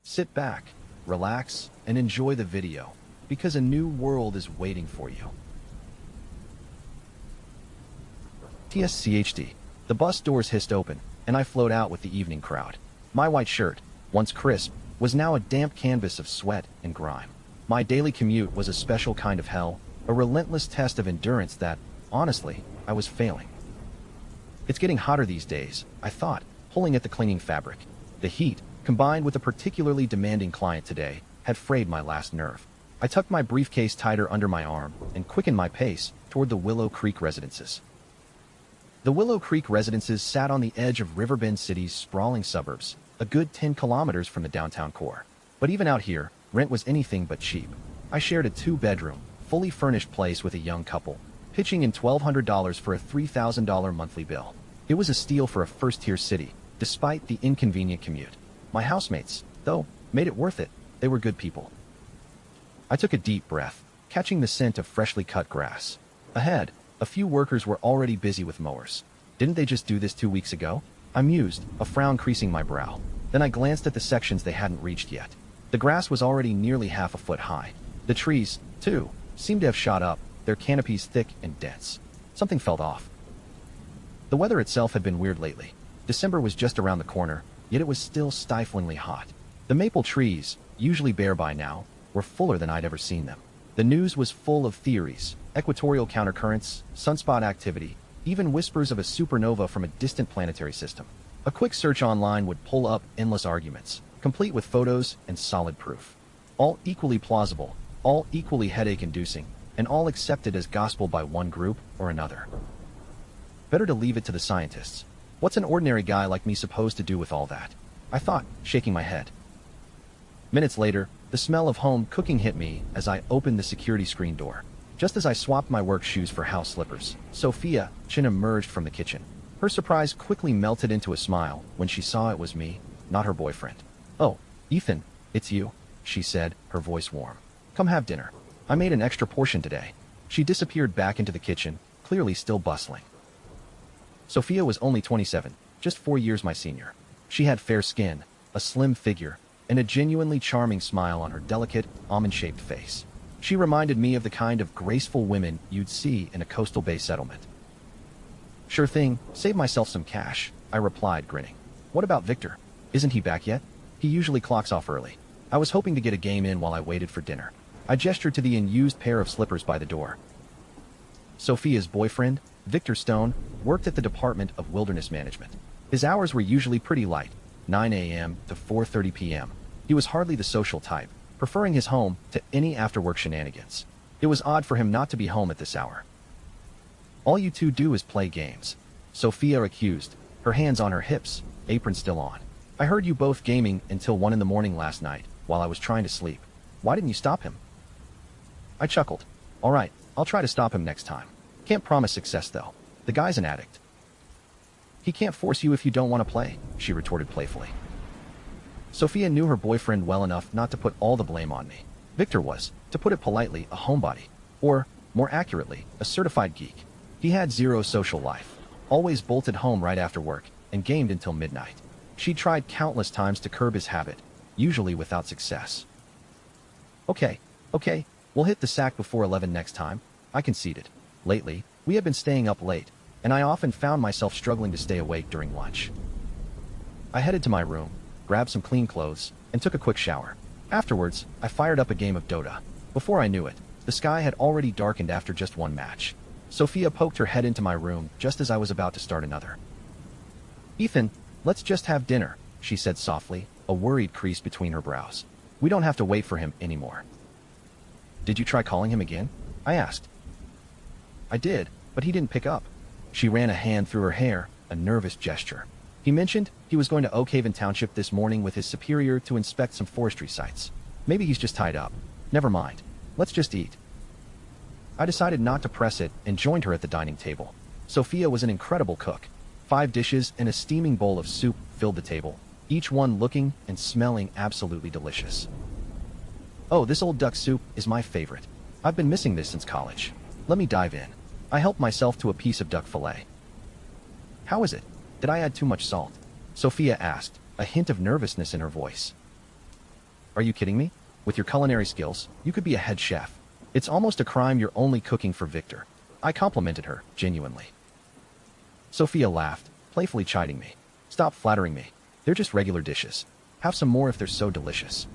Sit back, relax, and enjoy the video, because a new world is waiting for you. TSCHD. The bus doors hissed open, and I flowed out with the evening crowd. My white shirt, once crisp, was now a damp canvas of sweat and grime. My daily commute was a special kind of hell, a relentless test of endurance that, honestly, I was failing. It's getting hotter these days, I thought, pulling at the clinging fabric. The heat, combined with a particularly demanding client today, had frayed my last nerve. I tucked my briefcase tighter under my arm and quickened my pace toward the Willow Creek residences. The Willow Creek residences sat on the edge of Riverbend City's sprawling suburbs, a good 10 kilometers from the downtown core. But even out here, rent was anything but cheap. I shared a two-bedroom, fully furnished place with a young couple, pitching in $1,200 for a $3,000 monthly bill. It was a steal for a first-tier city, despite the inconvenient commute. My housemates, though, made it worth it. They were good people. I took a deep breath, catching the scent of freshly cut grass. Ahead, a few workers were already busy with mowers. Didn't they just do this 2 weeks ago? I mused, a frown creasing my brow. Then I glanced at the sections they hadn't reached yet. The grass was already nearly half a foot high. The trees, too, seemed to have shot up, their canopies thick and dense. Something felt off. The weather itself had been weird lately. December was just around the corner, yet it was still stiflingly hot. The maple trees, usually bare by now, were fuller than I'd ever seen them. The news was full of theories, equatorial countercurrents, sunspot activity, even whispers of a supernova from a distant planetary system. A quick search online would pull up endless arguments, complete with photos and solid proof. All equally plausible, all equally headache-inducing, and all accepted as gospel by one group or another. Better to leave it to the scientists. What's an ordinary guy like me supposed to do with all that? I thought, shaking my head. Minutes later, the smell of home cooking hit me as I opened the security screen door. Just as I swapped my work shoes for house slippers, Sophia Chin emerged from the kitchen. Her surprise quickly melted into a smile when she saw it was me, not her boyfriend. "Oh, Ethan, it's you," she said, her voice warm. "Come have dinner. I made an extra portion today." She disappeared back into the kitchen, clearly still bustling. Sophia was only 27, just 4 years my senior. She had fair skin, a slim figure, and a genuinely charming smile on her delicate, almond-shaped face. She reminded me of the kind of graceful women you'd see in a coastal bay settlement. "Sure thing, save myself some cash," I replied, grinning. "What about Victor? Isn't he back yet? He usually clocks off early. I was hoping to get a game in while I waited for dinner." I gestured to the unused pair of slippers by the door. Sophia's boyfriend, Victor Stone, worked at the Department of Wilderness Management. His hours were usually pretty light, 9 a.m. to 4:30 p.m. He was hardly the social type, preferring his home to any after-work shenanigans. It was odd for him not to be home at this hour. "All you two do is play games," Sophia accused, her hands on her hips, apron still on. "I heard you both gaming until 1 in the morning last night, while I was trying to sleep. Why didn't you stop him?" I chuckled. "All right, I'll try to stop him next time. Can't promise success, though. The guy's an addict." "He can't force you if you don't want to play," she retorted playfully. Sophia knew her boyfriend well enough not to put all the blame on me. Victor was, to put it politely, a homebody. Or, more accurately, a certified geek. He had zero social life, always bolted home right after work, and gamed until midnight. She tried countless times to curb his habit, usually without success. Okay, we'll hit the sack before 11 next time," I conceded. Lately, we had been staying up late, and I often found myself struggling to stay awake during lunch. I headed to my room, grabbed some clean clothes, and took a quick shower. Afterwards, I fired up a game of Dota. Before I knew it, the sky had already darkened after just one match. Sophia poked her head into my room just as I was about to start another. "Ethan, let's just have dinner," she said softly, a worried crease between her brows. "We don't have to wait for him anymore." "Did you try calling him again?" I asked. "I did, but he didn't pick up." She ran a hand through her hair, a nervous gesture. "He mentioned he was going to Oak Haven Township this morning with his superior to inspect some forestry sites. Maybe he's just tied up. Never mind. Let's just eat." I decided not to press it and joined her at the dining table. Sophia was an incredible cook. 5 dishes and a steaming bowl of soup filled the table, each one looking and smelling absolutely delicious. "Oh, this old duck soup is my favorite. I've been missing this since college. Let me dive in." I helped myself to a piece of duck fillet. "How is it? Did I add too much salt?" Sophia asked, a hint of nervousness in her voice. Are you kidding me? With your culinary skills, you could be a head chef. It's almost a crime you're only cooking for Victor. I complimented her, genuinely. Sophia laughed, playfully chiding me. Stop flattering me. They're just regular dishes. Have some more if they're so delicious.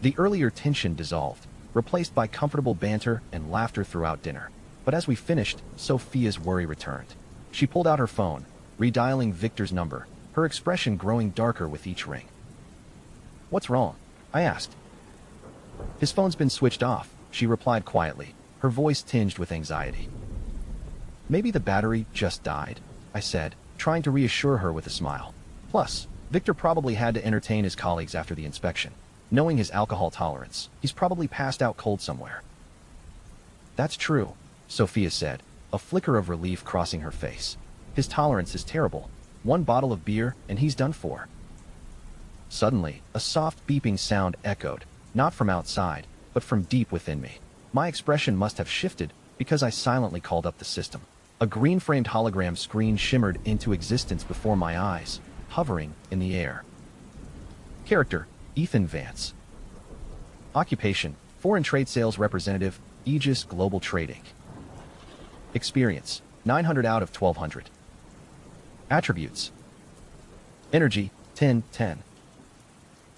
The earlier tension dissolved, replaced by comfortable banter and laughter throughout dinner. But as we finished, Sophia's worry returned. She pulled out her phone, redialing Victor's number, her expression growing darker with each ring. What's wrong? I asked. His phone's been switched off, she replied quietly, her voice tinged with anxiety. Maybe the battery just died, I said, trying to reassure her with a smile. Plus, Victor probably had to entertain his colleagues after the inspection. Knowing his alcohol tolerance, he's probably passed out cold somewhere. That's true, Sophia said, a flicker of relief crossing her face. His tolerance is terrible. One bottle of beer and he's done for. Suddenly, a soft beeping sound echoed, not from outside, but from deep within me. My expression must have shifted because I silently called up the system. A green-framed hologram screen shimmered into existence before my eyes, hovering in the air. Character: Ethan Vance. Occupation: Foreign Trade Sales Representative, Aegis Global Trading. Experience: 900 out of 1200. Attributes: Energy: 10/10.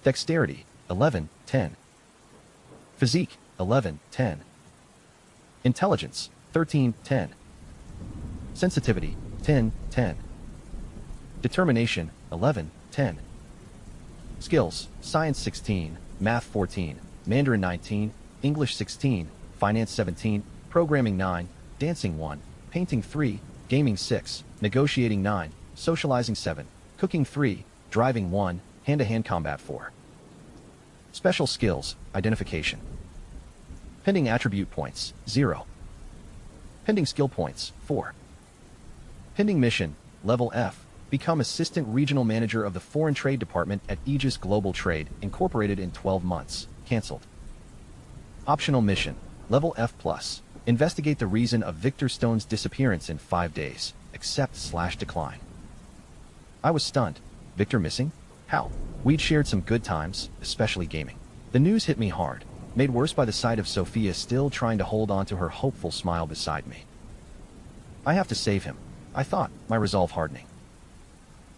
Dexterity: 11/10. Physique: 11/10. Intelligence: 13/10. Sensitivity: 10/10. Determination: 11/10. Skills: Science 16, Math 14, Mandarin 19, English 16, Finance 17, Programming 9, Dancing 1, Painting 3, Gaming 6, Negotiating 9, Socializing 7, Cooking 3, Driving 1, Hand-to-hand combat 4. Special skills: Identification. Pending attribute points: 0. Pending skill points: 4. Pending mission: Level F. Become Assistant Regional Manager of the Foreign Trade Department at Aegis Global Trade, Incorporated in 12 months. Cancelled. Optional mission: Level F+. Investigate the reason of Victor Stone's disappearance in 5 days. Accept/decline. I was stunned. Victor missing? How? We'd shared some good times, especially gaming. The news hit me hard, made worse by the sight of Sophia still trying to hold on to her hopeful smile beside me. I have to save him, I thought, my resolve hardening.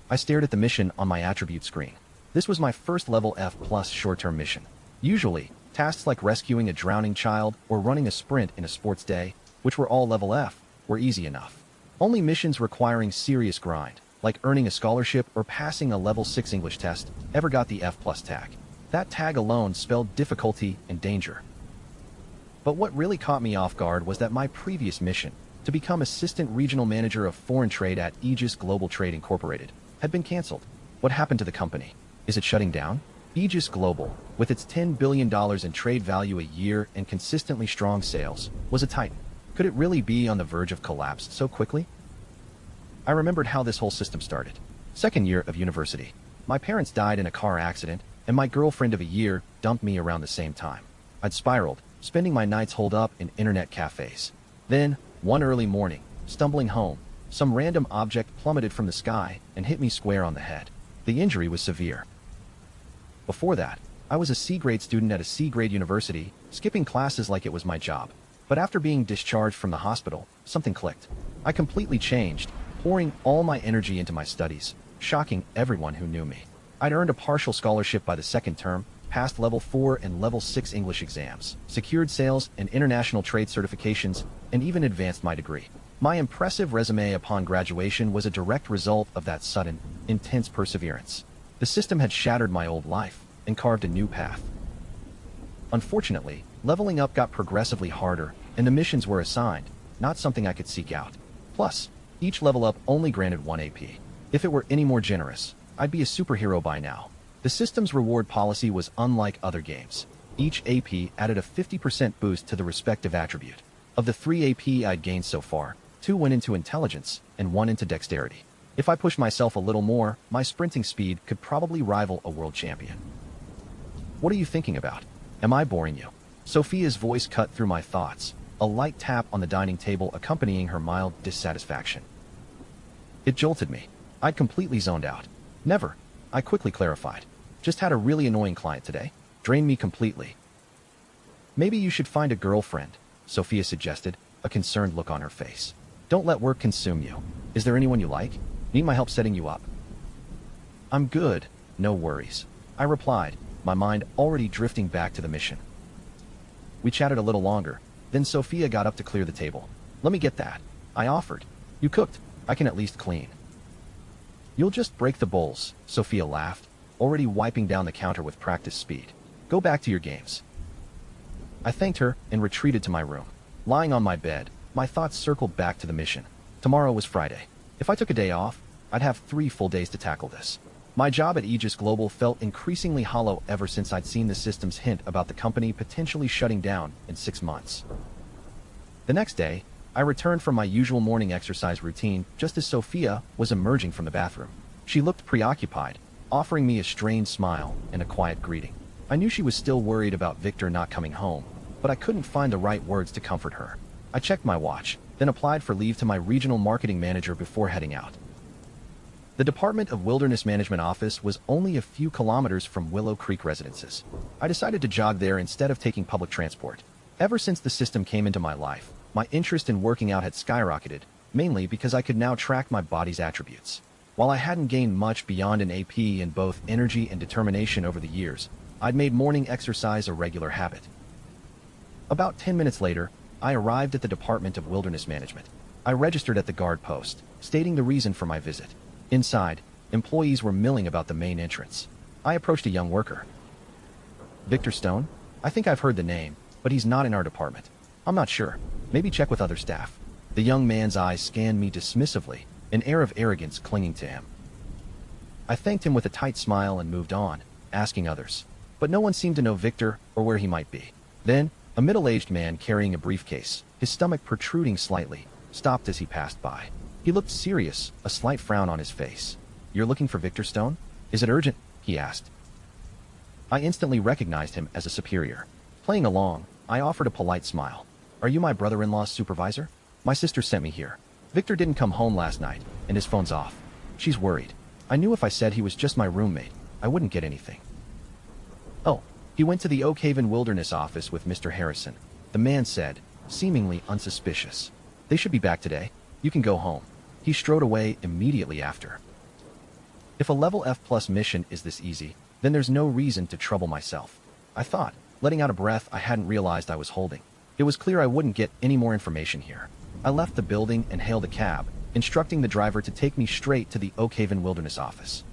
I stared at the mission on my attribute screen. This was my first level F+ short-term mission. Usually, tasks like rescuing a drowning child or running a sprint in a sports day, which were all level F, were easy enough. Only missions requiring serious grind, like earning a scholarship or passing a level 6 English test, ever got the F+ tag. That tag alone spelled difficulty and danger. But what really caught me off guard was that my previous mission, to become Assistant Regional Manager of Foreign Trade at Aegis Global Trade Incorporated, had been cancelled. What happened to the company? Is it shutting down? Aegis Global, with its $10 billion in trade value a year and consistently strong sales, was a titan. Could it really be on the verge of collapse so quickly? I remembered how this whole system started. Second year of university. My parents died in a car accident, and my girlfriend of a year dumped me around the same time. I'd spiraled, spending my nights holed up in internet cafes. Then, one early morning, stumbling home, some random object plummeted from the sky and hit me square on the head. The injury was severe. Before that, I was a C-grade student at a C-grade university, skipping classes like it was my job. But after being discharged from the hospital, something clicked. I completely changed, pouring all my energy into my studies, shocking everyone who knew me. I'd earned a partial scholarship by the second term, passed level 4 and level 6 English exams, secured sales and international trade certifications, and even advanced my degree. My impressive resume upon graduation was a direct result of that sudden, intense perseverance. The system had shattered my old life and carved a new path. Unfortunately, leveling up got progressively harder, and the missions were assigned, not something I could seek out. Plus, each level up only granted 1 AP. If it were any more generous, I'd be a superhero by now. The system's reward policy was unlike other games. Each AP added a 50% boost to the respective attribute. Of the 3 AP I'd gained so far, 2 went into intelligence and 1 into dexterity. If I pushed myself a little more, my sprinting speed could probably rival a world champion. What are you thinking about? Am I boring you? Sophia's voice cut through my thoughts, a light tap on the dining table accompanying her mild dissatisfaction. It jolted me. I'd completely zoned out. Never, I quickly clarified. Just had a really annoying client today. Drained me completely. Maybe you should find a girlfriend, Sophia suggested, a concerned look on her face. Don't let work consume you. Is there anyone you like? Need my help setting you up? I'm good, no worries, I replied, my mind already drifting back to the mission. We chatted a little longer, then Sophia got up to clear the table. Let me get that, I offered. You cooked, I can at least clean. You'll just break the bowls, Sophia laughed, already wiping down the counter with practiced speed. Go back to your games. I thanked her and retreated to my room. Lying on my bed, my thoughts circled back to the mission. Tomorrow was Friday. If I took a day off, I'd have 3 full days to tackle this. My job at Aegis Global felt increasingly hollow ever since I'd seen the system's hint about the company potentially shutting down in 6 months. The next day, I returned from my usual morning exercise routine just as Sophia was emerging from the bathroom. She looked preoccupied, offering me a strained smile and a quiet greeting. I knew she was still worried about Victor not coming home, but I couldn't find the right words to comfort her. I checked my watch, then applied for leave to my regional marketing manager before heading out. The Department of Wilderness Management office was only a few kilometers from Willow Creek residences. I decided to jog there instead of taking public transport. Ever since the system came into my life, my interest in working out had skyrocketed, mainly because I could now track my body's attributes. While I hadn't gained much beyond an AP in both energy and determination over the years, I'd made morning exercise a regular habit. About 10 minutes later, I arrived at the Department of Wilderness Management. I registered at the guard post, stating the reason for my visit. Inside, employees were milling about the main entrance. I approached a young worker. Victor Stone? I think I've heard the name, but he's not in our department. I'm not sure. Maybe check with other staff. The young man's eyes scanned me dismissively, an air of arrogance clinging to him. I thanked him with a tight smile and moved on, asking others. But no one seemed to know Victor or where he might be. Then, a middle-aged man carrying a briefcase, his stomach protruding slightly, stopped as he passed by. He looked serious, a slight frown on his face. You're looking for Victor Stone? Is it urgent? He asked. I instantly recognized him as a superior. Playing along, I offered a polite smile. Are you my brother-in-law's supervisor? My sister sent me here. Victor didn't come home last night, and his phone's off. She's worried. I knew if I said he was just my roommate, I wouldn't get anything. Oh, he went to the Oak Haven Wilderness office with Mr. Harrison, the man said, seemingly unsuspicious. They should be back today. You can go home. He strode away immediately after. If a level F+ mission is this easy, then there's no reason to trouble myself, I thought, letting out a breath I hadn't realized I was holding. It was clear I wouldn't get any more information here. I left the building and hailed a cab, instructing the driver to take me straight to the Oak Haven Wilderness office.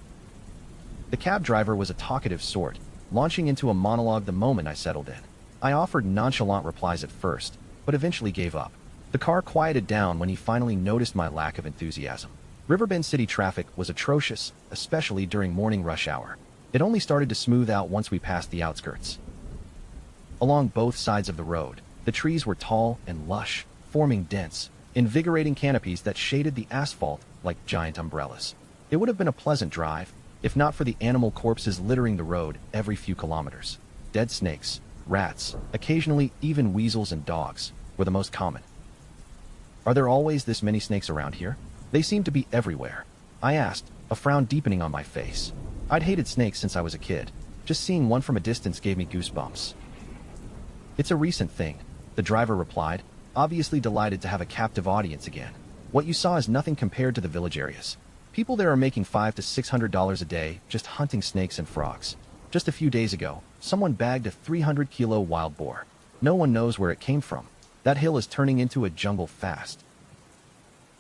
The cab driver was a talkative sort, launching into a monologue the moment I settled in. I offered nonchalant replies at first, but eventually gave up. The car quieted down when he finally noticed my lack of enthusiasm. Riverbend City traffic was atrocious, especially during morning rush hour. It only started to smooth out once we passed the outskirts. Along both sides of the road, the trees were tall and lush, forming dense, invigorating canopies that shaded the asphalt like giant umbrellas. It would have been a pleasant drive, if not for the animal corpses littering the road every few kilometers. Dead snakes, rats, occasionally even weasels and dogs, were the most common. Are there always this many snakes around here? They seem to be everywhere. I asked, a frown deepening on my face. I'd hated snakes since I was a kid. Just seeing one from a distance gave me goosebumps. It's a recent thing, the driver replied, obviously delighted to have a captive audience again. What you saw is nothing compared to the village areas. People there are making $500 to $600 a day just hunting snakes and frogs. Just a few days ago, someone bagged a 300-kilo wild boar. No one knows where it came from. That hill is turning into a jungle fast.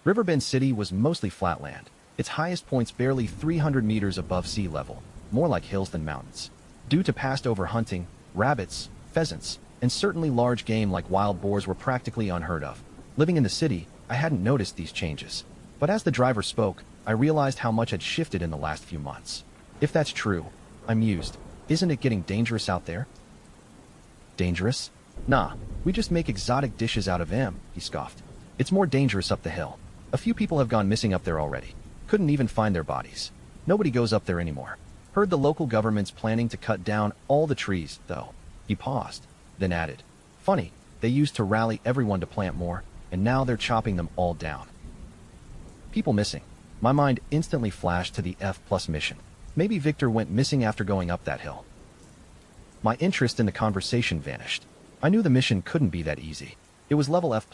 Riverbend City was mostly flatland, its highest points barely 300 meters above sea level, more like hills than mountains. Due to past overhunting, rabbits, pheasants, and certainly large game like wild boars were practically unheard of. Living in the city, I hadn't noticed these changes. But as the driver spoke, I realized how much had shifted in the last few months. If that's true, I mused, isn't it getting dangerous out there? Dangerous? Nah, we just make exotic dishes out of them, he scoffed. It's more dangerous up the hill. A few people have gone missing up there already. Couldn't even find their bodies. Nobody goes up there anymore. Heard the local government's planning to cut down all the trees, though. He paused, then added, funny, they used to rally everyone to plant more, and now they're chopping them all down. People missing. My mind instantly flashed to the F+ mission. Maybe Victor went missing after going up that hill. My interest in the conversation vanished. I knew the mission couldn't be that easy. It was level F+,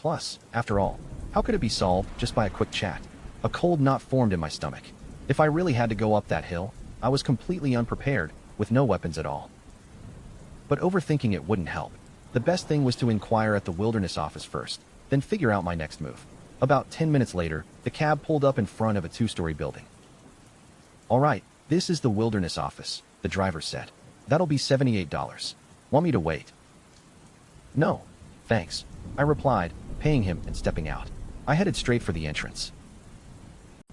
after all. How could it be solved just by a quick chat? A cold knot formed in my stomach. If I really had to go up that hill, I was completely unprepared, with no weapons at all. But overthinking it wouldn't help. The best thing was to inquire at the wilderness office first, then figure out my next move. About 10 minutes later, the cab pulled up in front of a 2-story building. "All right, this is the wilderness office," the driver said. "That'll be $78. Want me to wait?" "No, thanks," I replied, paying him and stepping out. I headed straight for the entrance.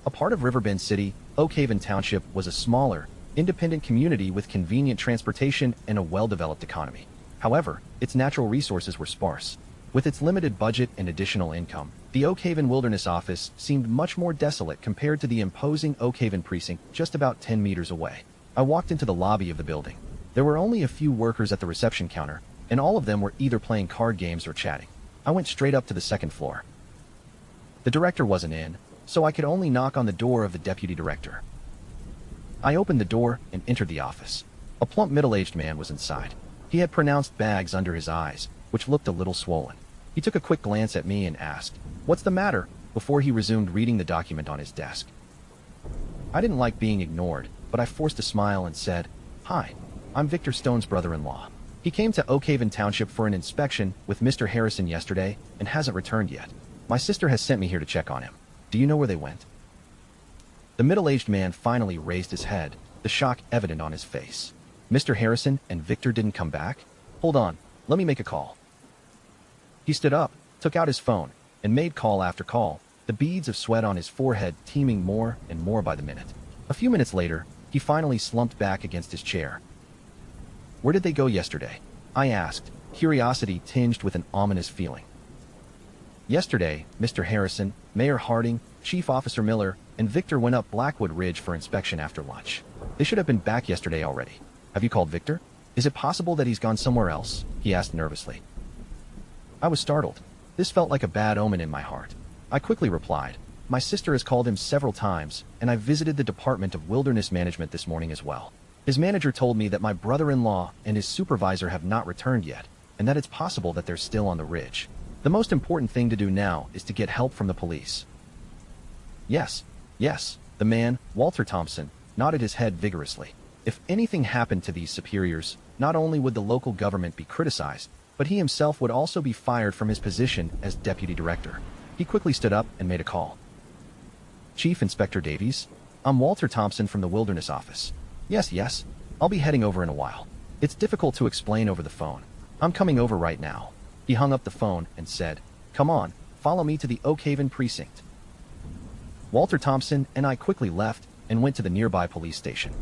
A part of Riverbend City, Oak Haven Township was a smaller, independent community with convenient transportation and a well-developed economy. However, its natural resources were sparse. With its limited budget and additional income, the Oak Haven Wilderness Office seemed much more desolate compared to the imposing Oak Haven precinct just about 10 meters away. I walked into the lobby of the building. There were only a few workers at the reception counter, and all of them were either playing card games or chatting. I went straight up to the second floor. The director wasn't in, so I could only knock on the door of the deputy director. I opened the door and entered the office. A plump middle-aged man was inside. He had pronounced bags under his eyes, which looked a little swollen. He took a quick glance at me and asked, "What's the matter?" before he resumed reading the document on his desk. I didn't like being ignored, but I forced a smile and said, "Hi, I'm Victor Stone's brother-in-law. He came to Oak Haven Township for an inspection with Mr. Harrison yesterday and hasn't returned yet. My sister has sent me here to check on him. Do you know where they went?" The middle-aged man finally raised his head, the shock evident on his face. "Mr. Harrison and Victor didn't come back? Hold on, let me make a call." He stood up, took out his phone, and made call after call, the beads of sweat on his forehead teeming more and more by the minute. A few minutes later, he finally slumped back against his chair. "Where did they go yesterday?" I asked, curiosity tinged with an ominous feeling. "Yesterday, Mr. Harrison, Mayor Harding, Chief Officer Miller, and Victor went up Blackwood Ridge for inspection after lunch. They should have been back yesterday already. Have you called Victor? Is it possible that he's gone somewhere else?" he asked nervously. I was startled. This felt like a bad omen in my heart. I quickly replied, "My sister has called him several times, and I visited the Department of Wilderness Management this morning as well. His manager told me that my brother-in-law and his supervisor have not returned yet, and that it's possible that they're still on the ridge. The most important thing to do now is to get help from the police." Yes, the man, Walter Thompson, nodded his head vigorously. If anything happened to these superiors, not only would the local government be criticized, but he himself would also be fired from his position as deputy director. He quickly stood up and made a call. "Chief Inspector Davies, I'm Walter Thompson from the Wilderness Office. Yes, I'll be heading over in a while. It's difficult to explain over the phone. I'm coming over right now." He hung up the phone and said, "Come on, follow me to the Oak Haven precinct." Walter Thompson and I quickly left and went to the nearby police station.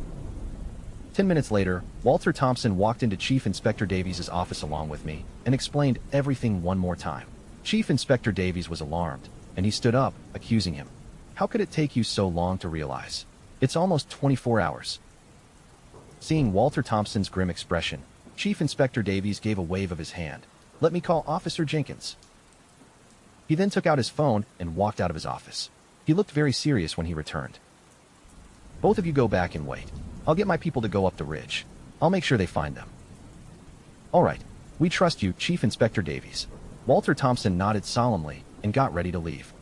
10 minutes later, Walter Thompson walked into Chief Inspector Davies' office along with me and explained everything one more time. Chief Inspector Davies was alarmed, and he stood up, accusing him. "How could it take you so long to realize? It's almost 24 hours. Seeing Walter Thompson's grim expression, Chief Inspector Davies gave a wave of his hand. "Let me call Officer Jenkins." He then took out his phone and walked out of his office. He looked very serious when he returned. "Both of you go back and wait. I'll get my people to go up the ridge. I'll make sure they find them." "All right, we trust you, Chief Inspector Davies." Walter Thompson nodded solemnly and got ready to leave.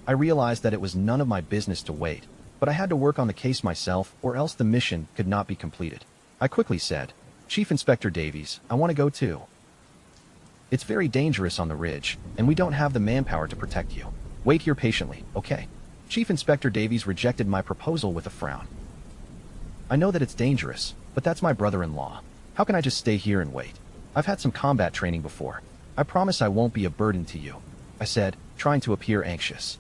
I realized that it was none of my business to wait, but I had to work on the case myself or else the mission could not be completed. I quickly said, "Chief Inspector Davies, I want to go too. It's very dangerous on the ridge, and we don't have the manpower to protect you. Wait here patiently, okay?" Chief Inspector Davies rejected my proposal with a frown. "I know that it's dangerous, but that's my brother-in-law. How can I just stay here and wait? I've had some combat training before. I promise I won't be a burden to you," I said, trying to appear anxious.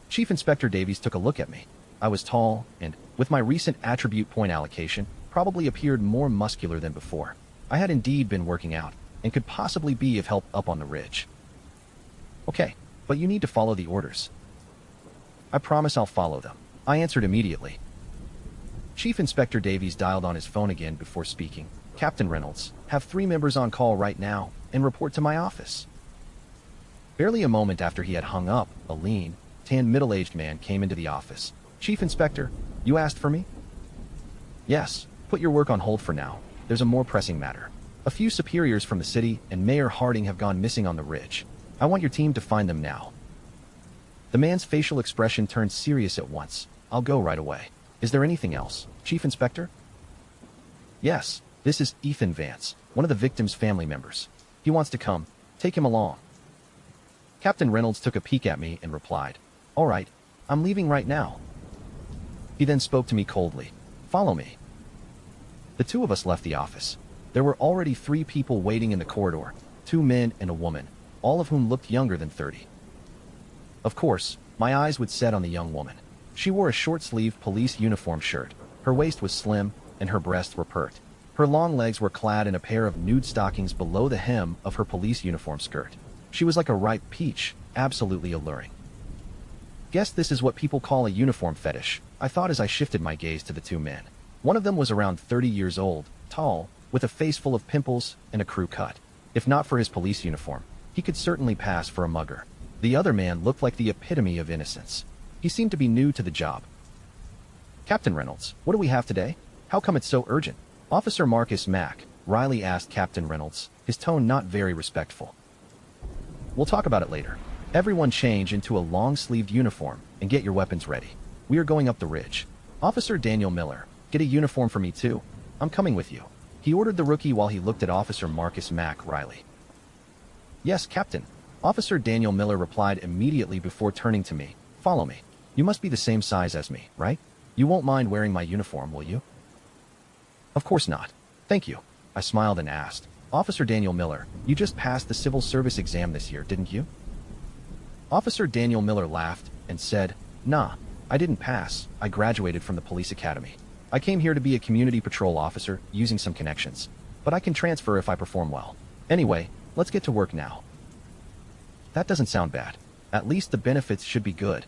Chief Inspector Davies took a look at me. I was tall and, with my recent attribute point allocation, probably appeared more muscular than before. I had indeed been working out, and could possibly be of help up on the ridge. "Okay, but you need to follow the orders." "I promise I'll follow them," I answered immediately. Chief Inspector Davies dialed on his phone again before speaking. "Captain Reynolds, have 3 members on call right now, and report to my office." Barely a moment after he had hung up, a lean, tan middle-aged man came into the office. "Chief Inspector, you asked for me?" Yes, put your work on hold for now. There's a more pressing matter. A few superiors from the city and Mayor Harding have gone missing on the ridge. I want your team to find them now. The man's facial expression turned serious at once. I'll go right away. Is there anything else, Chief Inspector? Yes, this is Ethan Vance, one of the victim's family members. He wants to come. Take him along. Captain Reynolds took a peek at me and replied, All right, I'm leaving right now. He then spoke to me coldly. Follow me. The two of us left the office. There were already 3 people waiting in the corridor, 2 men and a woman, all of whom looked younger than 30. Of course, my eyes would set on the young woman. She wore a short-sleeved police uniform shirt. Her waist was slim, and her breasts were pert. Her long legs were clad in a pair of nude stockings below the hem of her police uniform skirt. She was like a ripe peach, absolutely alluring. Guess this is what people call a uniform fetish, I thought as I shifted my gaze to the 2 men. One of them was around 30 years old, tall, with a face full of pimples and a crew cut. If not for his police uniform, he could certainly pass for a mugger. The other man looked like the epitome of innocence. He seemed to be new to the job. Captain Reynolds, what do we have today? How come it's so urgent? Officer Marcus Mack, Riley asked Captain Reynolds, his tone not very respectful. We'll talk about it later. Everyone change into a long-sleeved uniform and get your weapons ready. We are going up the ridge. Officer Daniel Miller, get a uniform for me too. I'm coming with you. He ordered the rookie while he looked at Officer Marcus Mack Riley. Yes, Captain. Officer Daniel Miller replied immediately before turning to me. Follow me. You must be the same size as me, right? You won't mind wearing my uniform, will you? Of course not. Thank you. I smiled and asked, Officer Daniel Miller, you just passed the civil service exam this year, didn't you? Officer Daniel Miller laughed and said, Nah, I didn't pass. I graduated from the police academy. I came here to be a community patrol officer using some connections, but I can transfer if I perform well. Anyway, let's get to work now. That doesn't sound bad. At least the benefits should be good.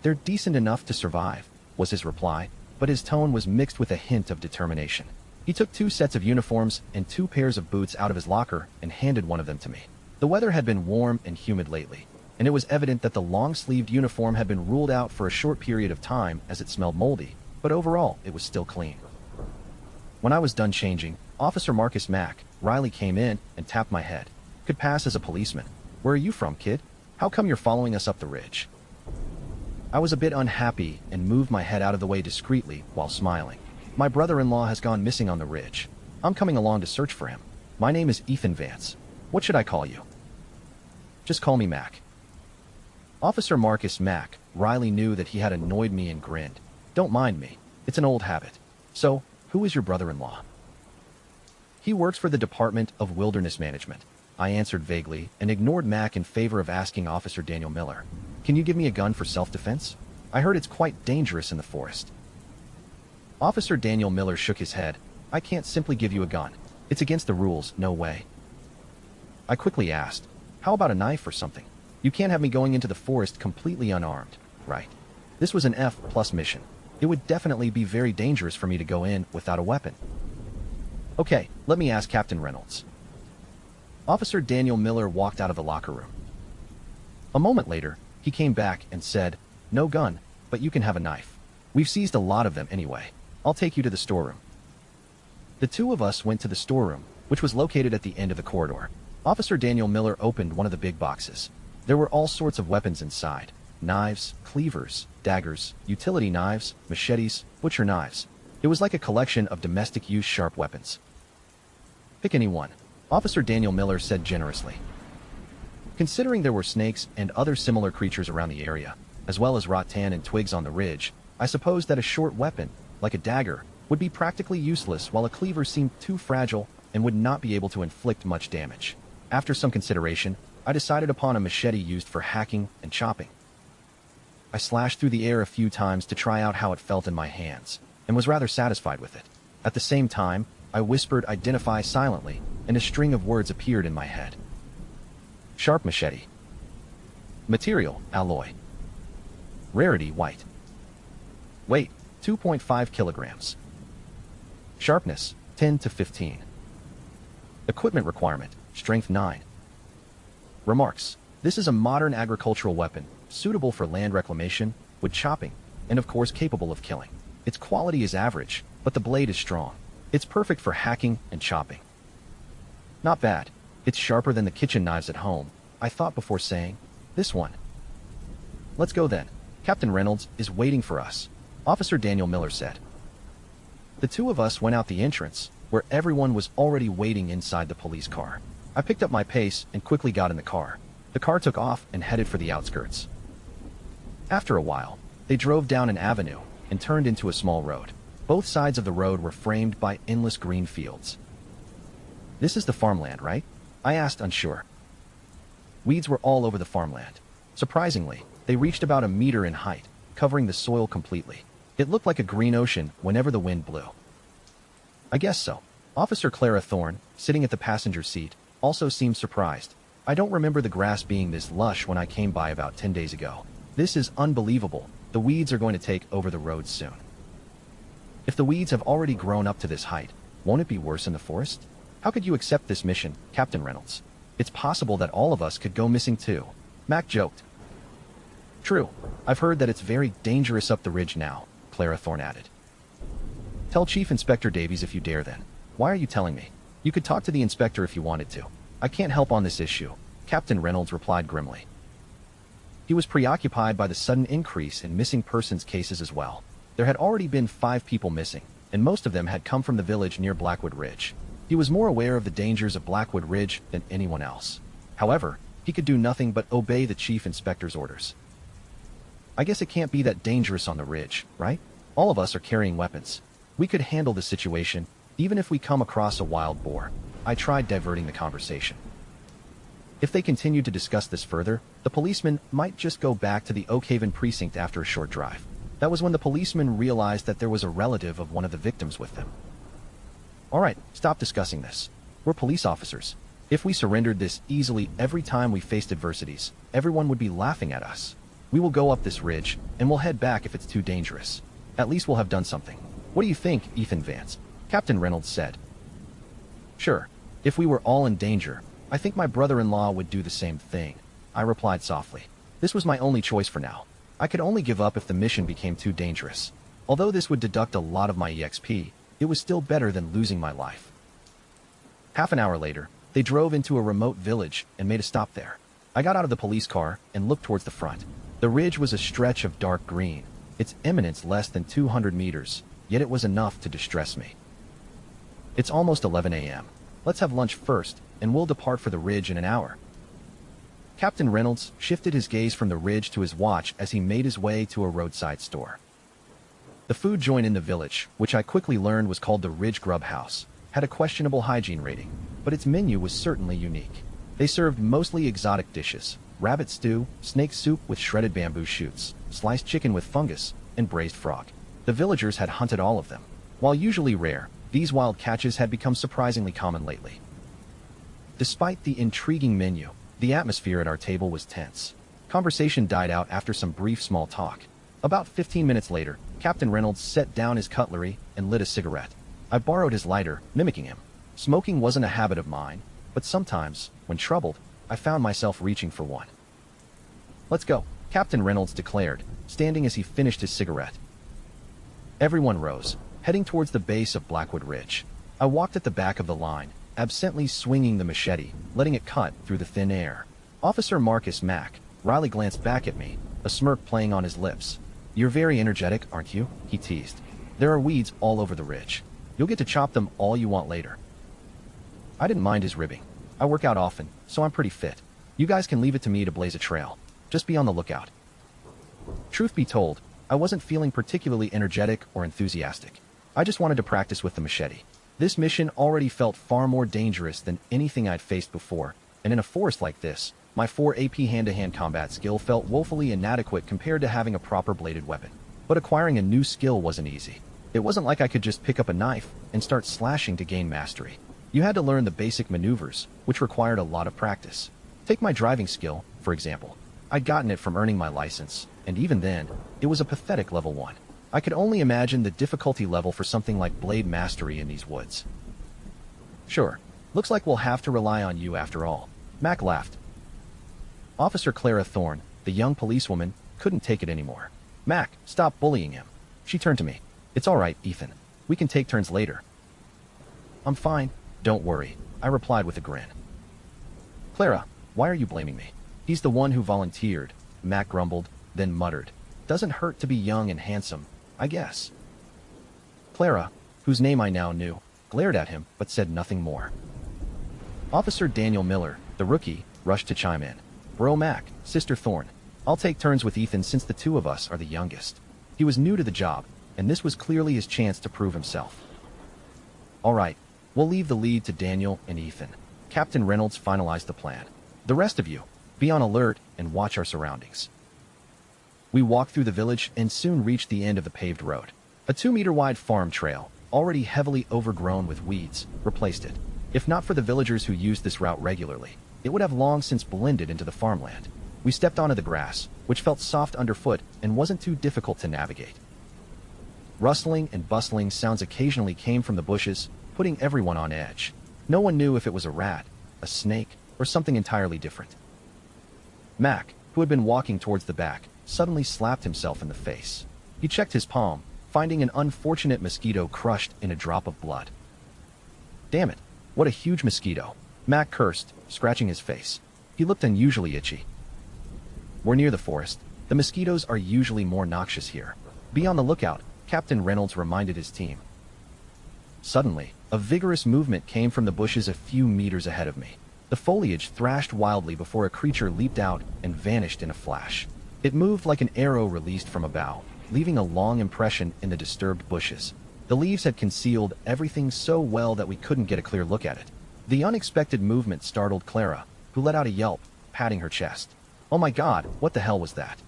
They're decent enough to survive, was his reply, but his tone was mixed with a hint of determination. He took 2 sets of uniforms and 2 pairs of boots out of his locker and handed one of them to me. The weather had been warm and humid lately, and it was evident that the long-sleeved uniform had been ruled out for a short period of time as it smelled moldy, but overall it was still clean. When I was done changing, Officer Marcus Mack, Riley came in and tapped my head. Could pass as a policeman. Where are you from, kid? How come you're following us up the ridge? I was a bit unhappy and moved my head out of the way discreetly while smiling. My brother-in-law has gone missing on the ridge. I'm coming along to search for him. My name is Ethan Vance. What should I call you? Just call me Mac. Officer Marcus Mack, Riley knew that he had annoyed me and grinned. Don't mind me. It's an old habit. So, who is your brother-in-law? He works for the Department of Wilderness Management. I answered vaguely and ignored Mac in favor of asking Officer Daniel Miller. Can you give me a gun for self-defense? I heard it's quite dangerous in the forest. Officer Daniel Miller shook his head. I can't simply give you a gun. It's against the rules, no way. I quickly asked, how about a knife or something? You can't have me going into the forest completely unarmed, right? This was an F+ mission. It would definitely be very dangerous for me to go in without a weapon. Okay, let me ask Captain Reynolds. Officer Daniel Miller walked out of the locker room. A moment later, he came back and said, no gun, but you can have a knife. We've seized a lot of them anyway. I'll take you to the storeroom. The two of us went to the storeroom, which was located at the end of the corridor. Officer Daniel Miller opened one of the big boxes. There were all sorts of weapons inside. Knives, cleavers, daggers, utility knives, machetes, butcher knives. It was like a collection of domestic-use sharp weapons. Pick any one, Officer Daniel Miller said generously. Considering there were snakes and other similar creatures around the area, as well as rattan and twigs on the ridge, I supposed that a short weapon, like a dagger, would be practically useless, while a cleaver seemed too fragile and would not be able to inflict much damage. After some consideration, I decided upon a machete used for hacking and chopping. I slashed through the air a few times to try out how it felt in my hands, and was rather satisfied with it. At the same time, I whispered "identify" silently, and a string of words appeared in my head. Sharp machete. Material, alloy. Rarity, white. Weight, 2.5 kilograms. Sharpness, 10 to 15. Equipment requirement, strength 9. Remarks: this is a modern agricultural weapon, suitable for land reclamation, wood chopping, and of course capable of killing. Its quality is average, but the blade is strong. It's perfect for hacking and chopping. Not bad. It's sharper than the kitchen knives at home, I thought before saying, "This one." "Let's go then. Captain Reynolds is waiting for us," Officer Daniel Miller said. The two of us went out the entrance, where everyone was already waiting inside the police car. I picked up my pace and quickly got in the car. The car took off and headed for the outskirts. After a while, they drove down an avenue and turned into a small road. Both sides of the road were framed by endless green fields. "This is the farmland, right?" I asked, unsure. Weeds were all over the farmland. Surprisingly, they reached about 1 meter in height, covering the soil completely. It looked like a green ocean whenever the wind blew. "I guess so." Officer Clara Thorne, sitting at the passenger seat, also seemed surprised. "I don't remember the grass being this lush when I came by about 10 days ago. This is unbelievable. The weeds are going to take over the roads soon." "If the weeds have already grown up to this height, won't it be worse in the forest? How could you accept this mission, Captain Reynolds? It's possible that all of us could go missing too," Mac joked. "True. I've heard that it's very dangerous up the ridge now," Clara Thorne added. "Tell Chief Inspector Davies if you dare then. Why are you telling me? You could talk to the inspector if you wanted to. I can't help on this issue," Captain Reynolds replied grimly. He was preoccupied by the sudden increase in missing persons cases as well. There had already been 5 people missing, and most of them had come from the village near Blackwood Ridge. He was more aware of the dangers of Blackwood Ridge than anyone else. However, he could do nothing but obey the chief inspector's orders. "I guess it can't be that dangerous on the ridge, right? All of us are carrying weapons. We could handle the situation, even if we come across a wild boar." I tried diverting the conversation. If they continued to discuss this further, the policeman might just go back to the Oakhaven precinct after a short drive. That was when the policeman realized that there was a relative of one of the victims with them. "All right, stop discussing this. We're police officers. If we surrendered this easily every time we faced adversities, everyone would be laughing at us. We will go up this ridge, and we'll head back if it's too dangerous. At least we'll have done something. What do you think, Ethan Vance?" Captain Reynolds said. "Sure. If we were all in danger, I think my brother-in-law would do the same thing," I replied softly. This was my only choice for now. I could only give up if the mission became too dangerous. Although this would deduct a lot of my EXP, it was still better than losing my life. Half an hour later, they drove into a remote village and made a stop there. I got out of the police car and looked towards the front. The ridge was a stretch of dark green, its eminence less than 200 meters, yet it was enough to distress me. "It's almost 11 a.m. Let's have lunch first, and we'll depart for the ridge in an hour." Captain Reynolds shifted his gaze from the ridge to his watch as he made his way to a roadside store. The food joint in the village, which I quickly learned was called the Ridge Grub House, had a questionable hygiene rating, but its menu was certainly unique. They served mostly exotic dishes: rabbit stew, snake soup with shredded bamboo shoots, sliced chicken with fungus, and braised frog. The villagers had hunted all of them. While usually rare, these wild catches had become surprisingly common lately. Despite the intriguing menu, the atmosphere at our table was tense. Conversation died out after some brief small talk. About 15 minutes later, Captain Reynolds set down his cutlery and lit a cigarette. I borrowed his lighter, mimicking him. Smoking wasn't a habit of mine, but sometimes, when troubled, I found myself reaching for one. "Let's go," Captain Reynolds declared, standing as he finished his cigarette. Everyone rose, heading towards the base of Blackwood Ridge. I walked at the back of the line, absently swinging the machete, letting it cut through the thin air. Officer Marcus Mack, Riley glanced back at me, a smirk playing on his lips. "You're very energetic, aren't you?" he teased. "There are weeds all over the ridge. You'll get to chop them all you want later." I didn't mind his ribbing. I work out often, so I'm pretty fit. You guys can leave it to me to blaze a trail. Just be on the lookout. Truth be told, I wasn't feeling particularly energetic or enthusiastic. I just wanted to practice with the machete. This mission already felt far more dangerous than anything I'd faced before, and in a forest like this, my 4 AP hand-to-hand combat skill felt woefully inadequate compared to having a proper bladed weapon. But acquiring a new skill wasn't easy. It wasn't like I could just pick up a knife and start slashing to gain mastery. You had to learn the basic maneuvers, which required a lot of practice. Take my driving skill, for example. I'd gotten it from earning my license, and even then, it was a pathetic level 1. I could only imagine the difficulty level for something like blade mastery in these woods. "Sure, looks like we'll have to rely on you after all," Mac laughed. Officer Clara Thorne, the young policewoman, couldn't take it anymore. "Mac, stop bullying him." She turned to me. "It's all right, Ethan. We can take turns later. I'm fine, don't worry, I replied with a grin. Clara, why are you blaming me? He's the one who volunteered, Mac grumbled, then muttered. Doesn't hurt to be young and handsome, I guess. Clara, whose name I now knew, glared at him but said nothing more. Officer Daniel Miller, the rookie, rushed to chime in. Bro Mac, Sister Thorne, I'll take turns with Ethan since the two of us are the youngest. He was new to the job, and this was clearly his chance to prove himself. All right, we'll leave the lead to Daniel and Ethan. Captain Reynolds finalized the plan. The rest of you, be on alert and watch our surroundings. We walked through the village and soon reached the end of the paved road. A 2-meter-wide farm trail, already heavily overgrown with weeds, replaced it. If not for the villagers who used this route regularly, it would have long since blended into the farmland. We stepped onto the grass, which felt soft underfoot and wasn't too difficult to navigate. Rustling and bustling sounds occasionally came from the bushes, putting everyone on edge. No one knew if it was a rat, a snake, or something entirely different. Mac, who had been walking towards the back, suddenly slapped himself in the face. He checked his palm, finding an unfortunate mosquito crushed in a drop of blood. Damn it, what a huge mosquito, Mac cursed, scratching his face. He looked unusually itchy. We're near the forest. The mosquitoes are usually more noxious here. Be on the lookout, Captain Reynolds reminded his team. Suddenly, a vigorous movement came from the bushes a few meters ahead of me. The foliage thrashed wildly before a creature leaped out and vanished in a flash. It moved like an arrow released from a bow, leaving a long impression in the disturbed bushes. The leaves had concealed everything so well that we couldn't get a clear look at it. The unexpected movement startled Clara, who let out a yelp, patting her chest. Oh my God, what the hell was that?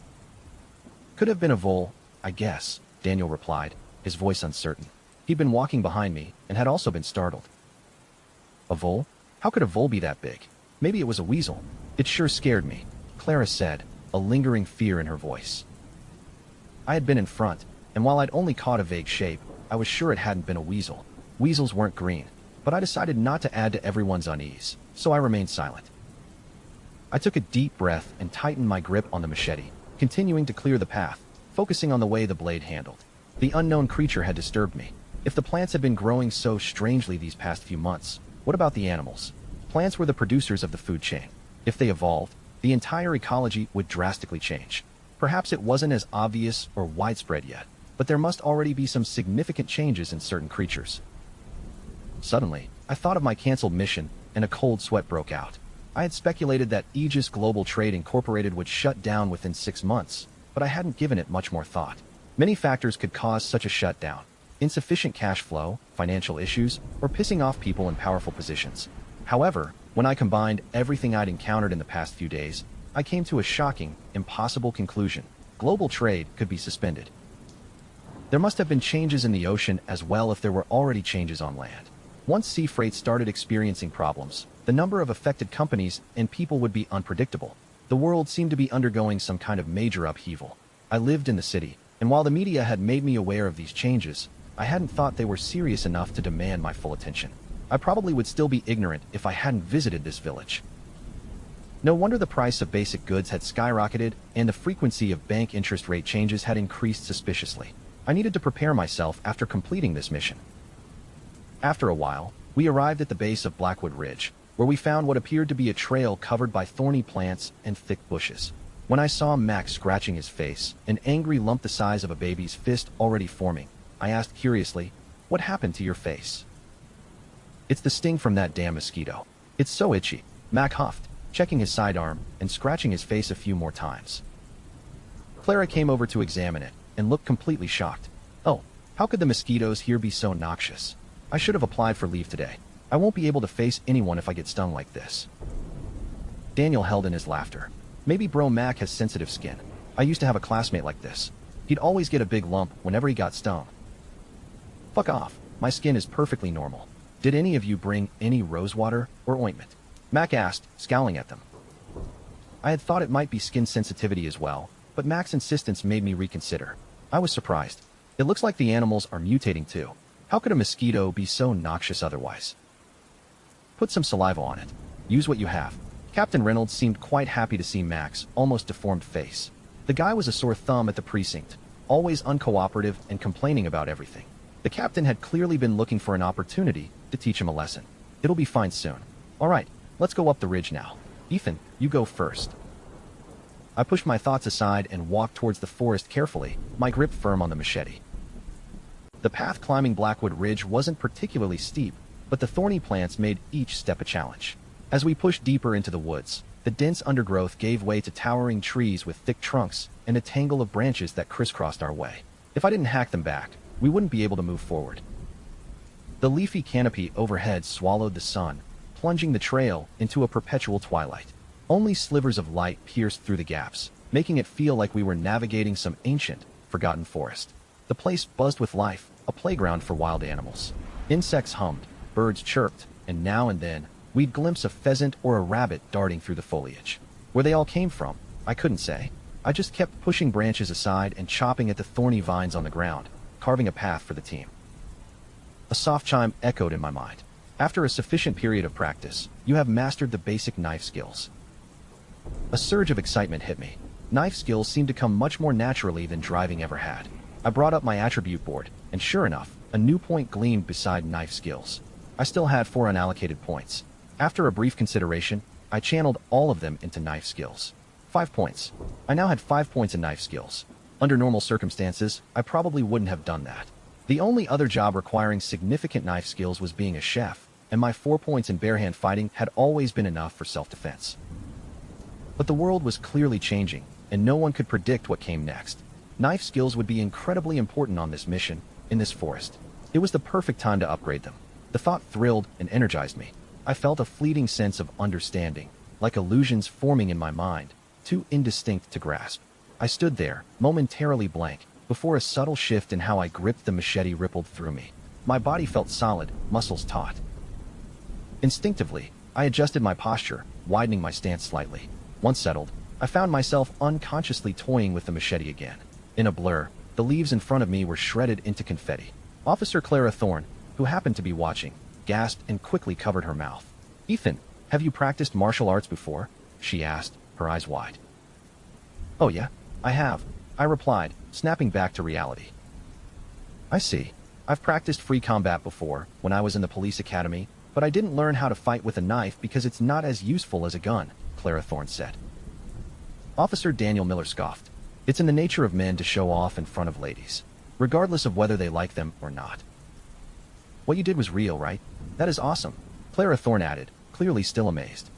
Could have been a vole, I guess, Daniel replied, his voice uncertain. He'd been walking behind me and had also been startled. A vole? How could a vole be that big? Maybe it was a weasel. It sure scared me, Clara said, a lingering fear in her voice. I had been in front, and while I'd only caught a vague shape, I was sure it hadn't been a weasel. Weasels weren't green, but I decided not to add to everyone's unease, so I remained silent. I took a deep breath and tightened my grip on the machete, continuing to clear the path, focusing on the way the blade handled. The unknown creature had disturbed me. If the plants had been growing so strangely these past few months, what about the animals? Plants were the producers of the food chain. If they evolved, the entire ecology would drastically change. Perhaps it wasn't as obvious or widespread yet, but there must already be some significant changes in certain creatures. Suddenly, I thought of my canceled mission, and a cold sweat broke out. I had speculated that Aegis Global Trade Incorporated would shut down within 6 months, but I hadn't given it much more thought. Many factors could cause such a shutdown. Insufficient cash flow, financial issues, or pissing off people in powerful positions. However, when I combined everything I'd encountered in the past few days, I came to a shocking, impossible conclusion. Global trade could be suspended. There must have been changes in the ocean as well if there were already changes on land. Once sea freight started experiencing problems, the number of affected companies and people would be unpredictable. The world seemed to be undergoing some kind of major upheaval. I lived in the city, and while the media had made me aware of these changes, I hadn't thought they were serious enough to demand my full attention. I probably would still be ignorant if I hadn't visited this village. No wonder the price of basic goods had skyrocketed and the frequency of bank interest rate changes had increased suspiciously. I needed to prepare myself after completing this mission. After a while, we arrived at the base of Blackwood Ridge, where we found what appeared to be a trail covered by thorny plants and thick bushes. When I saw Max scratching his face, an angry lump the size of a baby's fist already forming, I asked curiously, "What happened to your face?" "It's the sting from that damn mosquito. It's so itchy," Mac huffed, checking his sidearm and scratching his face a few more times. Clara came over to examine it and looked completely shocked. "Oh, how could the mosquitoes here be so noxious? I should have applied for leave today. I won't be able to face anyone if I get stung like this." Daniel held in his laughter. "Maybe bro Mac has sensitive skin. I used to have a classmate like this. He'd always get a big lump whenever he got stung." "Fuck off. My skin is perfectly normal. Did any of you bring any rosewater or ointment?" Mac asked, scowling at them. I had thought it might be skin sensitivity as well, but Mac's insistence made me reconsider. I was surprised. It looks like the animals are mutating too. How could a mosquito be so noxious otherwise? "Put some saliva on it. Use what you have." Captain Reynolds seemed quite happy to see Mac's almost deformed face. The guy was a sore thumb at the precinct, always uncooperative and complaining about everything. The captain had clearly been looking for an opportunity to teach him a lesson. It'll be fine soon. All right, let's go up the ridge now. Ethan, you go first. I pushed my thoughts aside and walked towards the forest carefully, my grip firm on the machete. The path climbing Blackwood Ridge wasn't particularly steep, but the thorny plants made each step a challenge. As we pushed deeper into the woods, the dense undergrowth gave way to towering trees with thick trunks and a tangle of branches that crisscrossed our way. If I didn't hack them back, we wouldn't be able to move forward. The leafy canopy overhead swallowed the sun, plunging the trail into a perpetual twilight. Only slivers of light pierced through the gaps, making it feel like we were navigating some ancient, forgotten forest. The place buzzed with life, a playground for wild animals. Insects hummed, birds chirped, and now and then, we'd glimpse a pheasant or a rabbit darting through the foliage. Where they all came from, I couldn't say. I just kept pushing branches aside and chopping at the thorny vines on the ground, carving a path for the team. A soft chime echoed in my mind. After a sufficient period of practice, you have mastered the basic knife skills. A surge of excitement hit me. Knife skills seemed to come much more naturally than driving ever had. I brought up my attribute board, and sure enough, a new point gleamed beside knife skills. I still had 4 unallocated points. After a brief consideration, I channeled all of them into knife skills. 5 points. I now had 5 points in knife skills. Under normal circumstances, I probably wouldn't have done that. The only other job requiring significant knife skills was being a chef, and my 4 points in bare-hand fighting had always been enough for self-defense. But the world was clearly changing, and no one could predict what came next. Knife skills would be incredibly important on this mission, in this forest. It was the perfect time to upgrade them. The thought thrilled and energized me. I felt a fleeting sense of understanding, like illusions forming in my mind, too indistinct to grasp. I stood there, momentarily blank, before a subtle shift in how I gripped the machete rippled through me. My body felt solid, muscles taut. Instinctively, I adjusted my posture, widening my stance slightly. Once settled, I found myself unconsciously toying with the machete again. In a blur, the leaves in front of me were shredded into confetti. Officer Clara Thorne, who happened to be watching, gasped and quickly covered her mouth. "Ethan, have you practiced martial arts before?" she asked, her eyes wide. "Oh yeah, I have," I replied, snapping back to reality. "I see. I've practiced free combat before, when I was in the police academy, but I didn't learn how to fight with a knife because it's not as useful as a gun," Clara Thorne said. Officer Daniel Miller scoffed. "It's in the nature of men to show off in front of ladies, regardless of whether they like them or not." "What you did was real, right? That is awesome," Clara Thorne added, clearly still amazed.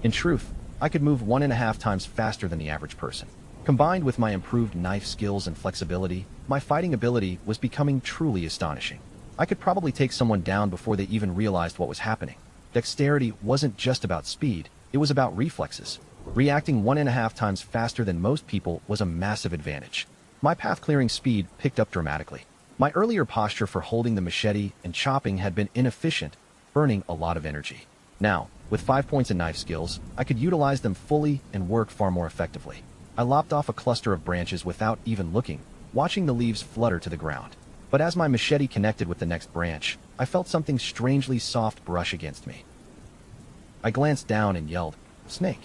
In truth, I could move 1.5 times faster than the average person. Combined with my improved knife skills and flexibility, my fighting ability was becoming truly astonishing. I could probably take someone down before they even realized what was happening. Dexterity wasn't just about speed, it was about reflexes. Reacting 1.5 times faster than most people was a massive advantage. My path-clearing speed picked up dramatically. My earlier posture for holding the machete and chopping had been inefficient, burning a lot of energy. Now, with 5 points in knife skills, I could utilize them fully and work far more effectively. I lopped off a cluster of branches without even looking, watching the leaves flutter to the ground. But as my machete connected with the next branch, I felt something strangely soft brush against me. I glanced down and yelled, "Snake!"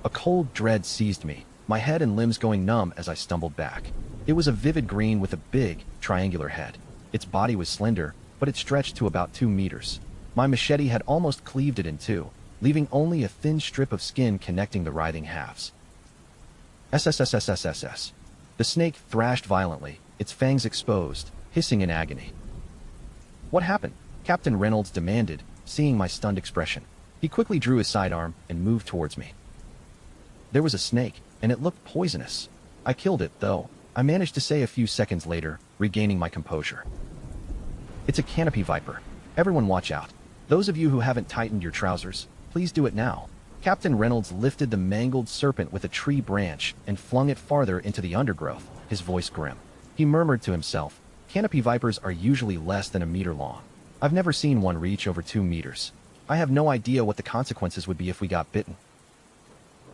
A cold dread seized me, my head and limbs going numb as I stumbled back. It was a vivid green with a big, triangular head. Its body was slender, but it stretched to about 2 meters. My machete had almost cleaved it in two, leaving only a thin strip of skin connecting the writhing halves. SSSSSSS. The snake thrashed violently, its fangs exposed, hissing in agony. "What happened?" Captain Reynolds demanded, seeing my stunned expression. He quickly drew his sidearm and moved towards me. There was a snake, and it looked poisonous. I killed it, though, I managed to say a few seconds later, regaining my composure. "It's a canopy viper. Everyone watch out. Those of you who haven't tightened your trousers, please do it now." Captain Reynolds lifted the mangled serpent with a tree branch and flung it farther into the undergrowth, his voice grim. He murmured to himself, "Canopy vipers are usually less than 1 meter long. I've never seen one reach over 2 meters. I have no idea what the consequences would be if we got bitten."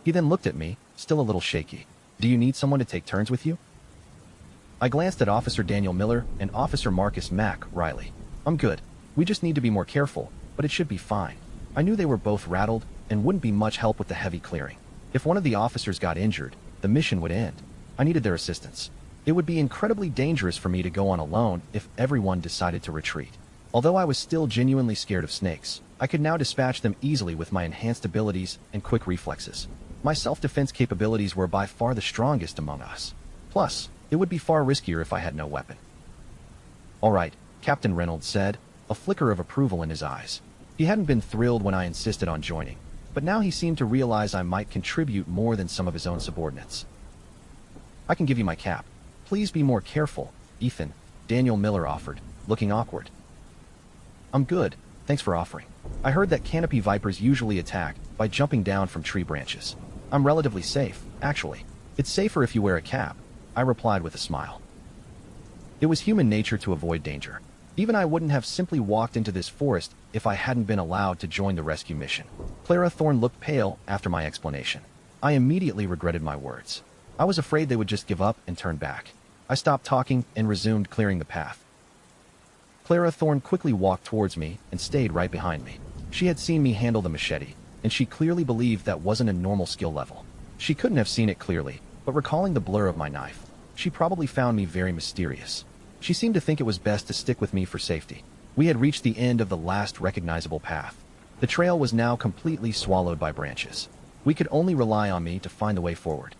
He then looked at me, still a little shaky. "Do you need someone to take turns with you?" I glanced at Officer Daniel Miller and Officer Marcus Mack Riley. "I'm good. We just need to be more careful, but it should be fine." I knew they were both rattled and wouldn't be much help with the heavy clearing. If one of the officers got injured, the mission would end. I needed their assistance. It would be incredibly dangerous for me to go on alone if everyone decided to retreat. Although I was still genuinely scared of snakes, I could now dispatch them easily with my enhanced abilities and quick reflexes. My self-defense capabilities were by far the strongest among us. Plus, it would be far riskier if I had no weapon. "All right," Captain Reynolds said, a flicker of approval in his eyes. He hadn't been thrilled when I insisted on joining, but now he seemed to realize I might contribute more than some of his own subordinates. "I can give you my cap. Please be more careful, Ethan," Daniel Miller offered, looking awkward. "I'm good, thanks for offering. I heard that canopy vipers usually attack by jumping down from tree branches. I'm relatively safe, actually. It's safer if you wear a cap," I replied with a smile. It was human nature to avoid danger. Even I wouldn't have simply walked into this forest if I hadn't been allowed to join the rescue mission. Clara Thorne looked pale after my explanation. I immediately regretted my words. I was afraid they would just give up and turn back. I stopped talking and resumed clearing the path. Clara Thorne quickly walked towards me and stayed right behind me. She had seen me handle the machete, and she clearly believed that wasn't a normal skill level. She couldn't have seen it clearly, but recalling the blur of my knife, she probably found me very mysterious. She seemed to think it was best to stick with me for safety. We had reached the end of the last recognizable path. The trail was now completely swallowed by branches. We could only rely on me to find the way forward.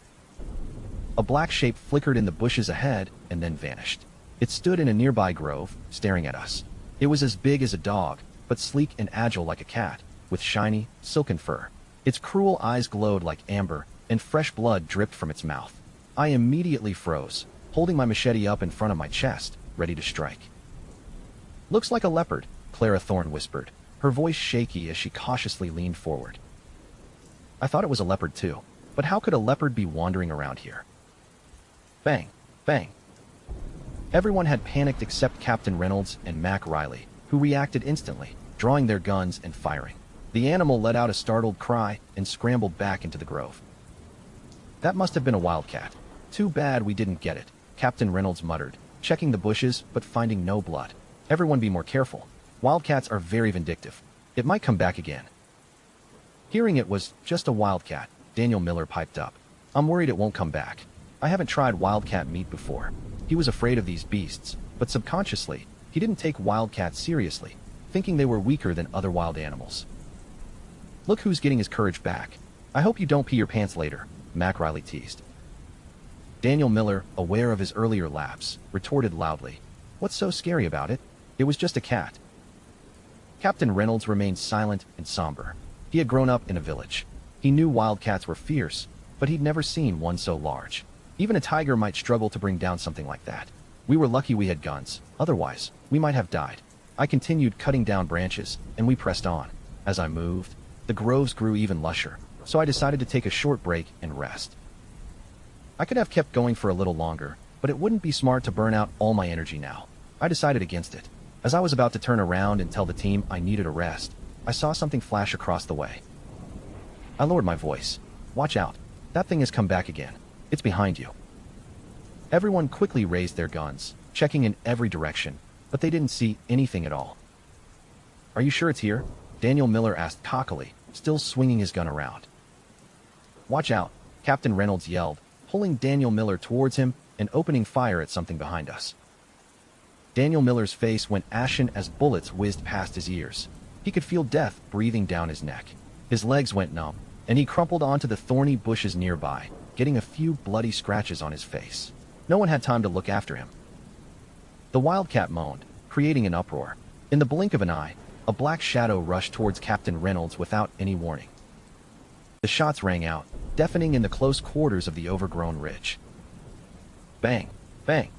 A black shape flickered in the bushes ahead and then vanished. It stood in a nearby grove, staring at us. It was as big as a dog, but sleek and agile like a cat, with shiny, silken fur. Its cruel eyes glowed like amber, and fresh blood dripped from its mouth. I immediately froze, holding my machete up in front of my chest, ready to strike. "Looks like a leopard," Clara Thorne whispered, her voice shaky as she cautiously leaned forward. I thought it was a leopard too, but how could a leopard be wandering around here? Bang! Bang! Everyone had panicked except Captain Reynolds and Mac Riley, who reacted instantly, drawing their guns and firing. The animal let out a startled cry and scrambled back into the grove. "That must have been a wildcat. Too bad we didn't get it," Captain Reynolds muttered, checking the bushes but finding no blood. "Everyone be more careful. Wildcats are very vindictive. It might come back again." Hearing it was just a wildcat, Daniel Miller piped up. "I'm worried it won't come back. I haven't tried wildcat meat before." He was afraid of these beasts, but subconsciously, he didn't take wildcats seriously, thinking they were weaker than other wild animals. "Look who's getting his courage back. I hope you don't pee your pants later," Mac Riley teased. Daniel Miller, aware of his earlier lapse, retorted loudly, "What's so scary about it? It was just a cat." Captain Reynolds remained silent and somber. He had grown up in a village. He knew wildcats were fierce, but he'd never seen one so large. Even a tiger might struggle to bring down something like that. We were lucky we had guns, otherwise, we might have died. I continued cutting down branches, and we pressed on. As I moved, the groves grew even lusher, so I decided to take a short break and rest. I could have kept going for a little longer, but it wouldn't be smart to burn out all my energy now. I decided against it. As I was about to turn around and tell the team I needed a rest, I saw something flash across the way. I lowered my voice. "Watch out. That thing has come back again. It's behind you." Everyone quickly raised their guns, checking in every direction, but they didn't see anything at all. "Are you sure it's here?" Daniel Miller asked cockily, still swinging his gun around. "Watch out," Captain Reynolds yelled, pulling Daniel Miller towards him and opening fire at something behind us. Daniel Miller's face went ashen as bullets whizzed past his ears. He could feel death breathing down his neck. His legs went numb, and he crumpled onto the thorny bushes nearby, getting a few bloody scratches on his face. No one had time to look after him. The wildcat moaned, creating an uproar. In the blink of an eye, a black shadow rushed towards Captain Reynolds without any warning. The shots rang out, deafening in the close quarters of the overgrown ridge. Bang! Bang!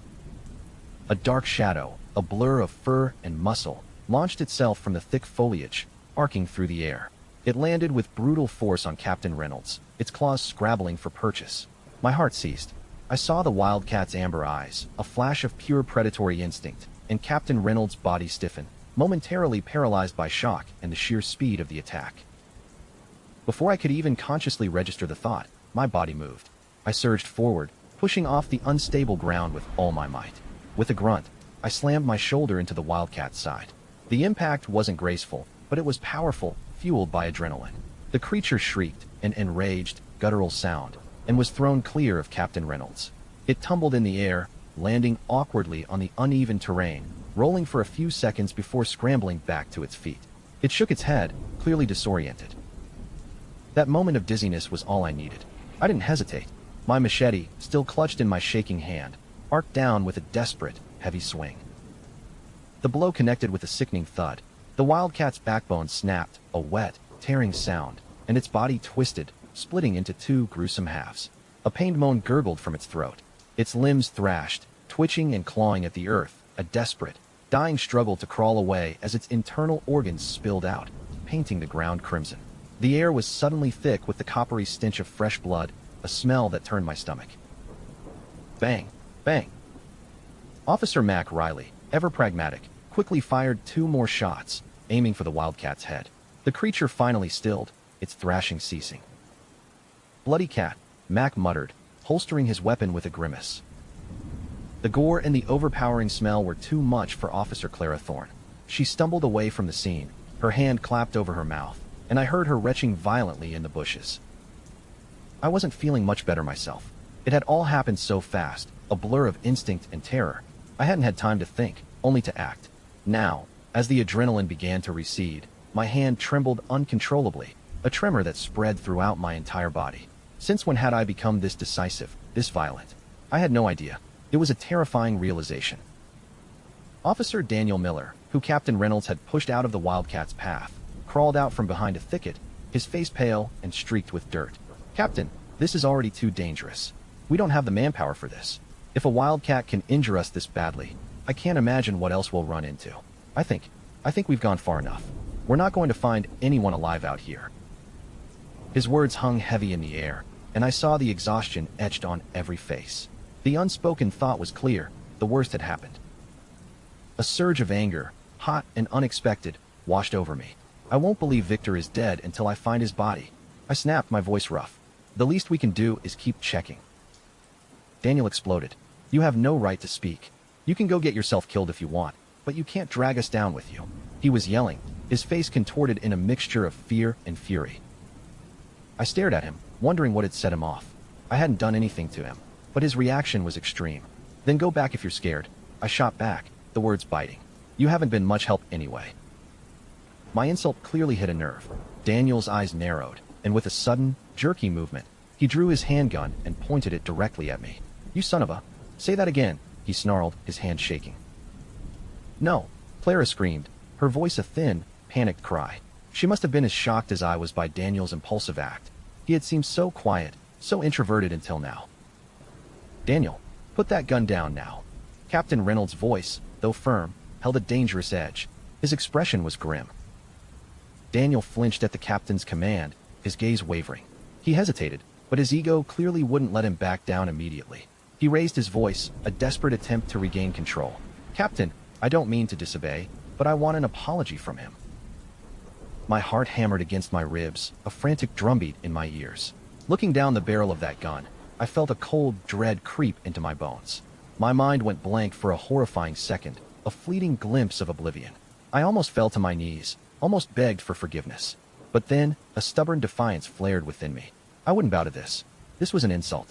A dark shadow, a blur of fur and muscle, launched itself from the thick foliage, arcing through the air. It landed with brutal force on Captain Reynolds, its claws scrabbling for purchase. My heart ceased. I saw the wildcat's amber eyes, a flash of pure predatory instinct, and Captain Reynolds' body stiffen, momentarily paralyzed by shock and the sheer speed of the attack. Before I could even consciously register the thought, my body moved. I surged forward, pushing off the unstable ground with all my might. With a grunt, I slammed my shoulder into the wildcat's side. The impact wasn't graceful, but it was powerful, fueled by adrenaline. The creature shrieked, an enraged, guttural sound, and was thrown clear of Captain Reynolds. It tumbled in the air, landing awkwardly on the uneven terrain, rolling for a few seconds before scrambling back to its feet. It shook its head, clearly disoriented. That moment of dizziness was all I needed. I didn't hesitate. My machete, still clutched in my shaking hand, arced down with a desperate, heavy swing. The blow connected with a sickening thud. The wildcat's backbone snapped, a wet, tearing sound, and its body twisted, splitting into two gruesome halves. A pained moan gurgled from its throat. Its limbs thrashed, twitching and clawing at the earth, a desperate, dying struggle to crawl away as its internal organs spilled out, painting the ground crimson. The air was suddenly thick with the coppery stench of fresh blood, a smell that turned my stomach. Bang! Bang! Officer Mac Riley, ever pragmatic, quickly fired 2 more shots, aiming for the wildcat's head. The creature finally stilled, its thrashing ceasing. Bloody cat, Mac muttered, holstering his weapon with a grimace. The gore and the overpowering smell were too much for Officer Clara Thorne. She stumbled away from the scene, her hand clapped over her mouth, and I heard her retching violently in the bushes. I wasn't feeling much better myself. It had all happened so fast, a blur of instinct and terror. I hadn't had time to think, only to act. Now, as the adrenaline began to recede, my hand trembled uncontrollably, a tremor that spread throughout my entire body. Since when had I become this decisive, this violent? I had no idea. It was a terrifying realization. Officer Daniel Miller, who Captain Reynolds had pushed out of the wildcat's path, crawled out from behind a thicket, his face pale and streaked with dirt. "Captain, this is already too dangerous. We don't have the manpower for this. If a wildcat can injure us this badly, I can't imagine what else we'll run into. I think we've gone far enough. We're not going to find anyone alive out here." His words hung heavy in the air, and I saw the exhaustion etched on every face. The unspoken thought was clear: the worst had happened. A surge of anger, hot and unexpected, washed over me. I won't believe Victor is dead until I find his body. I snapped, my voice rough. The least we can do is keep checking. Daniel exploded. "You have no right to speak. You can go get yourself killed if you want, but you can't drag us down with you." He was yelling, his face contorted in a mixture of fear and fury. I stared at him, wondering what had set him off. I hadn't done anything to him, but his reaction was extreme. "Then go back if you're scared," I shot back, the words biting. "You haven't been much help anyway." My insult clearly hit a nerve. Daniel's eyes narrowed, and with a sudden, jerky movement, he drew his handgun and pointed it directly at me. "You son of a..." "Say that again," he snarled, his hand shaking. "No," Clara screamed, her voice a thin, panicked cry. She must have been as shocked as I was by Daniel's impulsive act. He had seemed so quiet, so introverted until now. "Daniel, put that gun down now." Captain Reynolds' voice, though firm, held a dangerous edge. His expression was grim. Daniel flinched at the captain's command, his gaze wavering. He hesitated, but his ego clearly wouldn't let him back down immediately. He raised his voice, a desperate attempt to regain control. "Captain, I don't mean to disobey, but I want an apology from him." My heart hammered against my ribs, a frantic drumbeat in my ears. Looking down the barrel of that gun, I felt a cold dread creep into my bones. My mind went blank for a horrifying second, a fleeting glimpse of oblivion. I almost fell to my knees, almost begged for forgiveness. But then, a stubborn defiance flared within me. I wouldn't bow to this. This was an insult.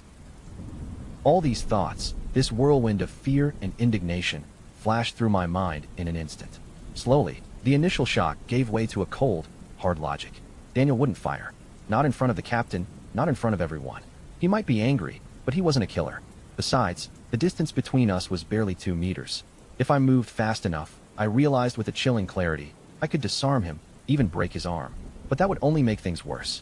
All these thoughts, this whirlwind of fear and indignation, flashed through my mind in an instant. Slowly, the initial shock gave way to a cold, hard logic. Daniel wouldn't fire. Not in front of the captain, not in front of everyone. He might be angry, but he wasn't a killer. Besides, the distance between us was barely 2 meters. If I moved fast enough, I realized with a chilling clarity, I could disarm him, even break his arm. But that would only make things worse.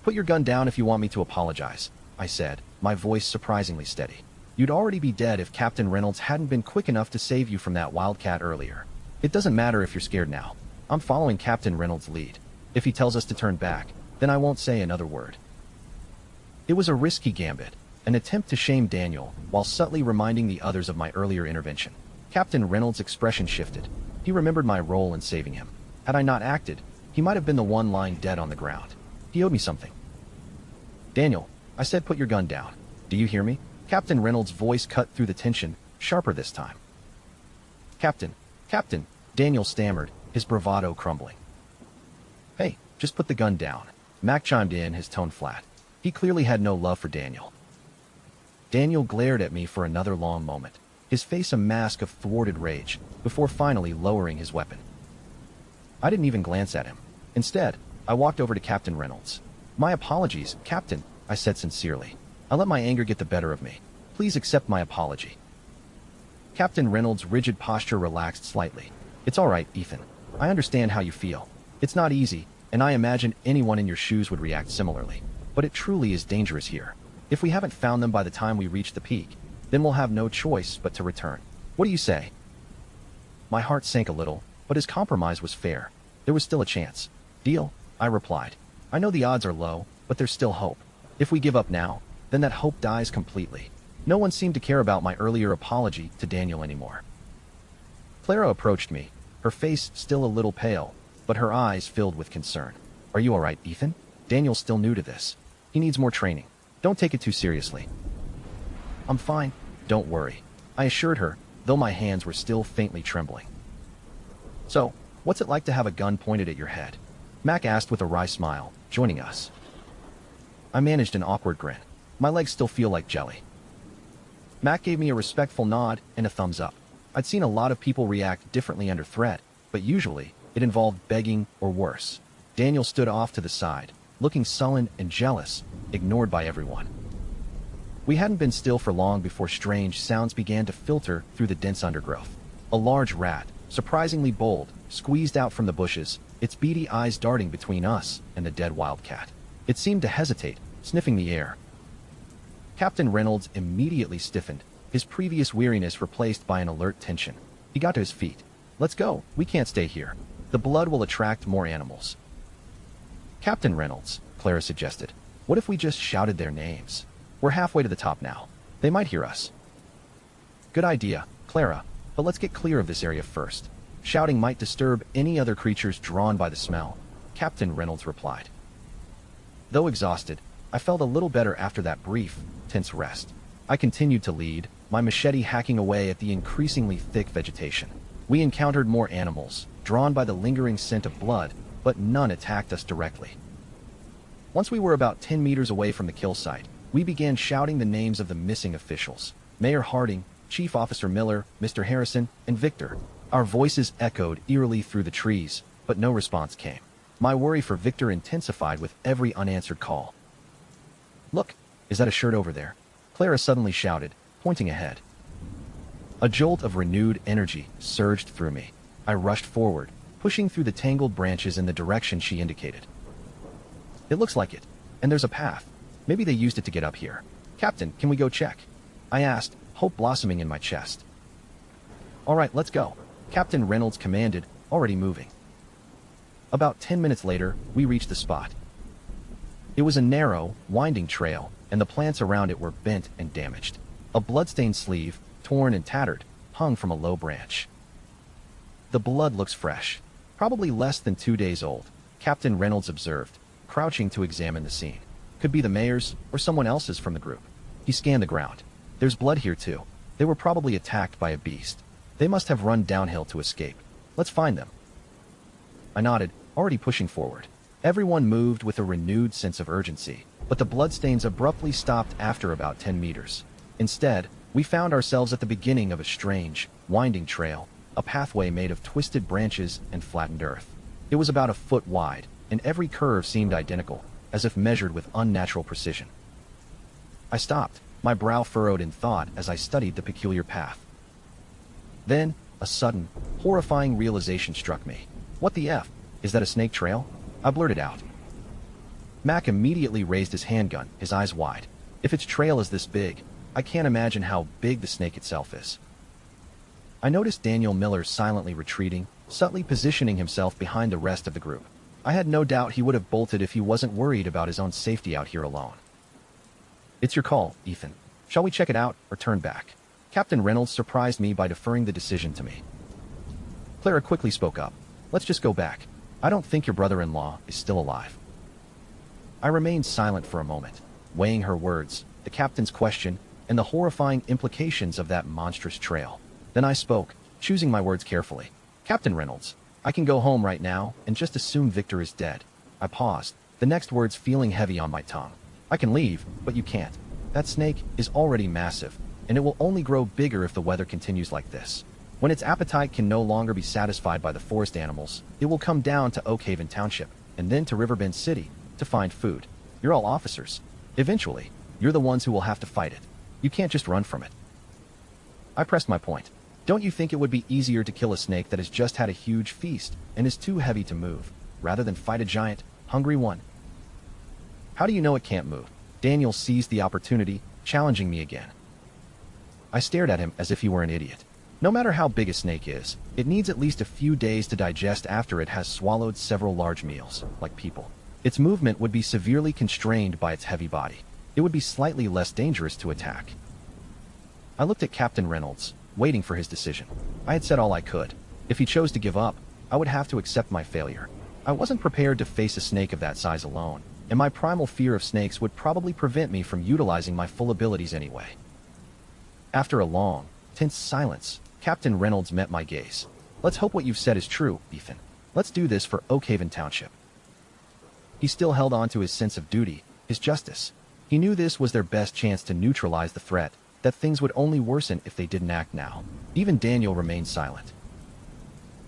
"Put your gun down if you want me to apologize," I said, my voice surprisingly steady. "You'd already be dead if Captain Reynolds hadn't been quick enough to save you from that wildcat earlier. It doesn't matter if you're scared now. I'm following Captain Reynolds' lead. If he tells us to turn back, then I won't say another word." It was a risky gambit, an attempt to shame Daniel, while subtly reminding the others of my earlier intervention. Captain Reynolds' expression shifted. He remembered my role in saving him. Had I not acted, he might have been the one lying dead on the ground. He owed me something. "Daniel," I said, "put your gun down. Do you hear me?" Captain Reynolds' voice cut through the tension, sharper this time. Captain, Daniel stammered, his bravado crumbling. "Hey, just put the gun down," Mac chimed in, his tone flat. He clearly had no love for Daniel. Daniel glared at me for another long moment, his face a mask of thwarted rage, before finally lowering his weapon. I didn't even glance at him. Instead, I walked over to Captain Reynolds. "My apologies, Captain," I said sincerely. "I let my anger get the better of me. Please accept my apology." Captain Reynolds' rigid posture relaxed slightly. "It's all right, Ethan. I understand how you feel. It's not easy, and I imagine anyone in your shoes would react similarly. But it truly is dangerous here. If we haven't found them by the time we reach the peak, then we'll have no choice but to return. What do you say?" My heart sank a little, but his compromise was fair. There was still a chance. "Deal," I replied. "I know the odds are low, but there's still hope. If we give up now, then that hope dies completely." No one seemed to care about my earlier apology to Daniel anymore. Clara approached me, her face still a little pale, but her eyes filled with concern. "Are you all right, Ethan? Daniel's still new to this. He needs more training. Don't take it too seriously." "I'm fine. Don't worry," I assured her, though my hands were still faintly trembling. "So, what's it like to have a gun pointed at your head?" Mac asked with a wry smile, joining us. I managed an awkward grin. My legs still feel like jelly. Mac gave me a respectful nod and a thumbs up. I'd seen a lot of people react differently under threat, but usually it involved begging or worse. Daniel stood off to the side, looking sullen and jealous, ignored by everyone. We hadn't been still for long before strange sounds began to filter through the dense undergrowth. A large rat, surprisingly bold, squeezed out from the bushes, its beady eyes darting between us and the dead wildcat. It seemed to hesitate, sniffing the air. Captain Reynolds immediately stiffened, his previous weariness replaced by an alert tension. He got to his feet. "Let's go. We can't stay here. The blood will attract more animals." "Captain Reynolds," Clara suggested, "what if we just shouted their names? We're halfway to the top now. They might hear us." "Good idea, Clara, but let's get clear of this area first. Shouting might disturb any other creatures drawn by the smell," Captain Reynolds replied. Though exhausted, I felt a little better after that brief, tense rest. I continued to lead, my machete hacking away at the increasingly thick vegetation. We encountered more animals, drawn by the lingering scent of blood, but none attacked us directly. Once we were about 10 meters away from the kill site, we began shouting the names of the missing officials: Mayor Harding, Chief Officer Miller, Mr. Harrison, and Victor. Our voices echoed eerily through the trees, but no response came. My worry for Victor intensified with every unanswered call. "Look, is that a shirt over there?" Clara suddenly shouted, pointing ahead. A jolt of renewed energy surged through me. I rushed forward, pushing through the tangled branches in the direction she indicated. "It looks like it, and there's a path. Maybe they used it to get up here. Captain, can we go check?" I asked, hope blossoming in my chest. "All right, let's go," Captain Reynolds commanded, already moving. About 10 minutes later, we reached the spot. It was a narrow, winding trail, and the plants around it were bent and damaged. A bloodstained sleeve, torn and tattered, hung from a low branch. "The blood looks fresh, probably less than 2 days old," Captain Reynolds observed, crouching to examine the scene. "Could be the mayor's or someone else's from the group." He scanned the ground. "There's blood here too. They were probably attacked by a beast. They must have run downhill to escape. Let's find them." I nodded, already pushing forward. Everyone moved with a renewed sense of urgency, but the bloodstains abruptly stopped after about 10 meters. Instead, we found ourselves at the beginning of a strange, winding trail, a pathway made of twisted branches and flattened earth. It was about a foot wide, and every curve seemed identical, as if measured with unnatural precision. I stopped, my brow furrowed in thought as I studied the peculiar path. Then, a sudden, horrifying realization struck me. "What the F? Is that a snake trail?" I blurted out. Mac immediately raised his handgun, his eyes wide. "If its trail is this big, I can't imagine how big the snake itself is." I noticed Daniel Miller silently retreating, subtly positioning himself behind the rest of the group. I had no doubt he would have bolted if he wasn't worried about his own safety out here alone. "It's your call, Ethan. Shall we check it out or turn back?" Captain Reynolds surprised me by deferring the decision to me. Clara quickly spoke up. "Let's just go back. I don't think your brother-in-law is still alive." I remained silent for a moment, weighing her words, the captain's question, and the horrifying implications of that monstrous trail. Then I spoke, choosing my words carefully. "Captain Reynolds, I can go home right now and just assume Victor is dead." I paused, the next words feeling heavy on my tongue. "I can leave, but you can't. That snake is already massive, and it will only grow bigger if the weather continues like this. When its appetite can no longer be satisfied by the forest animals, it will come down to Oak Haven Township, and then to Riverbend City, to find food. You're all officers. Eventually, you're the ones who will have to fight it. You can't just run from it. I pressed my point. Don't you think it would be easier to kill a snake that has just had a huge feast and is too heavy to move, rather than fight a giant, hungry one? How do you know it can't move? Daniel seized the opportunity, challenging me again. I stared at him as if he were an idiot. No matter how big a snake is, it needs at least a few days to digest after it has swallowed several large meals, like people. Its movement would be severely constrained by its heavy body. It would be slightly less dangerous to attack. I looked at Captain Reynolds, waiting for his decision. I had said all I could. If he chose to give up, I would have to accept my failure. I wasn't prepared to face a snake of that size alone, and my primal fear of snakes would probably prevent me from utilizing my full abilities anyway. After a long, tense silence, Captain Reynolds met my gaze. Let's hope what you've said is true, Ethan. Let's do this for Oak Haven Township. He still held on to his sense of duty, his justice. He knew this was their best chance to neutralize the threat, that things would only worsen if they didn't act now. Even Daniel remained silent.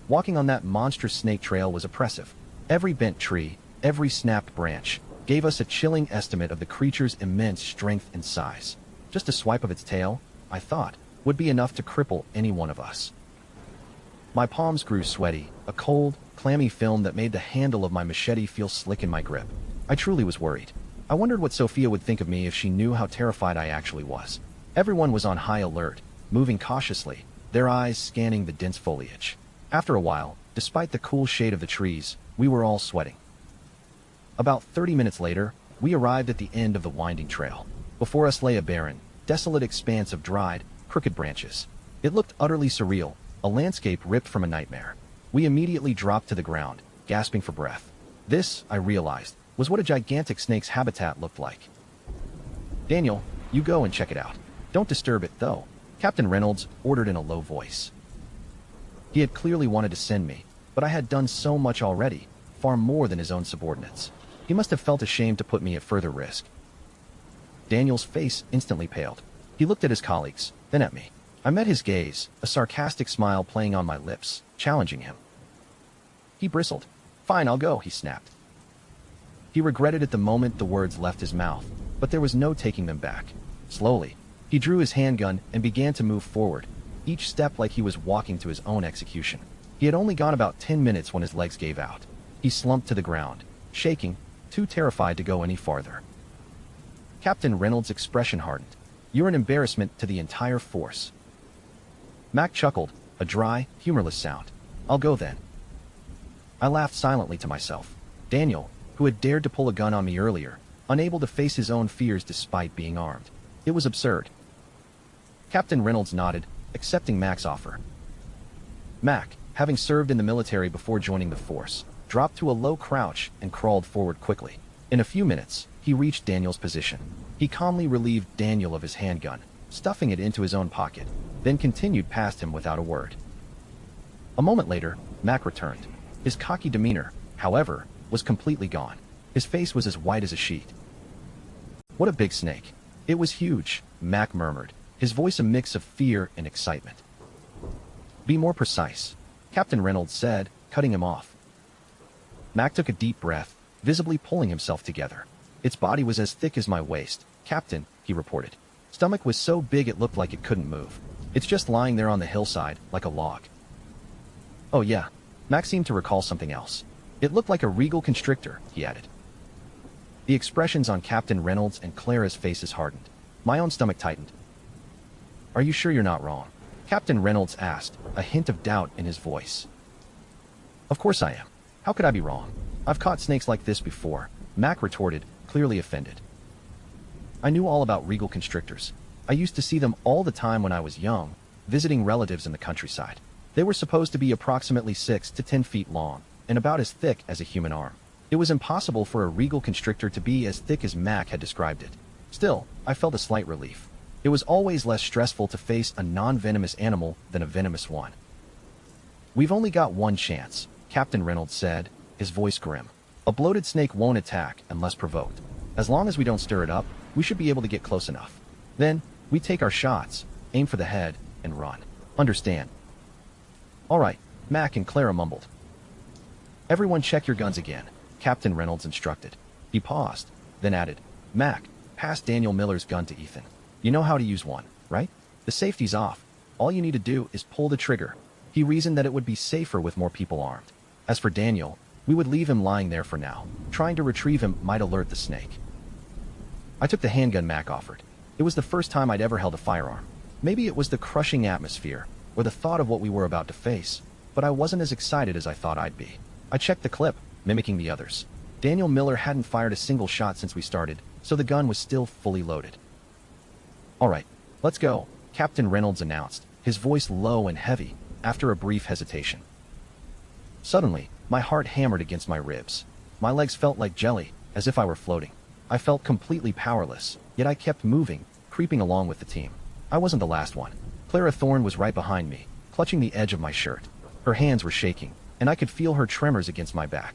Walking on that monstrous snake trail was oppressive. Every bent tree, every snapped branch, gave us a chilling estimate of the creature's immense strength and size. Just a swipe of its tail, I thought, would be enough to cripple any one of us. My palms grew sweaty, a cold, clammy film that made the handle of my machete feel slick in my grip. I truly was worried. I wondered what Sophia would think of me if she knew how terrified I actually was. Everyone was on high alert, moving cautiously, their eyes scanning the dense foliage. After a while, despite the cool shade of the trees, we were all sweating. About 30 minutes later, we arrived at the end of the winding trail. Before us lay a barren, desolate expanse of dried, crooked branches. It looked utterly surreal, a landscape ripped from a nightmare. We immediately dropped to the ground, gasping for breath. This, I realized, was what a gigantic snake's habitat looked like. Daniel, you go and check it out. Don't disturb it, though, Captain Reynolds ordered in a low voice. He had clearly wanted to send me, but I had done so much already, far more than his own subordinates. He must have felt ashamed to put me at further risk. Daniel's face instantly paled. He looked at his colleagues, then at me. I met his gaze, a sarcastic smile playing on my lips, challenging him. He bristled. Fine, I'll go, he snapped. He regretted at the moment the words left his mouth, but there was no taking them back. Slowly, he drew his handgun and began to move forward, each step like he was walking to his own execution. He had only gone about 10 minutes when his legs gave out. He slumped to the ground, shaking, too terrified to go any farther. Captain Reynolds' expression hardened. You're an embarrassment to the entire force. Mac chuckled, a dry, humorless sound. I'll go then. I laughed silently to myself. Daniel, who had dared to pull a gun on me earlier, unable to face his own fears despite being armed. It was absurd. Captain Reynolds nodded, accepting Mac's offer. Mac, having served in the military before joining the force, dropped to a low crouch and crawled forward quickly. In a few minutes, he reached Daniel's position. He calmly relieved Daniel of his handgun, stuffing it into his own pocket, then continued past him without a word. A moment later, Mac returned. His cocky demeanor, however, was completely gone. His face was as white as a sheet. What a big snake. It was huge, Mac murmured, his voice a mix of fear and excitement. Be more precise, Captain Reynolds said, cutting him off. Mac took a deep breath, visibly pulling himself together. Its body was as thick as my waist, Captain, he reported. Stomach was so big it looked like it couldn't move. It's just lying there on the hillside, like a log. Oh yeah, Mac seemed to recall something else. It looked like a regal constrictor, he added. The expressions on Captain Reynolds and Clara's faces hardened. My own stomach tightened. Are you sure you're not wrong? Captain Reynolds asked, a hint of doubt in his voice. Of course I am. How could I be wrong? I've caught snakes like this before, Mac retorted, clearly offended. I knew all about regal constrictors. I used to see them all the time when I was young, visiting relatives in the countryside. They were supposed to be approximately 6 to 10 feet long, and about as thick as a human arm. It was impossible for a regal constrictor to be as thick as Mac had described it. Still, I felt a slight relief. It was always less stressful to face a non-venomous animal than a venomous one. We've only got one chance, Captain Reynolds said, his voice grim. A bloated snake won't attack unless provoked. As long as we don't stir it up, We should be able to get close enough. Then, we take our shots, aim for the head, and run. Understand? All right, Mac and Clara mumbled. Everyone check your guns again, Captain Reynolds instructed. He paused, then added, Mac, pass Daniel Miller's gun to Ethan. You know how to use one, right? The safety's off. All you need to do is pull the trigger. He reasoned that it would be safer with more people armed. As for Daniel, we would leave him lying there for now. Trying to retrieve him might alert the snake. I took the handgun Mac offered. It was the first time I'd ever held a firearm. Maybe it was the crushing atmosphere, or the thought of what we were about to face, but I wasn't as excited as I thought I'd be. I checked the clip, mimicking the others. Daniel Miller hadn't fired a single shot since we started, so the gun was still fully loaded. All right, let's go, Captain Reynolds announced, his voice low and heavy, after a brief hesitation. Suddenly, my heart hammered against my ribs. My legs felt like jelly, as if I were floating. I felt completely powerless, yet I kept moving, creeping along with the team. I wasn't the last one. Clara Thorne was right behind me, clutching the edge of my shirt. Her hands were shaking, and I could feel her tremors against my back.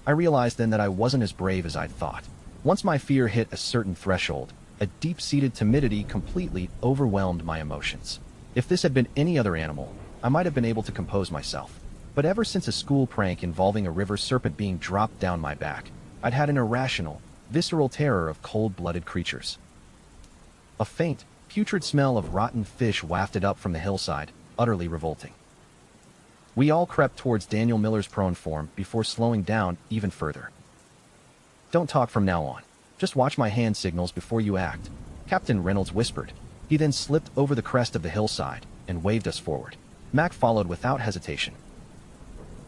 I realized then that I wasn't as brave as I'd thought. Once my fear hit a certain threshold, a deep-seated timidity completely overwhelmed my emotions. If this had been any other animal, I might have been able to compose myself. But ever since a school prank involving a river serpent being dropped down my back, I'd had an irrational, visceral terror of cold-blooded creatures. A faint, putrid smell of rotten fish wafted up from the hillside, utterly revolting. We all crept towards Daniel Miller's prone form before slowing down even further. Don't talk from now on. Just watch my hand signals before you act, Captain Reynolds whispered. He then slipped over the crest of the hillside and waved us forward. Mac followed without hesitation.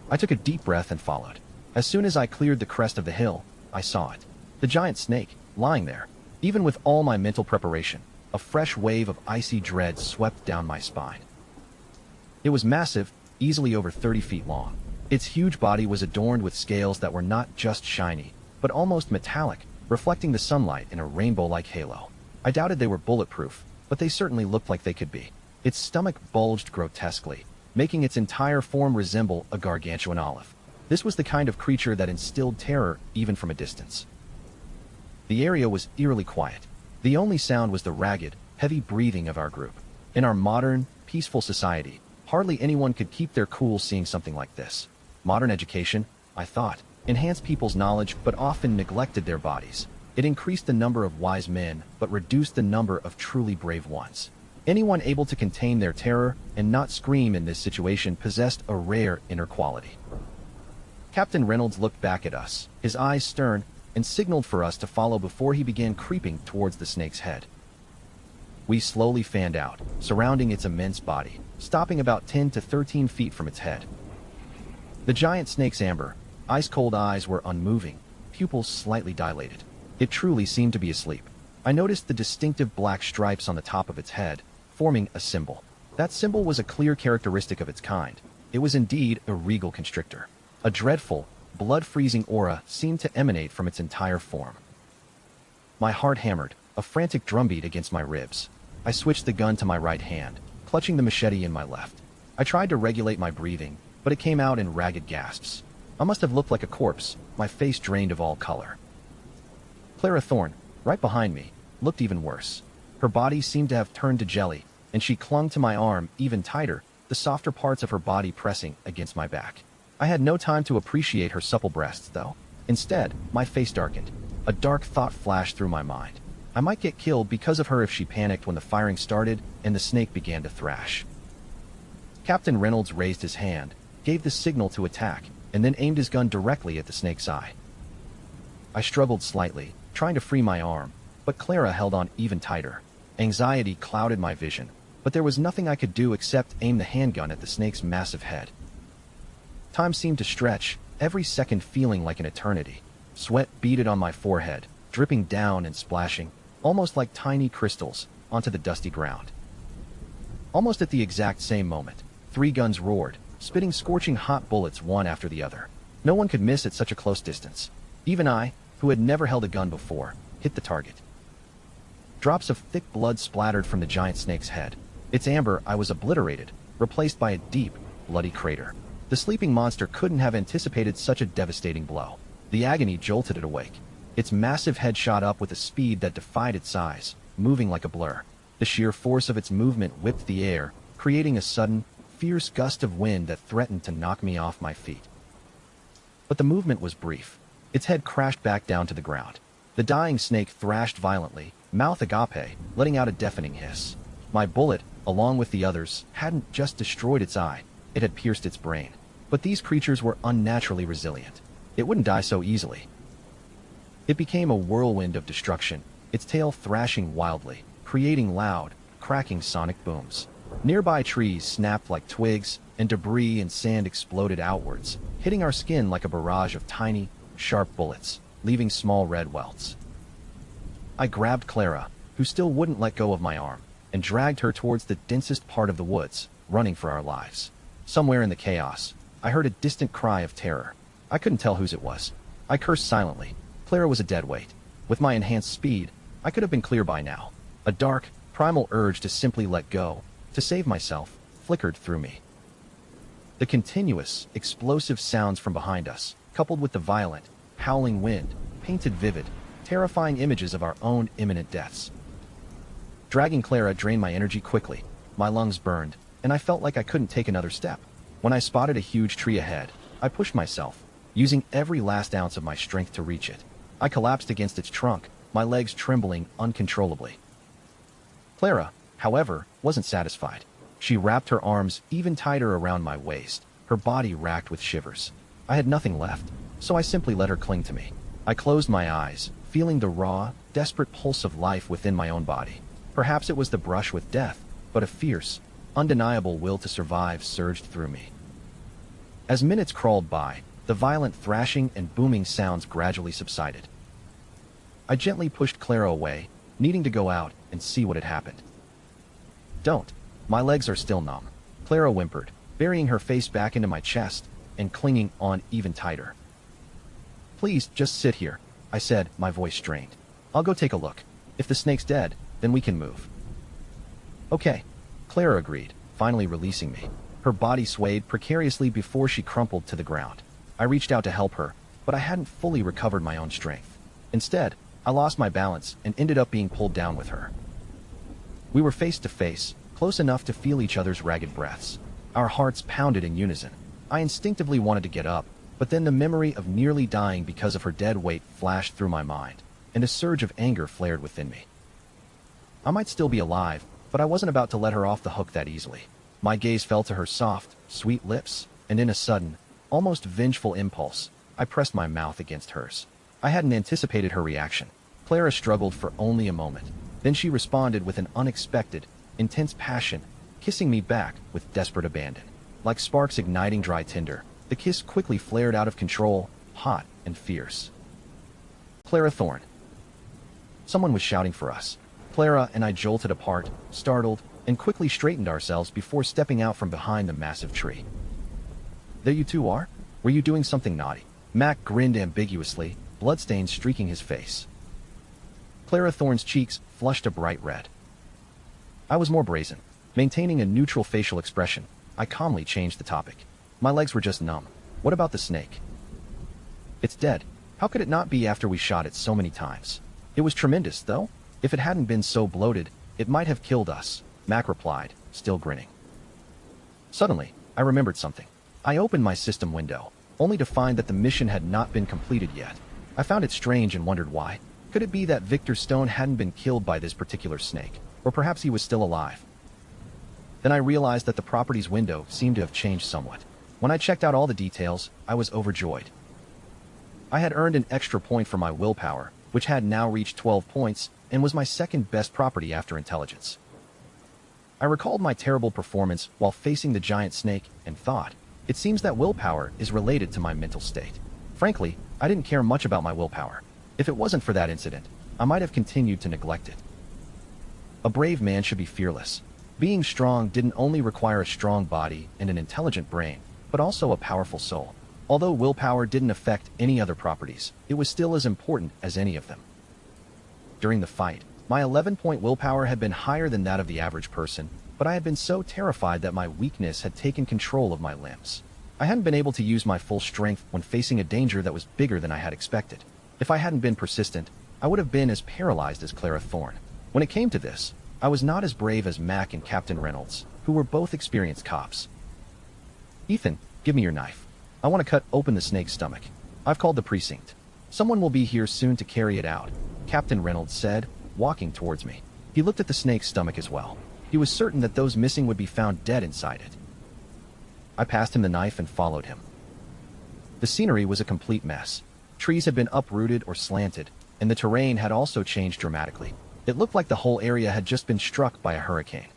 I took a deep breath and followed. As soon as I cleared the crest of the hill, I saw it. The giant snake, lying there. Even with all my mental preparation, a fresh wave of icy dread swept down my spine. It was massive, easily over 30 feet long. Its huge body was adorned with scales that were not just shiny, but almost metallic, reflecting the sunlight in a rainbow-like halo. I doubted they were bulletproof, but they certainly looked like they could be. Its stomach bulged grotesquely, making its entire form resemble a gargantuan olive. This was the kind of creature that instilled terror even from a distance. The area was eerily quiet. The only sound was the ragged, heavy breathing of our group. In our modern, peaceful society, hardly anyone could keep their cool seeing something like this. Modern education, I thought, enhanced people's knowledge but often neglected their bodies. It increased the number of wise men but reduced the number of truly brave ones. Anyone able to contain their terror and not scream in this situation possessed a rare inner quality. Captain Reynolds looked back at us, his eyes stern, and signaled for us to follow before he began creeping towards the snake's head. We slowly fanned out, surrounding its immense body, stopping about 10 to 13 feet from its head. The giant snake's amber, ice-cold eyes were unmoving, pupils slightly dilated. It truly seemed to be asleep. I noticed the distinctive black stripes on the top of its head, forming a symbol. That symbol was a clear characteristic of its kind. It was indeed a regal constrictor. A dreadful, blood-freezing aura seemed to emanate from its entire form. My heart hammered, a frantic drumbeat against my ribs. I switched the gun to my right hand, clutching the machete in my left. I tried to regulate my breathing, but it came out in ragged gasps. I must have looked like a corpse, my face drained of all color. Clara Thorne, right behind me, looked even worse. Her body seemed to have turned to jelly, and she clung to my arm even tighter, the softer parts of her body pressing against my back. I had no time to appreciate her supple breasts, though. Instead, my face darkened. A dark thought flashed through my mind. I might get killed because of her if she panicked when the firing started and the snake began to thrash. Captain Reynolds raised his hand, gave the signal to attack, and then aimed his gun directly at the snake's eye. I struggled slightly, trying to free my arm, but Clara held on even tighter. Anxiety clouded my vision, but there was nothing I could do except aim the handgun at the snake's massive head. Time seemed to stretch, every second feeling like an eternity. Sweat beaded on my forehead, dripping down and splashing, almost like tiny crystals, onto the dusty ground. Almost at the exact same moment, 3 guns roared, spitting scorching hot bullets one after the other. No one could miss at such a close distance. Even I, who had never held a gun before, hit the target. Drops of thick blood splattered from the giant snake's head. Its amber eye was obliterated, replaced by a deep, bloody crater. The sleeping monster couldn't have anticipated such a devastating blow. The agony jolted it awake. Its massive head shot up with a speed that defied its size, moving like a blur. The sheer force of its movement whipped the air, creating a sudden, fierce gust of wind that threatened to knock me off my feet. But the movement was brief. Its head crashed back down to the ground. The dying snake thrashed violently, mouth agape, letting out a deafening hiss. My bullet, along with the others, hadn't just destroyed its eye, it had pierced its brain. But these creatures were unnaturally resilient. It wouldn't die so easily. It became a whirlwind of destruction, its tail thrashing wildly, creating loud, cracking sonic booms. Nearby trees snapped like twigs, and debris and sand exploded outwards, hitting our skin like a barrage of tiny, sharp bullets, leaving small red welts. I grabbed Clara, who still wouldn't let go of my arm, and dragged her towards the densest part of the woods, running for our lives. Somewhere in the chaos, I heard a distant cry of terror. I couldn't tell whose it was. I cursed silently. Clara was a dead weight. With my enhanced speed, I could have been clear by now. A dark, primal urge to simply let go, to save myself, flickered through me. The continuous, explosive sounds from behind us, coupled with the violent, howling wind, painted vivid, terrifying images of our own imminent deaths. Dragging Clara drained my energy quickly. My lungs burned, and I felt like I couldn't take another step. When I spotted a huge tree ahead, I pushed myself, using every last ounce of my strength to reach it. I collapsed against its trunk, my legs trembling uncontrollably. Clara, however, wasn't satisfied. She wrapped her arms even tighter around my waist, her body racked with shivers. I had nothing left, so I simply let her cling to me. I closed my eyes, feeling the raw, desperate pulse of life within my own body. Perhaps it was the brush with death, but a fierce, undeniable will to survive surged through me. As minutes crawled by, the violent thrashing and booming sounds gradually subsided. I gently pushed Clara away, needing to go out and see what had happened. "Don't. My legs are still numb," Clara whimpered, burying her face back into my chest and clinging on even tighter. "Please, just sit here," I said, my voice strained. "I'll go take a look. If the snake's dead, then we can move." "Okay," Clara agreed, finally releasing me. Her body swayed precariously before she crumpled to the ground. I reached out to help her, but I hadn't fully recovered my own strength. Instead, I lost my balance and ended up being pulled down with her. We were face to face, close enough to feel each other's ragged breaths. Our hearts pounded in unison. I instinctively wanted to get up, but then the memory of nearly dying because of her dead weight flashed through my mind, and a surge of anger flared within me. I might still be alive, but I wasn't about to let her off the hook that easily. My gaze fell to her soft, sweet lips, and in a sudden, almost vengeful impulse, I pressed my mouth against hers. I hadn't anticipated her reaction. Clara struggled for only a moment. Then she responded with an unexpected, intense passion, kissing me back with desperate abandon. Like sparks igniting dry tinder, the kiss quickly flared out of control, hot and fierce. "Clara Thorne." Someone was shouting for us. Clara and I jolted apart, startled, and quickly straightened ourselves before stepping out from behind the massive tree. "There you two are? Were you doing something naughty?" Mac grinned ambiguously, bloodstains streaking his face. Clara Thorne's cheeks flushed a bright red. I was more brazen. Maintaining a neutral facial expression, I calmly changed the topic. "My legs were just numb. What about the snake?" "It's dead. How could it not be after we shot it so many times? It was tremendous, though. If it hadn't been so bloated, it might have killed us," Mac replied, still grinning. Suddenly, I remembered something. I opened my system window, only to find that the mission had not been completed yet. I found it strange and wondered why. Could it be that Victor Stone hadn't been killed by this particular snake, or perhaps he was still alive? Then I realized that the property's window seemed to have changed somewhat. When I checked out all the details, I was overjoyed. I had earned an extra point for my willpower, which had now reached 12 points, and was my second best property after intelligence. I recalled my terrible performance while facing the giant snake and thought, it seems that willpower is related to my mental state. Frankly, I didn't care much about my willpower. If it wasn't for that incident, I might have continued to neglect it. A brave man should be fearless. Being strong didn't only require a strong body and an intelligent brain, but also a powerful soul. Although willpower didn't affect any other properties, it was still as important as any of them. During the fight, my 11-point willpower had been higher than that of the average person, but I had been so terrified that my weakness had taken control of my limbs. I hadn't been able to use my full strength when facing a danger that was bigger than I had expected. If I hadn't been persistent, I would have been as paralyzed as Clara Thorne. When it came to this, I was not as brave as Mac and Captain Reynolds, who were both experienced cops. "Ethan, give me your knife. I want to cut open the snake's stomach. I've called the precinct. Someone will be here soon to carry it out," Captain Reynolds said, walking towards me. He looked at the snake's stomach as well. He was certain that those missing would be found dead inside it. I passed him the knife and followed him. The scenery was a complete mess. Trees had been uprooted or slanted, and the terrain had also changed dramatically. It looked like the whole area had just been struck by a hurricane.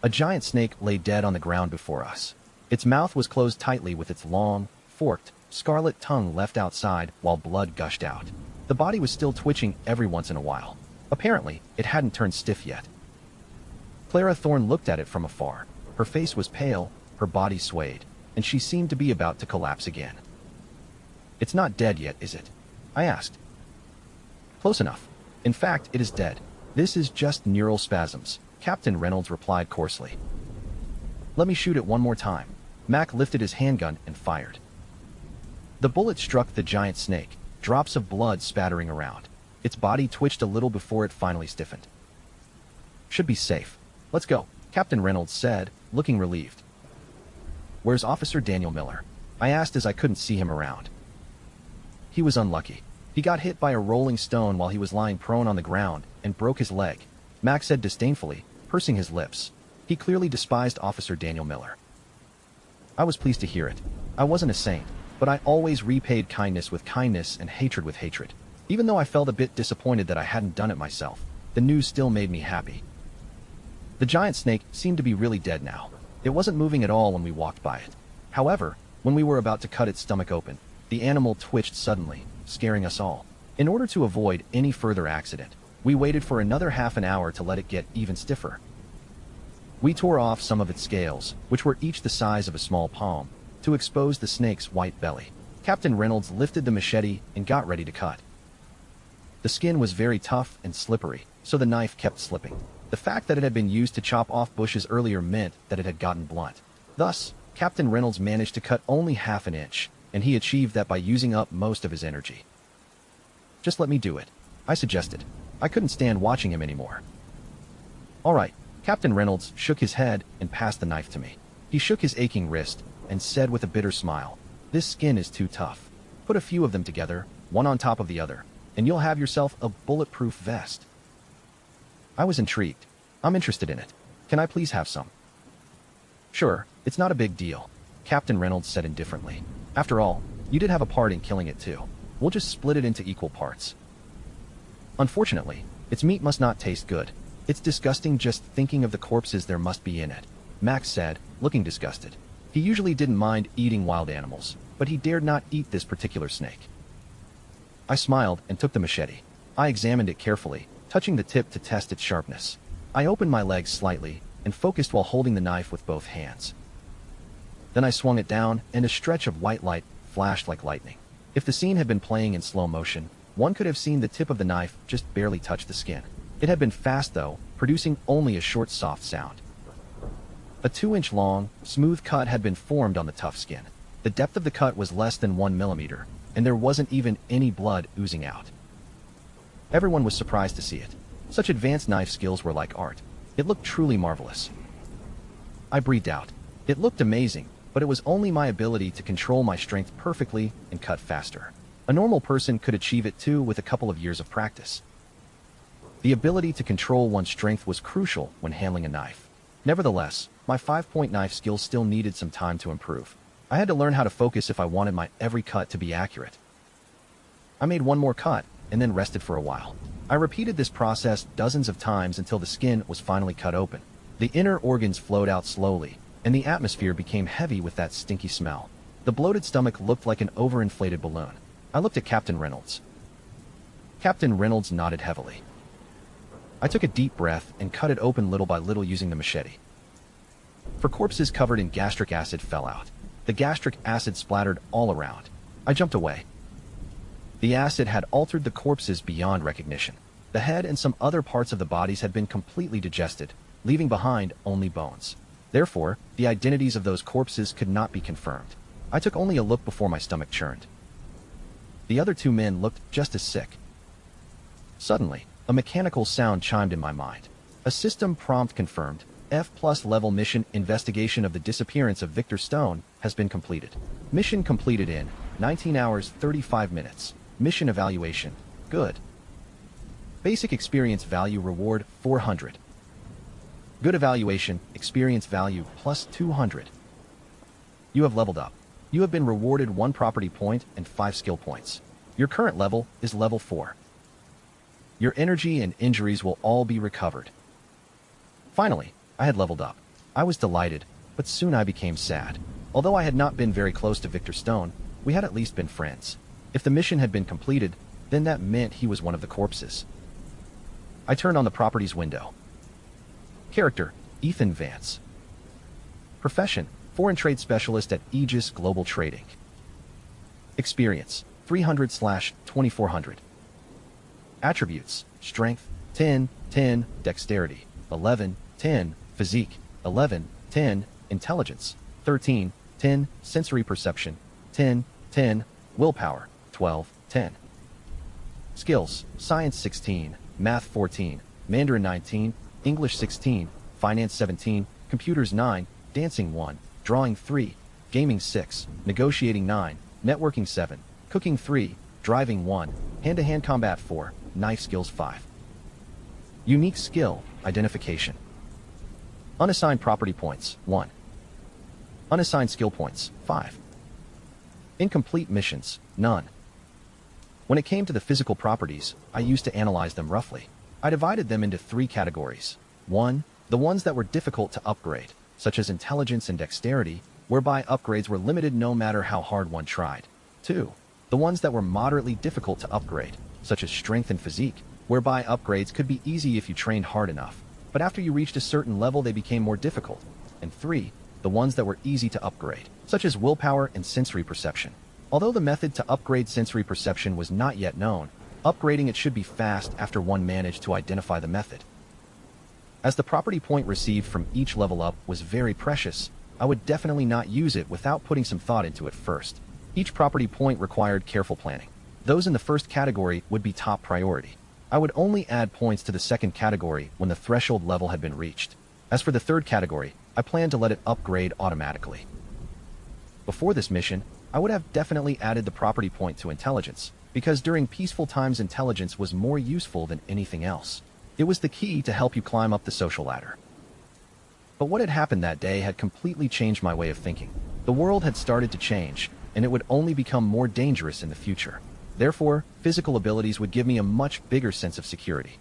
A giant snake lay dead on the ground before us. Its mouth was closed tightly with its long, forked, scarlet tongue left outside while blood gushed out. The body was still twitching every once in a while. Apparently, it hadn't turned stiff yet. Clara Thorne looked at it from afar. Her face was pale, her body swayed, and she seemed to be about to collapse again. "It's not dead yet, is it?" I asked. "Close enough. In fact, it is dead. This is just neural spasms," Captain Reynolds replied coarsely. "Let me shoot it one more time." Mac lifted his handgun and fired. The bullet struck the giant snake, drops of blood spattering around. Its body twitched a little before it finally stiffened. "Should be safe. Let's go," Captain Reynolds said, looking relieved. "Where's Officer Daniel Miller?" I asked as I couldn't see him around. "He was unlucky. He got hit by a rolling stone while he was lying prone on the ground and broke his leg," Mac said disdainfully, pursing his lips. He clearly despised Officer Daniel Miller. I was pleased to hear it. I wasn't a saint, but I always repaid kindness with kindness and hatred with hatred. Even though I felt a bit disappointed that I hadn't done it myself, the news still made me happy. The giant snake seemed to be really dead now. It wasn't moving at all when we walked by it. However, when we were about to cut its stomach open, the animal twitched suddenly, scaring us all. In order to avoid any further accident, we waited for another half an hour to let it get even stiffer. We tore off some of its scales, which were each the size of a small palm, to expose the snake's white belly. Captain Reynolds lifted the machete and got ready to cut. The skin was very tough and slippery, so the knife kept slipping. The fact that it had been used to chop off bushes earlier meant that it had gotten blunt. Thus, Captain Reynolds managed to cut only half an inch, and he achieved that by using up most of his energy. "Just let me do it," I suggested. I couldn't stand watching him anymore. "All right." Captain Reynolds shook his head and passed the knife to me. He shook his aching wrist and said with a bitter smile, "This skin is too tough. Put a few of them together, one on top of the other, and you'll have yourself a bulletproof vest." I was intrigued. "I'm interested in it. Can I please have some?" "Sure, it's not a big deal," Captain Reynolds said indifferently. "After all, you did have a part in killing it too. We'll just split it into equal parts." "Unfortunately, its meat must not taste good. It's disgusting just thinking of the corpses there must be in it," Max said, looking disgusted. He usually didn't mind eating wild animals, but he dared not eat this particular snake. I smiled and took the machete. I examined it carefully, touching the tip to test its sharpness. I opened my legs slightly and focused while holding the knife with both hands. Then I swung it down, and a stretch of white light flashed like lightning. If the scene had been playing in slow motion, one could have seen the tip of the knife just barely touch the skin. It had been fast, though, producing only a short, soft sound. A 2-inch long, smooth cut had been formed on the tough skin. The depth of the cut was less than 1 millimeter, and there wasn't even any blood oozing out. Everyone was surprised to see it. Such advanced knife skills were like art. It looked truly marvelous. I breathed out. It looked amazing, but it was only my ability to control my strength perfectly and cut faster. A normal person could achieve it too with a couple of years of practice. The ability to control one's strength was crucial when handling a knife. Nevertheless, my 5-point knife skills still needed some time to improve. I had to learn how to focus if I wanted my every cut to be accurate. I made one more cut and then rested for a while. I repeated this process dozens of times until the skin was finally cut open. The inner organs flowed out slowly, and the atmosphere became heavy with that stinky smell. The bloated stomach looked like an overinflated balloon. I looked at Captain Reynolds. Captain Reynolds nodded heavily. I took a deep breath and cut it open little by little using the machete. For corpses covered in gastric acid fell out. The gastric acid splattered all around. I jumped away. The acid had altered the corpses beyond recognition. The head and some other parts of the bodies had been completely digested, leaving behind only bones. Therefore, the identities of those corpses could not be confirmed. I took only a look before my stomach churned. The other two men looked just as sick. Suddenly, a mechanical sound chimed in my mind. A system prompt confirmed, F+ level mission investigation of the disappearance of Victor Stone has been completed. Mission completed in 19 hours 35 minutes. Mission evaluation, good. Basic experience value reward 400. Good evaluation, experience value plus 200. You have leveled up. You have been rewarded 1 property point and 5 skill points. Your current level is level 4. Your energy and injuries will all be recovered. Finally, I had leveled up. I was delighted, but soon I became sad. Although I had not been very close to Victor Stone, we had at least been friends. If the mission had been completed, then that meant he was one of the corpses. I turned on the properties window. Character, Ethan Vance. Profession, Foreign Trade Specialist at Aegis Global Trading. Experience, 300/2400. Attributes, Strength, 10, 10, Dexterity, 11, 10, Physique, 11, 10, Intelligence, 13, 10, Sensory Perception, 10, 10, Willpower, 12, 10. Skills, Science 16, Math 14, Mandarin 19, English 16, Finance 17, Computers 9, Dancing 1, Drawing 3, Gaming 6, Negotiating 9, Networking 7, Cooking 3, Driving 1, Hand-to-hand Combat 4, Knife Skills 5. Unique Skill, Identification. Unassigned Property Points, 1. Unassigned Skill Points, 5. Incomplete Missions, none. When it came to the physical properties, I used to analyze them roughly. I divided them into 3 categories. 1. The ones that were difficult to upgrade, such as intelligence and dexterity, whereby upgrades were limited no matter how hard one tried. 2. The ones that were moderately difficult to upgrade, such as strength and physique, whereby upgrades could be easy if you trained hard enough, but after you reached a certain level they became more difficult. And 3. The ones that were easy to upgrade, such as willpower and sensory perception. Although the method to upgrade sensory perception was not yet known, upgrading it should be fast after one managed to identify the method. As the property point received from each level up was very precious, I would definitely not use it without putting some thought into it first. Each property point required careful planning. Those in the first category would be top priority. I would only add points to the second category when the threshold level had been reached. As for the third category, I planned to let it upgrade automatically. Before this mission, I would have definitely added the property point to intelligence, because during peaceful times intelligence was more useful than anything else. It was the key to help you climb up the social ladder. But what had happened that day had completely changed my way of thinking. The world had started to change, and it would only become more dangerous in the future. Therefore, physical abilities would give me a much bigger sense of security.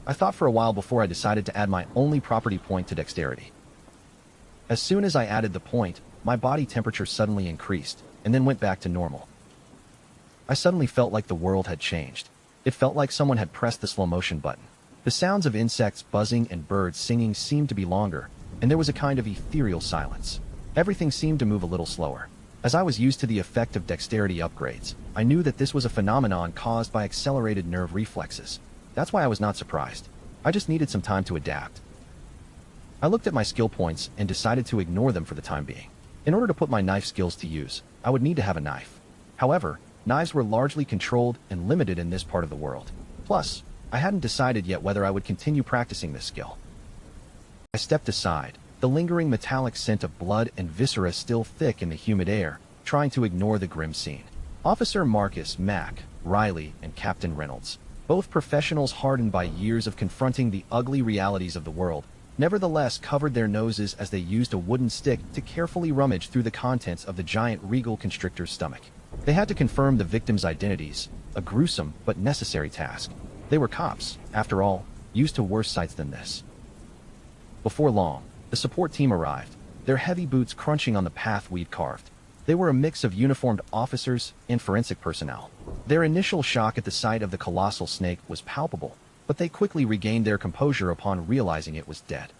I thought for a while before I decided to add my only property point to dexterity. As soon as I added the point, my body temperature suddenly increased, and then went back to normal. I suddenly felt like the world had changed. It felt like someone had pressed the slow motion button. The sounds of insects buzzing and birds singing seemed to be longer, and there was a kind of ethereal silence. Everything seemed to move a little slower. As I was used to the effect of dexterity upgrades, I knew that this was a phenomenon caused by accelerated nerve reflexes. That's why I was not surprised. I just needed some time to adapt. I looked at my skill points and decided to ignore them for the time being. In order to put my knife skills to use, I would need to have a knife. However, knives were largely controlled and limited in this part of the world. Plus, I hadn't decided yet whether I would continue practicing this skill. I stepped aside, the lingering metallic scent of blood and viscera still thick in the humid air, trying to ignore the grim scene. Officer Marcus, Mac, Riley, and Captain Reynolds, both professionals hardened by years of confronting the ugly realities of the world, nevertheless covered their noses as they used a wooden stick to carefully rummage through the contents of the giant regal constrictor's stomach. They had to confirm the victims' identities, a gruesome but necessary task. They were cops, after all, used to worse sights than this. Before long, the support team arrived, their heavy boots crunching on the path we'd carved. They were a mix of uniformed officers and forensic personnel. Their initial shock at the sight of the colossal snake was palpable, but they quickly regained their composure upon realizing it was dead.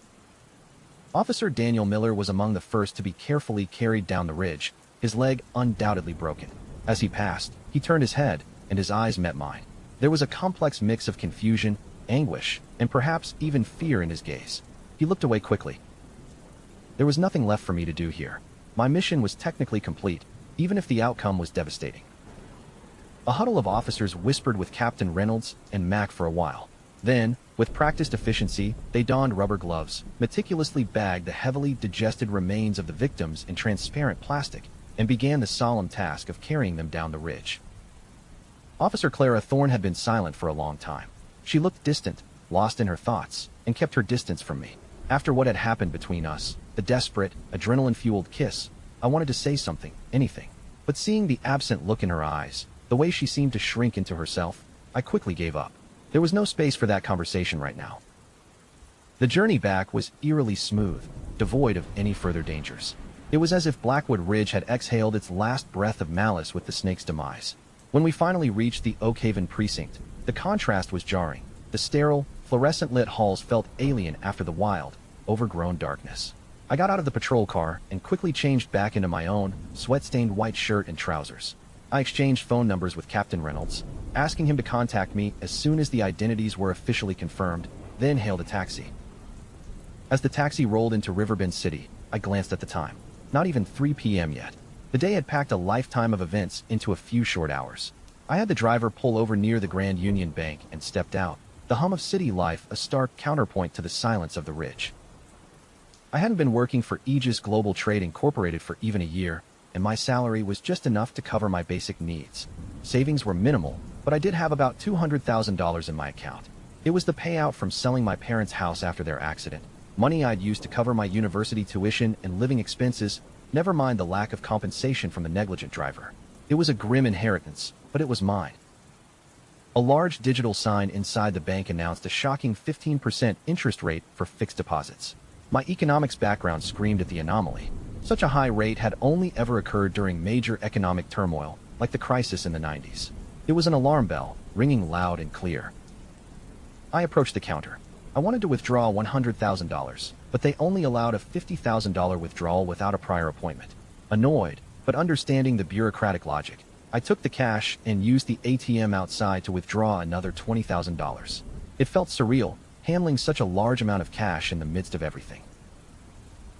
Officer Daniel Miller was among the first to be carefully carried down the ridge, his leg undoubtedly broken. As he passed, he turned his head, and his eyes met mine. There was a complex mix of confusion, anguish, and perhaps even fear in his gaze. He looked away quickly. There was nothing left for me to do here. My mission was technically complete, even if the outcome was devastating. A huddle of officers whispered with Captain Reynolds and Mac for a while. Then, with practiced efficiency, they donned rubber gloves, meticulously bagged the heavily digested remains of the victims in transparent plastic, and began the solemn task of carrying them down the ridge. Officer Clara Thorne had been silent for a long time. She looked distant, lost in her thoughts, and kept her distance from me. After what had happened between us, the desperate, adrenaline-fueled kiss, I wanted to say something, anything. But seeing the absent look in her eyes, the way she seemed to shrink into herself, I quickly gave up. There was no space for that conversation right now. The journey back was eerily smooth, devoid of any further dangers. It was as if Blackwood Ridge had exhaled its last breath of malice with the snake's demise. When we finally reached the Oakhaven precinct, the contrast was jarring. The sterile, fluorescent-lit halls felt alien after the wild, overgrown darkness. I got out of the patrol car and quickly changed back into my own, sweat-stained white shirt and trousers. I exchanged phone numbers with Captain Reynolds, asking him to contact me as soon as the identities were officially confirmed, then hailed a taxi. As the taxi rolled into Riverbend City, I glanced at the time. Not even 3 p.m. yet. The day had packed a lifetime of events into a few short hours. I had the driver pull over near the Grand Union Bank and stepped out, the hum of city life a stark counterpoint to the silence of the ridge. I hadn't been working for Aegis Global Trade Incorporated for even a year, and my salary was just enough to cover my basic needs. Savings were minimal, but I did have about $200,000 in my account. It was the payout from selling my parents' house after their accident, money I'd used to cover my university tuition and living expenses, never mind the lack of compensation from the negligent driver. It was a grim inheritance, but it was mine. A large digital sign inside the bank announced a shocking 15% interest rate for fixed deposits. My economics background screamed at the anomaly. Such a high rate had only ever occurred during major economic turmoil, like the crisis in the 90s. It was an alarm bell, ringing loud and clear. I approached the counter. I wanted to withdraw $100,000, but they only allowed a $50,000 withdrawal without a prior appointment. Annoyed, but understanding the bureaucratic logic, I took the cash and used the ATM outside to withdraw another $20,000. It felt surreal, handling such a large amount of cash in the midst of everything.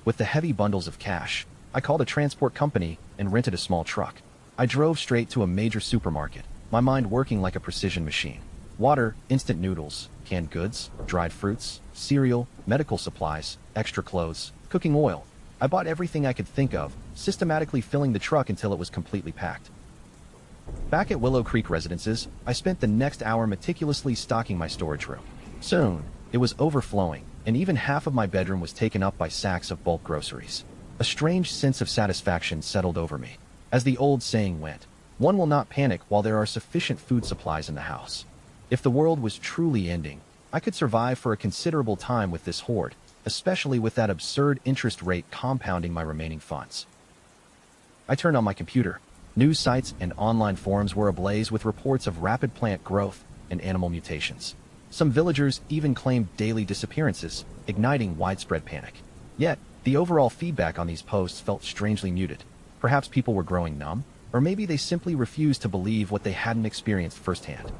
With the heavy bundles of cash, I called a transport company and rented a small truck. I drove straight to a major supermarket, my mind working like a precision machine. Water, instant noodles, canned goods, dried fruits, cereal, medical supplies, extra clothes, cooking oil. I bought everything I could think of, systematically filling the truck until it was completely packed. Back at Willow Creek Residences, I spent the next hour meticulously stocking my storage room. Soon, it was overflowing, and even half of my bedroom was taken up by sacks of bulk groceries. A strange sense of satisfaction settled over me. As the old saying went, one will not panic while there are sufficient food supplies in the house. If the world was truly ending, I could survive for a considerable time with this hoard, especially with that absurd interest rate compounding my remaining funds. I turned on my computer. News sites and online forums were ablaze with reports of rapid plant growth and animal mutations. Some villagers even claimed daily disappearances, igniting widespread panic. Yet, the overall feedback on these posts felt strangely muted. Perhaps people were growing numb, or maybe they simply refused to believe what they hadn't experienced firsthand.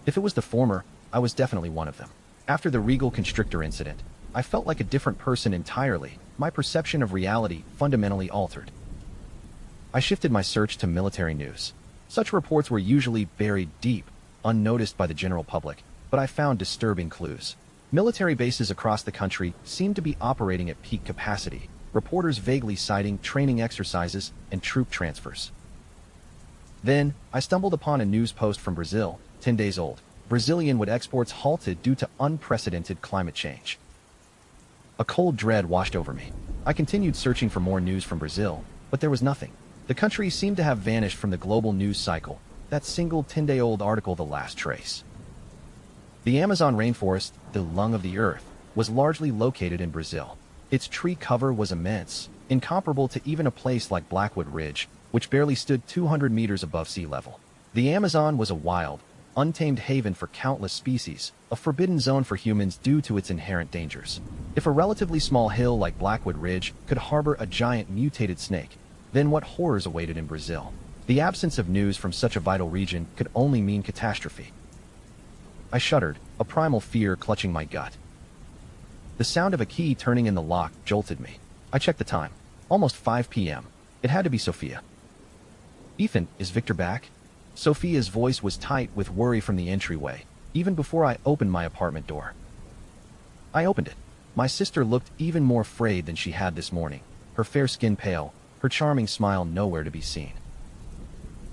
If it was the former, I was definitely one of them. After the Regal Constrictor incident, I felt like a different person entirely. My perception of reality fundamentally altered. I shifted my search to military news. Such reports were usually buried deep, unnoticed by the general public, but I found disturbing clues. Military bases across the country seemed to be operating at peak capacity, reporters vaguely citing training exercises and troop transfers. Then, I stumbled upon a news post from Brazil, 10 days old. Brazilian wood exports halted due to unprecedented climate change. A cold dread washed over me. I continued searching for more news from Brazil, but there was nothing. The country seemed to have vanished from the global news cycle, that single 10-day-old article the last trace. The Amazon rainforest, the lung of the earth, was largely located in Brazil. Its tree cover was immense, incomparable to even a place like Blackwood Ridge, which barely stood 200 meters above sea level. The Amazon was a wild, untamed haven for countless species, a forbidden zone for humans due to its inherent dangers. If a relatively small hill like Blackwood Ridge could harbor a giant mutated snake, then what horrors awaited in Brazil? The absence of news from such a vital region could only mean catastrophe. I shuddered, a primal fear clutching my gut. The sound of a key turning in the lock jolted me. I checked the time. Almost 5 p.m. It had to be Sophia. "Ethan, is Victor back?" Sophia's voice was tight with worry from the entryway, even before I opened my apartment door. I opened it. My sister looked even more frayed than she had this morning, her fair skin pale, her charming smile nowhere to be seen.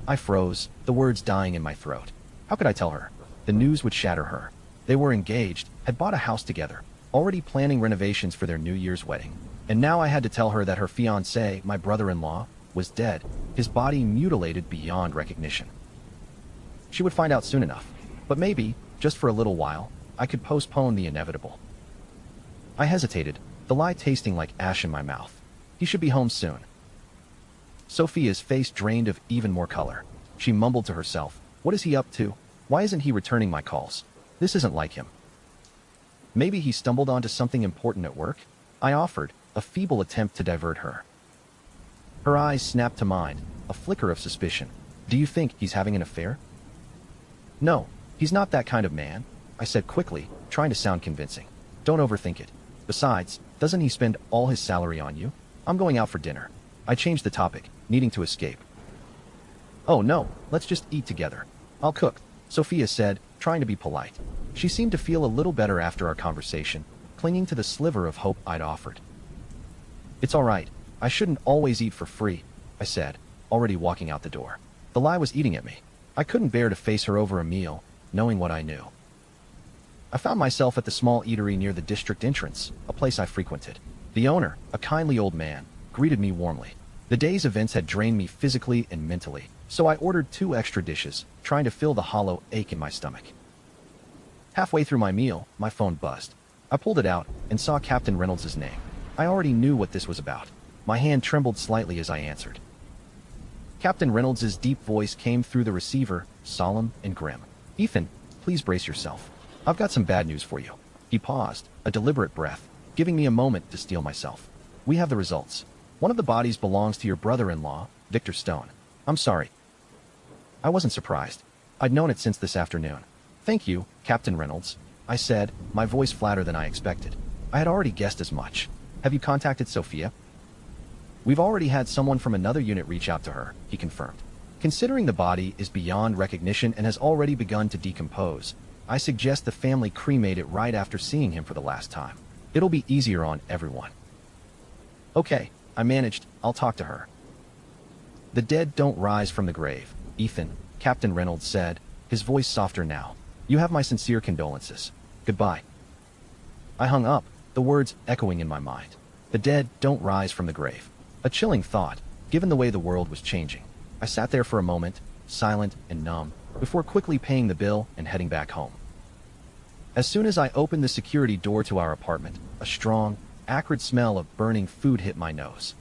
I froze, the words dying in my throat. How could I tell her? The news would shatter her. They were engaged, had bought a house together, already planning renovations for their New Year's wedding. And now I had to tell her that her fiancé, my brother-in-law, was dead, his body mutilated beyond recognition. She would find out soon enough, but maybe, just for a little while, I could postpone the inevitable. I hesitated, the lie tasting like ash in my mouth. He should be home soon. Sophia's face drained of even more color. She mumbled to herself, "What is he up to? Why isn't he returning my calls? This isn't like him." Maybe he stumbled onto something important at work? I offered, a feeble attempt to divert her. Her eyes snapped to mine, a flicker of suspicion. "Do you think he's having an affair?" "No, he's not that kind of man," I said quickly, trying to sound convincing. "Don't overthink it. Besides, doesn't he spend all his salary on you? I'm going out for dinner." I changed the topic, needing to escape. "Oh no, let's just eat together. I'll cook," Sophia said, trying to be polite. She seemed to feel a little better after our conversation, clinging to the sliver of hope I'd offered. "It's all right. I shouldn't always eat for free," I said, already walking out the door. The lie was eating at me. I couldn't bear to face her over a meal, knowing what I knew. I found myself at the small eatery near the district entrance, a place I frequented. The owner, a kindly old man, greeted me warmly. The day's events had drained me physically and mentally, so I ordered 2 extra dishes, trying to fill the hollow ache in my stomach. Halfway through my meal, my phone buzzed. I pulled it out and saw Captain Reynolds' name. I already knew what this was about. My hand trembled slightly as I answered. Captain Reynolds' deep voice came through the receiver, solemn and grim. "Ethan, please brace yourself. I've got some bad news for you." He paused, a deliberate breath, giving me a moment to steel myself. "We have the results. One of the bodies belongs to your brother-in-law, Victor Stone. I'm sorry." I wasn't surprised. I'd known it since this afternoon. "Thank you, Captain Reynolds," I said, my voice flatter than I expected. I had already guessed as much. "Have you contacted Sophia?" "We've already had someone from another unit reach out to her," he confirmed. "Considering the body is beyond recognition and has already begun to decompose, I suggest the family cremate it right after seeing him for the last time. It'll be easier on everyone." "Okay," I managed. "I'll talk to her." "The dead don't rise from the grave, Ethan," Captain Reynolds said, his voice softer now. "You have my sincere condolences. Goodbye." I hung up, the words echoing in my mind. The dead don't rise from the grave. A chilling thought, given the way the world was changing. I sat there for a moment, silent and numb, before quickly paying the bill and heading back home. As soon as I opened the security door to our apartment, a strong, acrid smell of burning food hit my nose.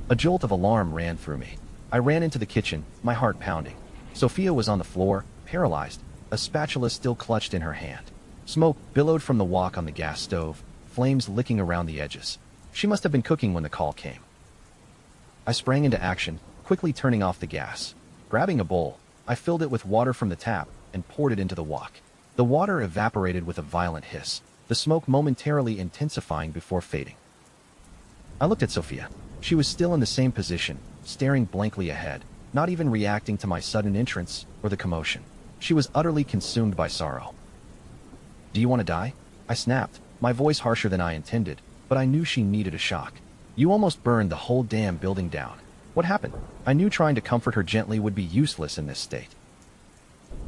A jolt of alarm ran through me. I ran into the kitchen, my heart pounding. Sophia was on the floor, paralyzed, a spatula still clutched in her hand. Smoke billowed from the wok on the gas stove, flames licking around the edges. She must have been cooking when the call came. I sprang into action, quickly turning off the gas. Grabbing a bowl, I filled it with water from the tap and poured it into the wok. The water evaporated with a violent hiss, the smoke momentarily intensifying before fading. I looked at Sophia. She was still in the same position, staring blankly ahead, not even reacting to my sudden entrance or the commotion. She was utterly consumed by sorrow. "Do you want to die?" I snapped, my voice harsher than I intended, but I knew she needed a shock. "You almost burned the whole damn building down. What happened?" I knew trying to comfort her gently would be useless in this state.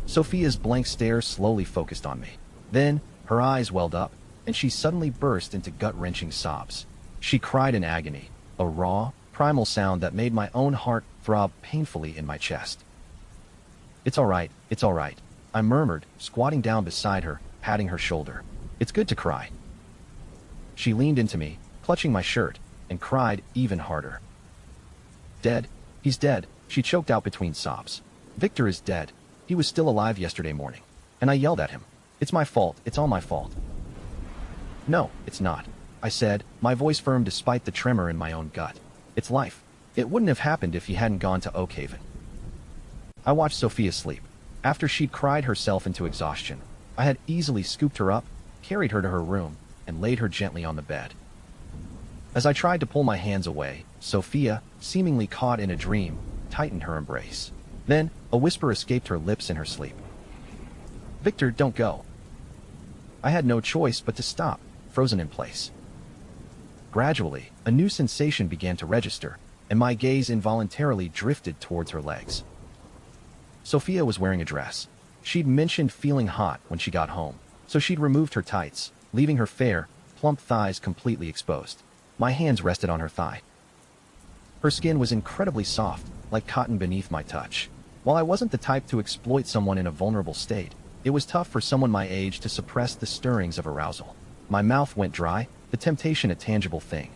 Sophia's blank stare slowly focused on me. Then, her eyes welled up, and she suddenly burst into gut-wrenching sobs. She cried in agony, a raw, primal sound that made my own heart throb painfully in my chest. It's all right," I murmured, squatting down beside her, patting her shoulder. "It's good to cry." She leaned into me, clutching my shirt, and cried even harder. "Dead? He's dead," she choked out between sobs. "Victor is dead. He was still alive yesterday morning." And I yelled at him. "It's my fault. It's all my fault." "No, it's not," I said, my voice firm despite the tremor in my own gut. "It's life. It wouldn't have happened if he hadn't gone to Oakhaven." I watched Sophia sleep. After she'd cried herself into exhaustion, I had easily scooped her up, carried her to her room, and laid her gently on the bed. As I tried to pull my hands away, Sophia, seemingly caught in a dream, tightened her embrace. Then, a whisper escaped her lips in her sleep. "Victor, don't go." I had no choice but to stop, frozen in place. Gradually, a new sensation began to register, and my gaze involuntarily drifted towards her legs. Sophia was wearing a dress. She'd mentioned feeling hot when she got home, so she'd removed her tights, leaving her fair, plump thighs completely exposed. My hands rested on her thigh. Her skin was incredibly soft, like cotton beneath my touch. While I wasn't the type to exploit someone in a vulnerable state, it was tough for someone my age to suppress the stirrings of arousal. My mouth went dry, the temptation a tangible thing.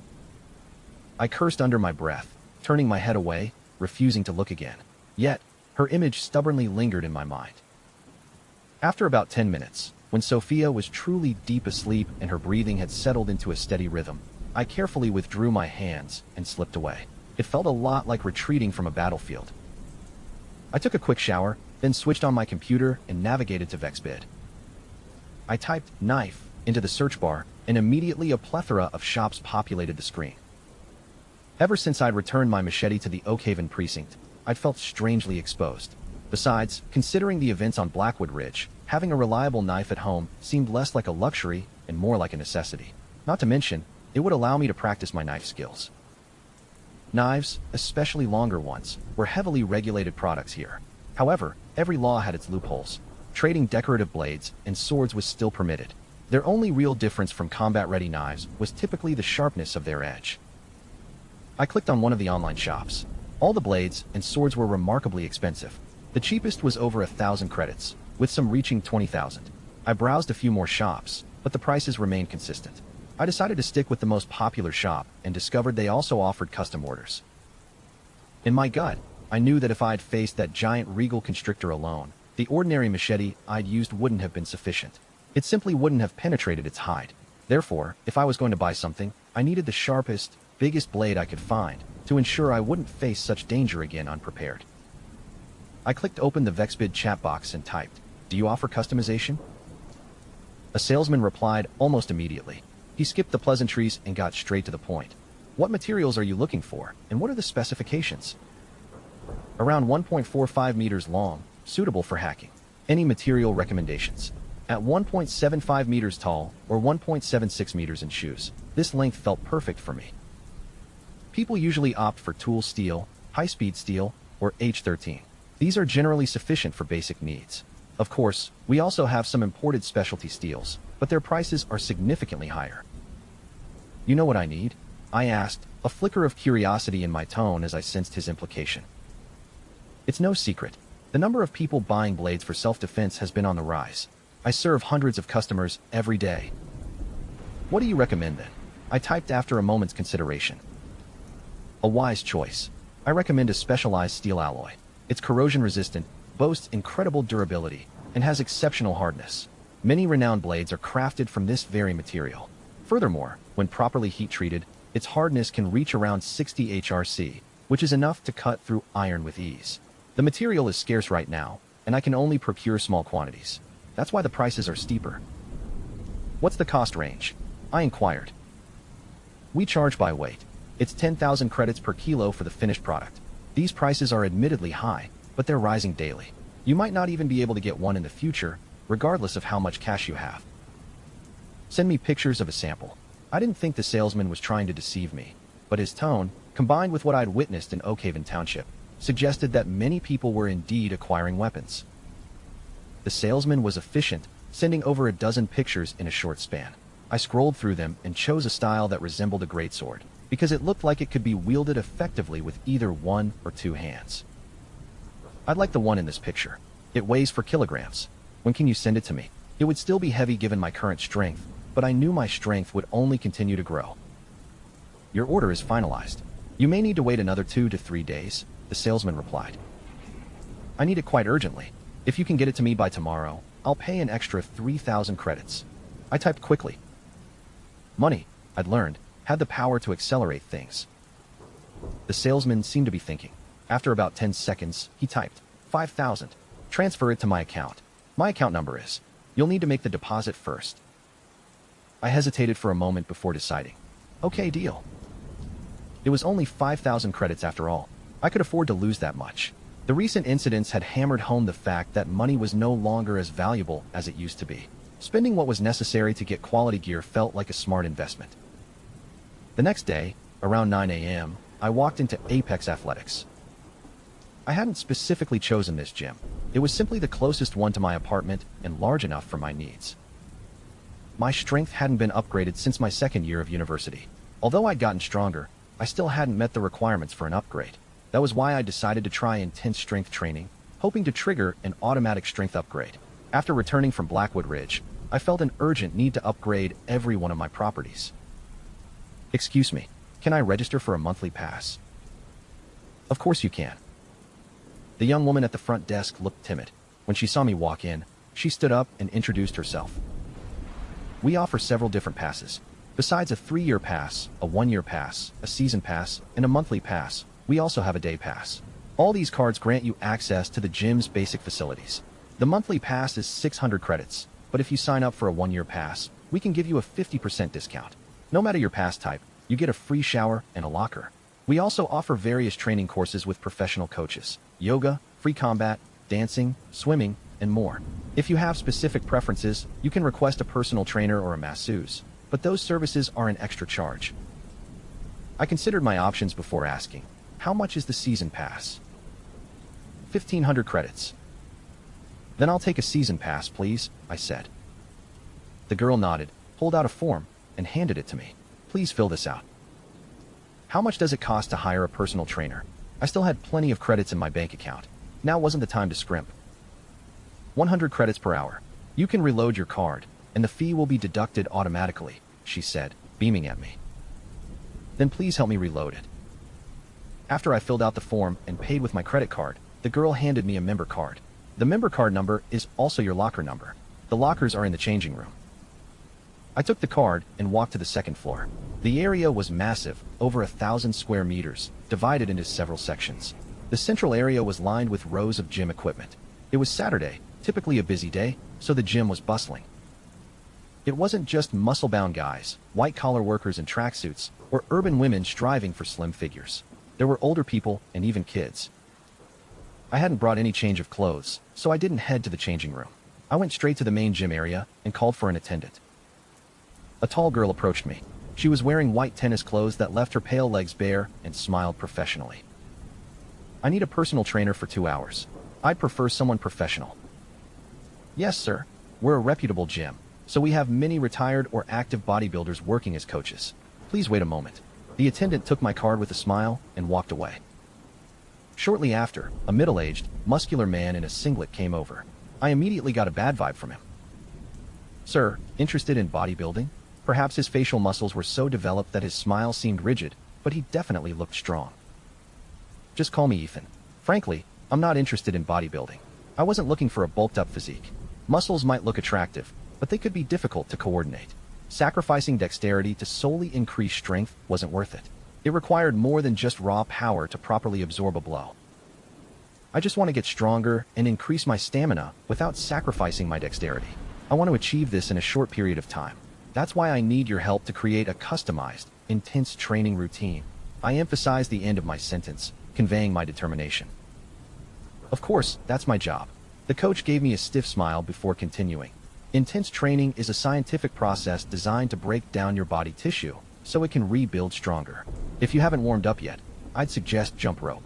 I cursed under my breath, turning my head away, refusing to look again. Yet, her image stubbornly lingered in my mind. After about 10 minutes, when Sophia was truly deep asleep and her breathing had settled into a steady rhythm, I carefully withdrew my hands and slipped away. It felt a lot like retreating from a battlefield. I took a quick shower, then switched on my computer and navigated to Vexbid. I typed "knife" into the search bar, and immediately a plethora of shops populated the screen. Ever since I'd returned my machete to the Oakhaven precinct, I'd felt strangely exposed. Besides, considering the events on Blackwood Ridge, having a reliable knife at home seemed less like a luxury and more like a necessity. Not to mention, it would allow me to practice my knife skills. Knives, especially longer ones, were heavily regulated products here. However, every law had its loopholes. Trading decorative blades and swords was still permitted. Their only real difference from combat-ready knives was typically the sharpness of their edge. I clicked on one of the online shops. All the blades and swords were remarkably expensive. The cheapest was over 1,000 credits, with some reaching 20,000. I browsed a few more shops, but the prices remained consistent. I decided to stick with the most popular shop and discovered they also offered custom orders. In my gut, I knew that if I had faced that giant regal constrictor alone, the ordinary machete I'd used wouldn't have been sufficient. It simply wouldn't have penetrated its hide. Therefore, if I was going to buy something, I needed the sharpest, biggest blade I could find to ensure I wouldn't face such danger again unprepared. I clicked open the Vexbid chat box and typed, "Do you offer customization?" A salesman replied almost immediately. He skipped the pleasantries and got straight to the point. "What materials are you looking for, and what are the specifications?" "Around 1.45 meters long, suitable for hacking. Any material recommendations?" "At 1.75 meters tall or 1.76 meters in shoes. This length felt perfect for me." People usually opt for tool steel, high-speed steel, or H13. These are generally sufficient for basic needs. Of course, we also have some imported specialty steels, but their prices are significantly higher. "You know what I need?" I asked, a flicker of curiosity in my tone as I sensed his implication. It's no secret. The number of people buying blades for self-defense has been on the rise. I serve hundreds of customers every day. "What do you recommend then?" I typed after a moment's consideration. "A wise choice. I recommend a specialized steel alloy. It's corrosion-resistant, boasts incredible durability, and has exceptional hardness. Many renowned blades are crafted from this very material. Furthermore, when properly heat-treated, its hardness can reach around 60 HRC, which is enough to cut through iron with ease. The material is scarce right now, and I can only procure small quantities. That's why the prices are steeper." "What's the cost range?" I inquired. "We charge by weight. It's 10,000 credits per kilo for the finished product. These prices are admittedly high, but they're rising daily. You might not even be able to get one in the future, regardless of how much cash you have. Send me pictures of a sample." I didn't think the salesman was trying to deceive me, but his tone, combined with what I'd witnessed in Oakhaven Township, suggested that many people were indeed acquiring weapons. The salesman was efficient, sending over a dozen pictures in a short span. I scrolled through them and chose a style that resembled a greatsword, because it looked like it could be wielded effectively with either one or two hands. "I'd like the one in this picture. It weighs 4 kilograms. When can you send it to me?" It would still be heavy given my current strength, but I knew my strength would only continue to grow. "Your order is finalized. You may need to wait another 2 to 3 days, the salesman replied. "I need it quite urgently. If you can get it to me by tomorrow, I'll pay an extra 3,000 credits. I typed quickly. Money, I'd learned, had the power to accelerate things. The salesman seemed to be thinking. After about 10 seconds, he typed, 5,000. Transfer it to my account. My account number is. You'll need to make the deposit first. I hesitated for a moment before deciding. Okay, deal. It was only 5,000 credits after all. I could afford to lose that much. The recent incidents had hammered home the fact that money was no longer as valuable as it used to be. Spending what was necessary to get quality gear felt like a smart investment. The next day, around 9 a.m., I walked into Apex Athletics. I hadn't specifically chosen this gym. It was simply the closest one to my apartment and large enough for my needs. My strength hadn't been upgraded since my second year of university. Although I'd gotten stronger, I still hadn't met the requirements for an upgrade. That was why I decided to try intense strength training, hoping to trigger an automatic strength upgrade. After returning from Blackwood Ridge, I felt an urgent need to upgrade every one of my properties. Excuse me, can I register for a monthly pass? Of course you can. The young woman at the front desk looked timid. When she saw me walk in, she stood up and introduced herself. We offer several different passes. Besides a 3-year pass, a 1-year pass, a season pass, and a monthly pass, we also have a day pass. All these cards grant you access to the gym's basic facilities. The monthly pass is 600 credits, but if you sign up for a 1-year pass, we can give you a 50% discount. No matter your pass type, you get a free shower and a locker. We also offer various training courses with professional coaches, yoga, free combat, dancing, swimming, and more. If you have specific preferences, you can request a personal trainer or a masseuse, but those services are an extra charge. I considered my options before asking, how much is the season pass? 1,500 credits. Then I'll take a season pass, please, I said. The girl nodded, pulled out a form, and handed it to me. Please fill this out. How much does it cost to hire a personal trainer? I still had plenty of credits in my bank account. Now wasn't the time to scrimp. 100 credits per hour. You can reload your card, and the fee will be deducted automatically, she said, beaming at me. Then please help me reload it. After I filled out the form and paid with my credit card, the girl handed me a member card. The member card number is also your locker number. The lockers are in the changing room. I took the card and walked to the second floor. The area was massive, over 1,000 square meters, divided into several sections. The central area was lined with rows of gym equipment. It was Saturday, typically a busy day, so the gym was bustling. It wasn't just muscle-bound guys, white-collar workers in tracksuits, or urban women striving for slim figures. There were older people and even kids. I hadn't brought any change of clothes, so I didn't head to the changing room. I went straight to the main gym area and called for an attendant. A tall girl approached me. She was wearing white tennis clothes that left her pale legs bare and smiled professionally. I need a personal trainer for 2 hours. I'd prefer someone professional. Yes, sir. We're a reputable gym, so we have many retired or active bodybuilders working as coaches. Please wait a moment. The attendant took my card with a smile and walked away. Shortly after, a middle-aged, muscular man in a singlet came over. I immediately got a bad vibe from him. Sir, interested in bodybuilding? Perhaps his facial muscles were so developed that his smile seemed rigid, but he definitely looked strong. Just call me Ethan. Frankly, I'm not interested in bodybuilding. I wasn't looking for a bulked-up physique. Muscles might look attractive, but they could be difficult to coordinate. Sacrificing dexterity to solely increase strength wasn't worth it. It required more than just raw power to properly absorb a blow. I just want to get stronger and increase my stamina without sacrificing my dexterity. I want to achieve this in a short period of time. That's why I need your help to create a customized, intense training routine. I emphasized the end of my sentence, conveying my determination. Of course, that's my job. The coach gave me a stiff smile before continuing. Intense training is a scientific process designed to break down your body tissue so it can rebuild stronger. If you haven't warmed up yet, I'd suggest jump rope.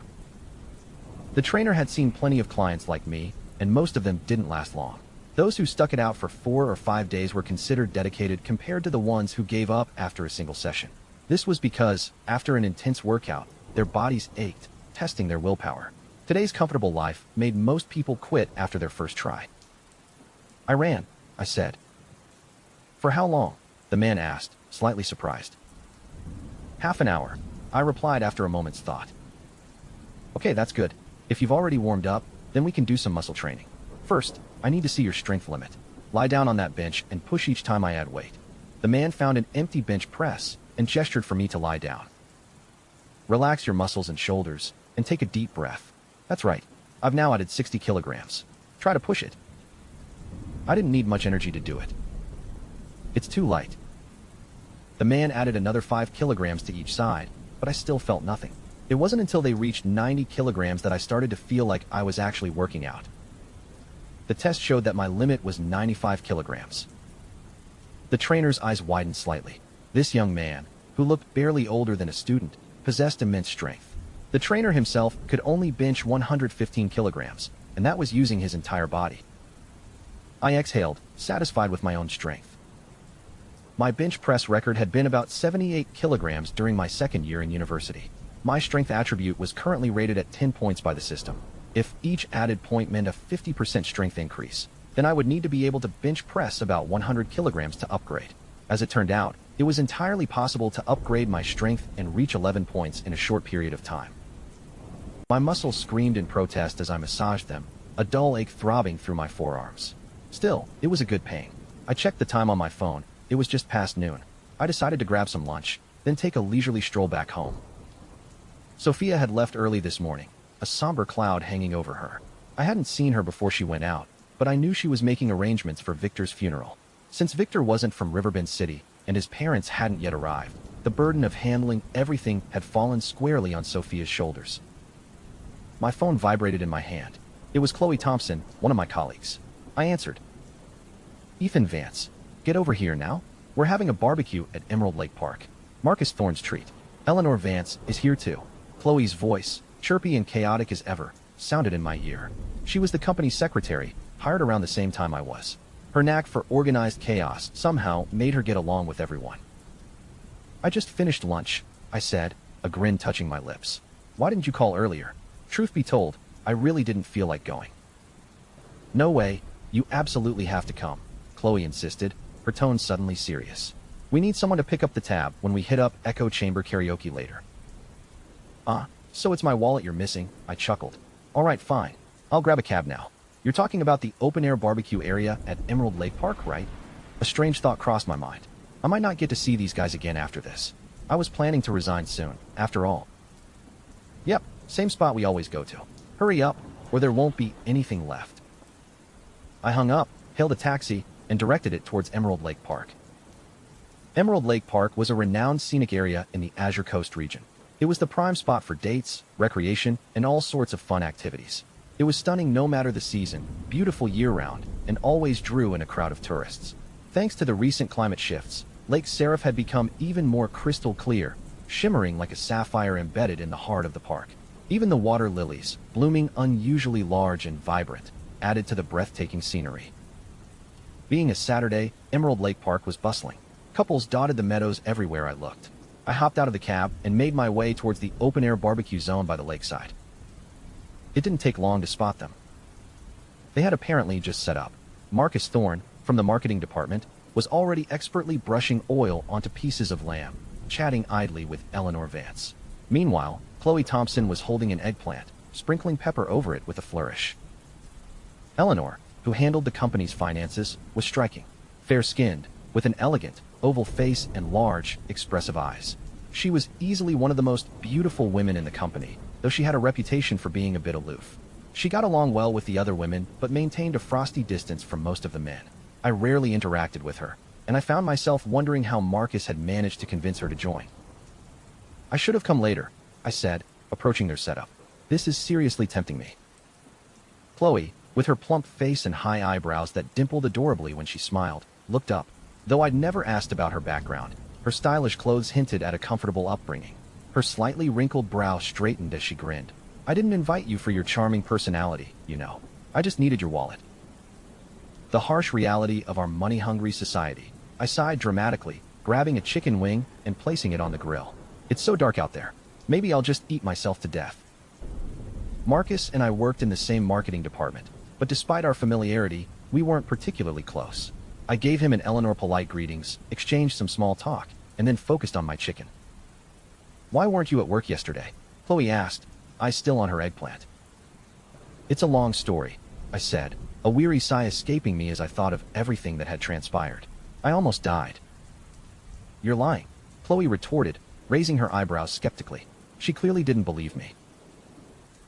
The trainer had seen plenty of clients like me, and most of them didn't last long. Those who stuck it out for 4 or 5 days were considered dedicated compared to the ones who gave up after a single session. This was because, after an intense workout, their bodies ached, testing their willpower. Today's comfortable life made most people quit after their first try. I ran, I said. For how long? The man asked, slightly surprised. Half an hour, I replied after a moment's thought. Okay, that's good. If you've already warmed up, then we can do some muscle training. First, I need to see your strength limit. Lie down on that bench and push each time I add weight. The man found an empty bench press and gestured for me to lie down. Relax your muscles and shoulders and take a deep breath. That's right. I've now added 60 kilograms. Try to push it. I didn't need much energy to do it. It's too light. The man added another 5 kilograms to each side, but I still felt nothing. It wasn't until they reached 90 kilograms that I started to feel like I was actually working out. The test showed that my limit was 95 kilograms. The trainer's eyes widened slightly. This young man, who looked barely older than a student, possessed immense strength. The trainer himself could only bench 115 kilograms, and that was using his entire body. I exhaled, satisfied with my own strength. My bench press record had been about 78 kilograms during my second year in university. My strength attribute was currently rated at 10 points by the system. If each added point meant a 50% strength increase, then I would need to be able to bench press about 100 kilograms to upgrade. As it turned out, it was entirely possible to upgrade my strength and reach 11 points in a short period of time. My muscles screamed in protest as I massaged them, a dull ache throbbing through my forearms. Still, it was a good pain. I checked the time on my phone. It was just past noon. I decided to grab some lunch, then take a leisurely stroll back home. Sophia had left early this morning, a somber cloud hanging over her. I hadn't seen her before she went out, but I knew she was making arrangements for Victor's funeral. Since Victor wasn't from Riverbend City and his parents hadn't yet arrived, the burden of handling everything had fallen squarely on Sophia's shoulders. My phone vibrated in my hand. It was Chloe Thompson, one of my colleagues. I answered. "Ethan Vance, get over here now. We're having a barbecue at Emerald Lake Park. Marcus Thorne's treat. Eleanor Vance is here too." Chloe's voice, chirpy and chaotic as ever, sounded in my ear. She was the company's secretary, hired around the same time I was. Her knack for organized chaos somehow made her get along with everyone. "I just finished lunch," I said, a grin touching my lips. "Why didn't you call earlier?" Truth be told, I really didn't feel like going. "No way, you absolutely have to come," Chloe insisted, her tone suddenly serious. "We need someone to pick up the tab when we hit up Echo Chamber Karaoke later." So it's my wallet you're missing," I chuckled. "All right, fine. I'll grab a cab now. You're talking about the open-air barbecue area at Emerald Lake Park, right?" A strange thought crossed my mind. I might not get to see these guys again after this. I was planning to resign soon, after all. "Yep, same spot we always go to. Hurry up, or there won't be anything left." I hung up, hailed a taxi, and directed it towards Emerald Lake Park. Emerald Lake Park was a renowned scenic area in the Azure Coast region. It was the prime spot for dates, recreation, and all sorts of fun activities. It was stunning no matter the season, beautiful year-round, and always drew in a crowd of tourists. Thanks to the recent climate shifts, Lake Seraph had become even more crystal clear, shimmering like a sapphire embedded in the heart of the park. Even the water lilies, blooming unusually large and vibrant, added to the breathtaking scenery. Being a Saturday, Emerald Lake Park was bustling. Couples dotted the meadows everywhere I looked. I hopped out of the cab and made my way towards the open-air barbecue zone by the lakeside. It didn't take long to spot them. They had apparently just set up. Marcus Thorne, from the marketing department, was already expertly brushing oil onto pieces of lamb, chatting idly with Eleanor Vance. Meanwhile, Chloe Thompson was holding an eggplant, sprinkling pepper over it with a flourish. Eleanor, who handled the company's finances, was striking. Fair-skinned, with an elegant, oval face and large, expressive eyes. She was easily one of the most beautiful women in the company, though she had a reputation for being a bit aloof. She got along well with the other women, but maintained a frosty distance from most of the men. I rarely interacted with her, and I found myself wondering how Marcus had managed to convince her to join. "I should have come later," I said, approaching their setup. "This is seriously tempting me." Chloe, with her plump face and high eyebrows that dimpled adorably when she smiled, looked up. Though I'd never asked about her background, her stylish clothes hinted at a comfortable upbringing. Her slightly wrinkled brow straightened as she grinned. "I didn't invite you for your charming personality, you know. I just needed your wallet." The harsh reality of our money-hungry society. I sighed dramatically, grabbing a chicken wing and placing it on the grill. "It's so dark out there. Maybe I'll just eat myself to death." Marcus and I worked in the same marketing department, but despite our familiarity, we weren't particularly close. I gave him and Eleanor polite greetings, exchanged some small talk, and then focused on my chicken. "Why weren't you at work yesterday?" Chloe asked, eyes still on her eggplant. "It's a long story," I said, a weary sigh escaping me as I thought of everything that had transpired. "I almost died." "You're lying," Chloe retorted, raising her eyebrows skeptically. She clearly didn't believe me.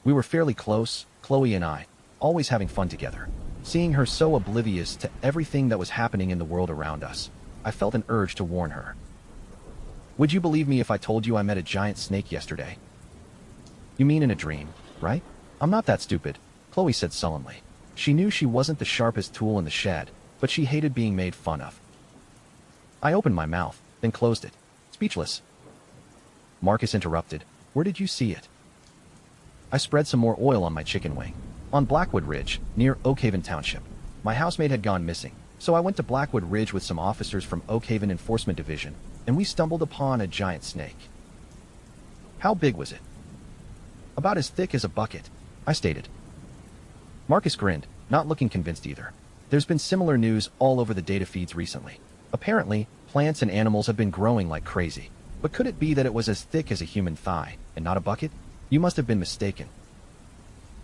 We were fairly close, Chloe and I, always having fun together. Seeing her so oblivious to everything that was happening in the world around us, I felt an urge to warn her. "Would you believe me if I told you I met a giant snake yesterday?" You mean in a dream, right? I'm not that stupid, Chloe said sullenly. She knew she wasn't the sharpest tool in the shed, but she hated being made fun of. I opened my mouth, then closed it, speechless. Marcus interrupted. Where did you see it? I spread some more oil on my chicken wing. On Blackwood Ridge, near Oakhaven Township. My housemaid had gone missing, so I went to Blackwood Ridge with some officers from Oakhaven Enforcement Division, and we stumbled upon a giant snake. How big was it? About as thick as a bucket, I stated. Marcus grinned, not looking convinced either. There's been similar news all over the data feeds recently. Apparently, plants and animals have been growing like crazy. But could it be that it was as thick as a human thigh, and not a bucket? You must have been mistaken.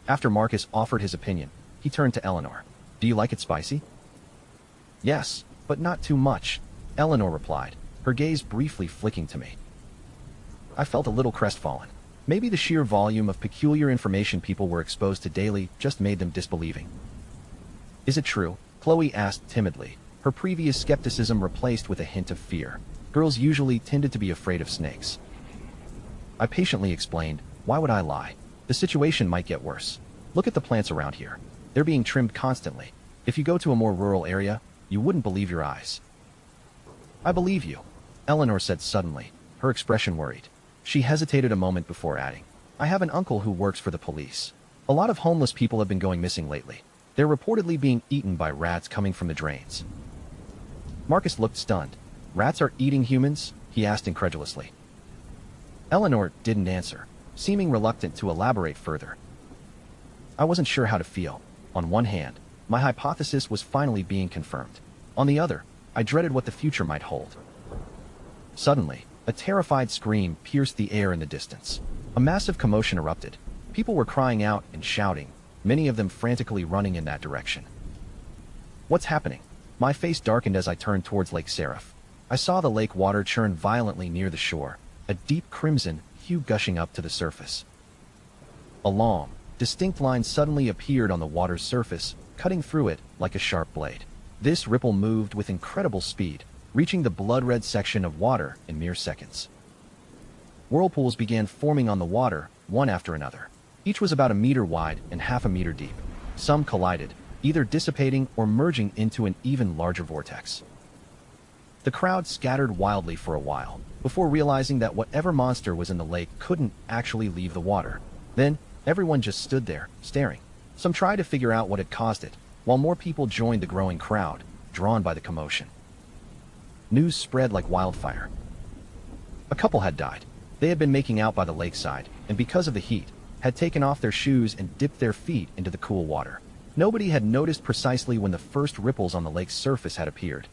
After Marcus offered his opinion, he turned to Eleanor. Do you like it spicy? Yes, but not too much, Eleanor replied, her gaze briefly flicking to me. I felt a little crestfallen. Maybe the sheer volume of peculiar information people were exposed to daily just made them disbelieving. Is it true? Chloe asked timidly, her previous skepticism replaced with a hint of fear. Girls usually tended to be afraid of snakes. I patiently explained, why would I lie? The situation might get worse. Look at the plants around here. They're being trimmed constantly. If you go to a more rural area, you wouldn't believe your eyes. I believe you, Eleanor said suddenly, her expression worried. She hesitated a moment before adding, I have an uncle who works for the police. A lot of homeless people have been going missing lately. They're reportedly being eaten by rats coming from the drains. Marcus looked stunned. Rats are eating humans? He asked incredulously. Eleanor didn't answer, seeming reluctant to elaborate further. I wasn't sure how to feel. On one hand, my hypothesis was finally being confirmed. On the other, I dreaded what the future might hold. Suddenly, a terrified scream pierced the air in the distance. A massive commotion erupted. People were crying out and shouting, many of them frantically running in that direction. What's happening? My face darkened as I turned towards Lake Seraph. I saw the lake water churn violently near the shore, a deep crimson hue gushing up to the surface. A long, distinct line suddenly appeared on the water's surface, cutting through it like a sharp blade. This ripple moved with incredible speed, reaching the blood-red section of water in mere seconds. Whirlpools began forming on the water, one after another. Each was about a meter wide and half a meter deep. Some collided, either dissipating or merging into an even larger vortex. The crowd scattered wildly for a while, before realizing that whatever monster was in the lake couldn't actually leave the water. Then, everyone just stood there, staring. Some tried to figure out what had caused it, while more people joined the growing crowd, drawn by the commotion. News spread like wildfire. A couple had died. They had been making out by the lakeside, and because of the heat, had taken off their shoes and dipped their feet into the cool water. Nobody had noticed precisely when the first ripples on the lake's surface had appeared.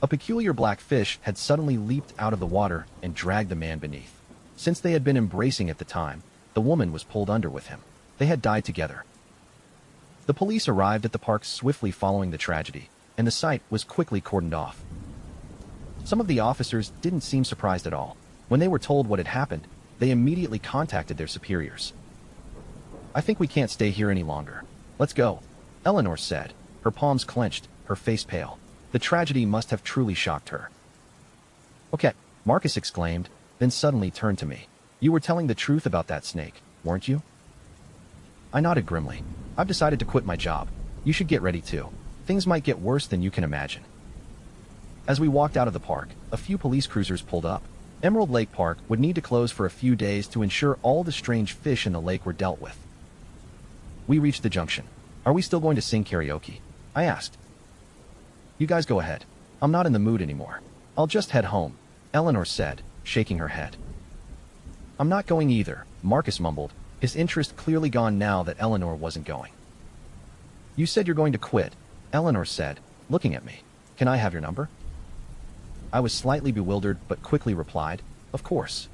A peculiar black fish had suddenly leaped out of the water and dragged the man beneath. Since they had been embracing at the time, the woman was pulled under with him. They had died together. The police arrived at the park swiftly following the tragedy, and the site was quickly cordoned off. Some of the officers didn't seem surprised at all. When they were told what had happened, they immediately contacted their superiors. I think we can't stay here any longer. Let's go, Eleanor said, her palms clenched, her face pale. The tragedy must have truly shocked her. Okay, Marcus exclaimed, then suddenly turned to me. You were telling the truth about that snake, weren't you? I nodded grimly. I've decided to quit my job. You should get ready too. Things might get worse than you can imagine. As we walked out of the park, a few police cruisers pulled up. Emerald Lake Park would need to close for a few days to ensure all the strange fish in the lake were dealt with. We reached the junction. Are we still going to sing karaoke? I asked. You guys go ahead. I'm not in the mood anymore. I'll just head home, Eleanor said, shaking her head. I'm not going either, Marcus mumbled, his interest clearly gone now that Eleanor wasn't going. You said you're going to quit, Eleanor said, looking at me. Can I have your number? I was slightly bewildered but quickly replied, of course.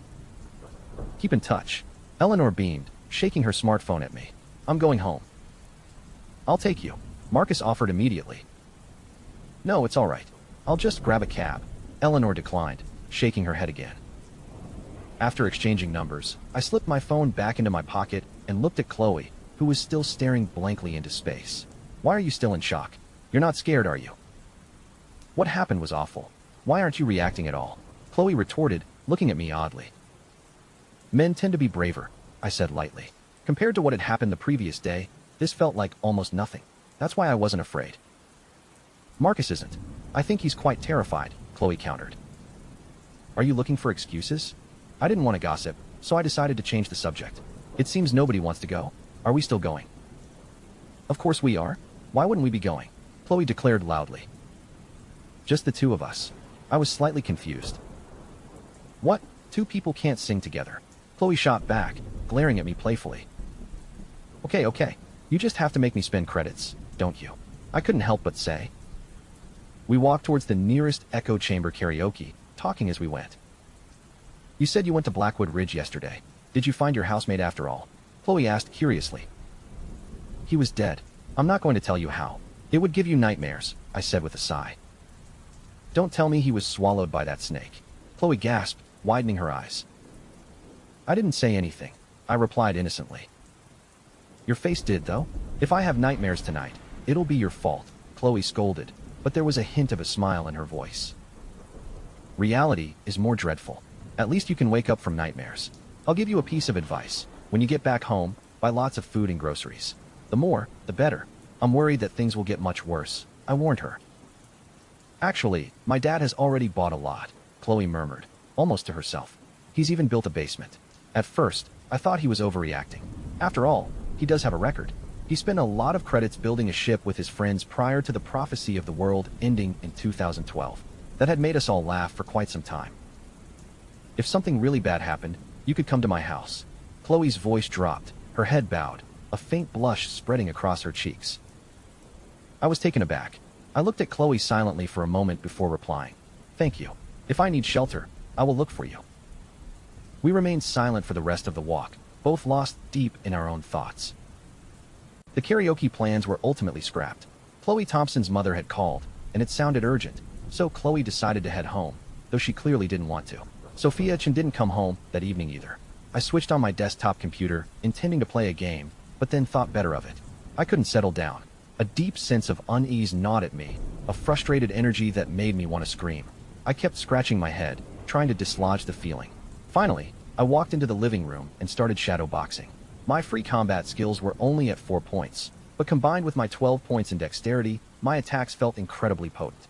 Keep in touch. Eleanor beamed, shaking her smartphone at me. I'm going home. I'll take you, Marcus offered immediately. No, it's all right. I'll just grab a cab, Eleanor declined, shaking her head again. After exchanging numbers, I slipped my phone back into my pocket and looked at Chloe, who was still staring blankly into space. Why are you still in shock? You're not scared, are you? What happened was awful. Why aren't you reacting at all? Chloe retorted, looking at me oddly. Men tend to be braver, I said lightly. Compared to what had happened the previous day, this felt like almost nothing. That's why I wasn't afraid. Marcus isn't. I think he's quite terrified, Chloe countered. Are you looking for excuses? I didn't want to gossip, so I decided to change the subject. It seems nobody wants to go. Are we still going? Of course we are. Why wouldn't we be going? Chloe declared loudly. Just the two of us. I was slightly confused. What? Two people can't sing together. Chloe shot back, glaring at me playfully. Okay. You just have to make me spend credits, don't you? I couldn't help but say. We walked towards the nearest echo chamber karaoke, talking as we went. You said you went to Blackwood Ridge yesterday. Did you find your housemate after all? Chloe asked curiously. He was dead. I'm not going to tell you how. It would give you nightmares, I said with a sigh. Don't tell me he was swallowed by that snake. Chloe gasped, widening her eyes. I didn't say anything, I replied innocently. Your face did, though. If I have nightmares tonight, it'll be your fault, Chloe scolded, but there was a hint of a smile in her voice. Reality is more dreadful. At least you can wake up from nightmares. I'll give you a piece of advice. When you get back home, buy lots of food and groceries. The more, the better. I'm worried that things will get much worse, I warned her. Actually, my dad has already bought a lot, Chloe murmured, almost to herself. He's even built a basement. At first, I thought he was overreacting. After all, he does have a record. He spent a lot of credits building a ship with his friends prior to the prophecy of the world ending in 2012. That had made us all laugh for quite some time. If something really bad happened, you could come to my house. Chloe's voice dropped, her head bowed, a faint blush spreading across her cheeks. I was taken aback. I looked at Chloe silently for a moment before replying. Thank you. If I need shelter, I will look for you. We remained silent for the rest of the walk, both lost deep in our own thoughts. The karaoke plans were ultimately scrapped. Chloe Thompson's mother had called, and it sounded urgent, so Chloe decided to head home, though she clearly didn't want to. Sophia Chen didn't come home that evening either. I switched on my desktop computer, intending to play a game, but then thought better of it. I couldn't settle down. A deep sense of unease gnawed at me, a frustrated energy that made me want to scream. I kept scratching my head, trying to dislodge the feeling. Finally, I walked into the living room and started shadow boxing. My free combat skills were only at 4 points, but combined with my 12 points in dexterity, my attacks felt incredibly potent.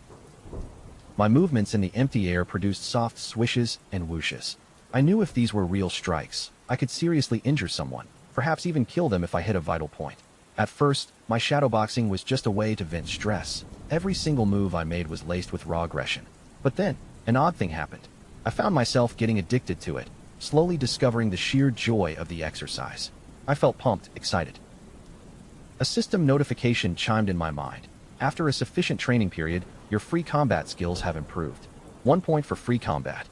My movements in the empty air produced soft swishes and whooshes. I knew if these were real strikes, I could seriously injure someone, perhaps even kill them if I hit a vital point. At first, my shadowboxing was just a way to vent stress. Every single move I made was laced with raw aggression. But then, an odd thing happened. I found myself getting addicted to it, slowly discovering the sheer joy of the exercise. I felt pumped, excited. A system notification chimed in my mind. After a sufficient training period, your free combat skills have improved. 1 point for free combat.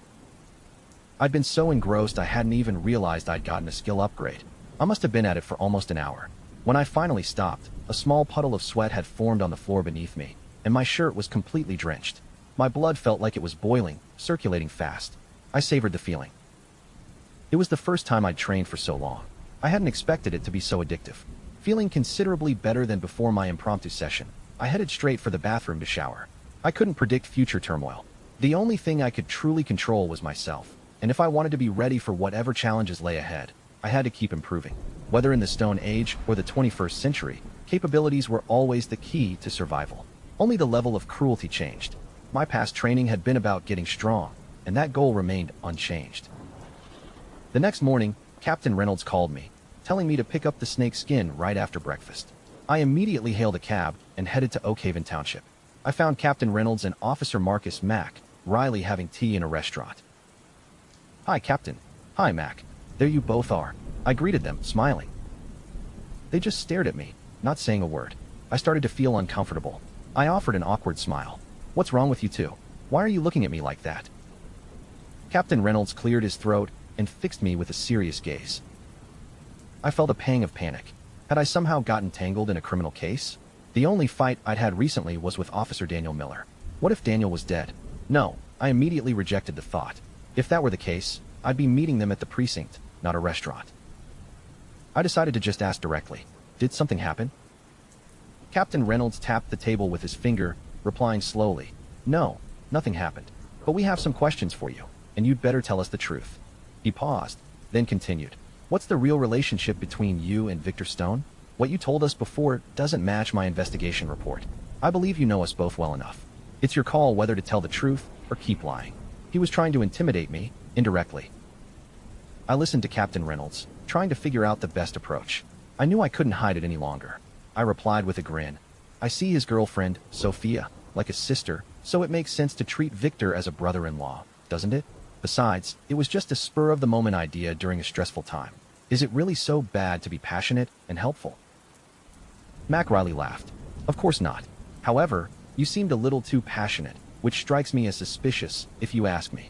I'd been so engrossed I hadn't even realized I'd gotten a skill upgrade. I must have been at it for almost an hour. When I finally stopped, a small puddle of sweat had formed on the floor beneath me, and my shirt was completely drenched. My blood felt like it was boiling, circulating fast. I savored the feeling. It was the first time I'd trained for so long. I hadn't expected it to be so addictive. Feeling considerably better than before my impromptu session, I headed straight for the bathroom to shower. I couldn't predict future turmoil. The only thing I could truly control was myself, and if I wanted to be ready for whatever challenges lay ahead, I had to keep improving. Whether in the Stone Age or the 21st century, capabilities were always the key to survival. Only the level of cruelty changed. My past training had been about getting strong, and that goal remained unchanged. The next morning, Captain Reynolds called me, telling me to pick up the snake skin right after breakfast. I immediately hailed a cab and headed to Oakhaven Township. I found Captain Reynolds and Officer Marcus Mack Riley having tea in a restaurant. Hi, Captain. Hi, Mac. There you both are. I greeted them, smiling. They just stared at me, not saying a word. I started to feel uncomfortable. I offered an awkward smile. What's wrong with you two? Why are you looking at me like that? Captain Reynolds cleared his throat and fixed me with a serious gaze. I felt a pang of panic. Had I somehow gotten tangled in a criminal case? The only fight I'd had recently was with Officer Daniel Miller. What if Daniel was dead? No, I immediately rejected the thought. If that were the case, I'd be meeting them at the precinct, not a restaurant. I decided to just ask directly. Did something happen? Captain Reynolds tapped the table with his finger, replying slowly. No, nothing happened. But we have some questions for you, and you'd better tell us the truth. He paused, then continued. What's the real relationship between you and Victor Stone? What you told us before doesn't match my investigation report. I believe you know us both well enough. It's your call whether to tell the truth or keep lying. He was trying to intimidate me, indirectly. I listened to Captain Reynolds, trying to figure out the best approach. I knew I couldn't hide it any longer. I replied with a grin. I see his girlfriend, Sophia, like a sister, so it makes sense to treat Victor as a brother-in-law, doesn't it? Besides, it was just a spur-of-the-moment idea during a stressful time. Is it really so bad to be passionate and helpful? Mac Riley laughed. Of course not. However, you seemed a little too passionate, which strikes me as suspicious, if you ask me.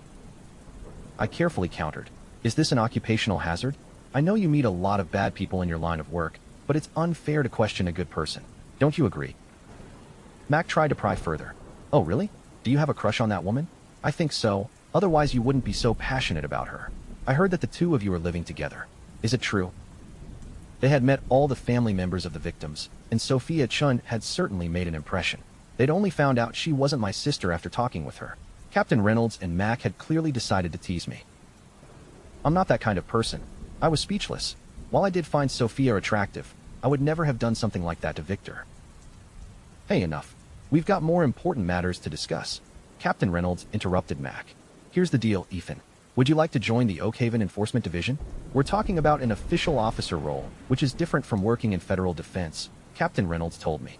I carefully countered. Is this an occupational hazard? I know you meet a lot of bad people in your line of work, but it's unfair to question a good person. Don't you agree? Mac tried to pry further. Oh, really? Do you have a crush on that woman? I think so, otherwise you wouldn't be so passionate about her. I heard that the two of you are living together. Is it true? They had met all the family members of the victims, and Sophia Chun had certainly made an impression. They'd only found out she wasn't my sister after talking with her. Captain Reynolds and Mac had clearly decided to tease me. I'm not that kind of person. I was speechless. While I did find Sophia attractive, I would never have done something like that to Victor. Hey, enough. We've got more important matters to discuss. Captain Reynolds interrupted Mac. Here's the deal, Ethan. Would you like to join the Oakhaven Enforcement Division? We're talking about an official officer role, which is different from working in federal defense, Captain Reynolds told me.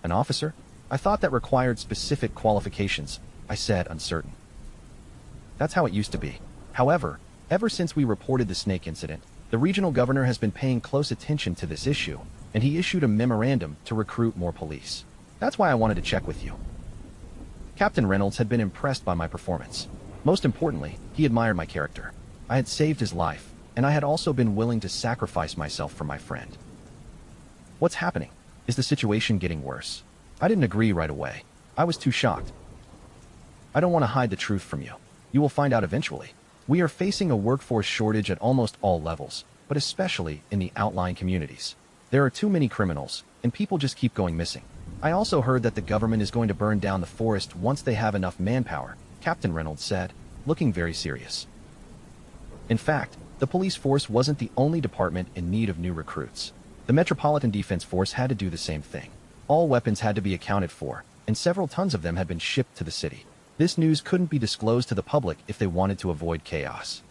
An officer? I thought that required specific qualifications, I said, uncertain. That's how it used to be. However, ever since we reported the snake incident, the regional governor has been paying close attention to this issue, and he issued a memorandum to recruit more police. That's why I wanted to check with you. Captain Reynolds had been impressed by my performance. Most importantly, he admired my character. I had saved his life, and I had also been willing to sacrifice myself for my friend. What's happening? Is the situation getting worse? I didn't agree right away. I was too shocked. I don't want to hide the truth from you. You will find out eventually. We are facing a workforce shortage at almost all levels, but especially in the outlying communities. There are too many criminals, and people just keep going missing. I also heard that the government is going to burn down the forest once they have enough manpower, Captain Reynolds said, looking very serious. In fact, the police force wasn't the only department in need of new recruits. The Metropolitan Defense Force had to do the same thing. All weapons had to be accounted for, and several tons of them had been shipped to the city. This news couldn't be disclosed to the public if they wanted to avoid chaos.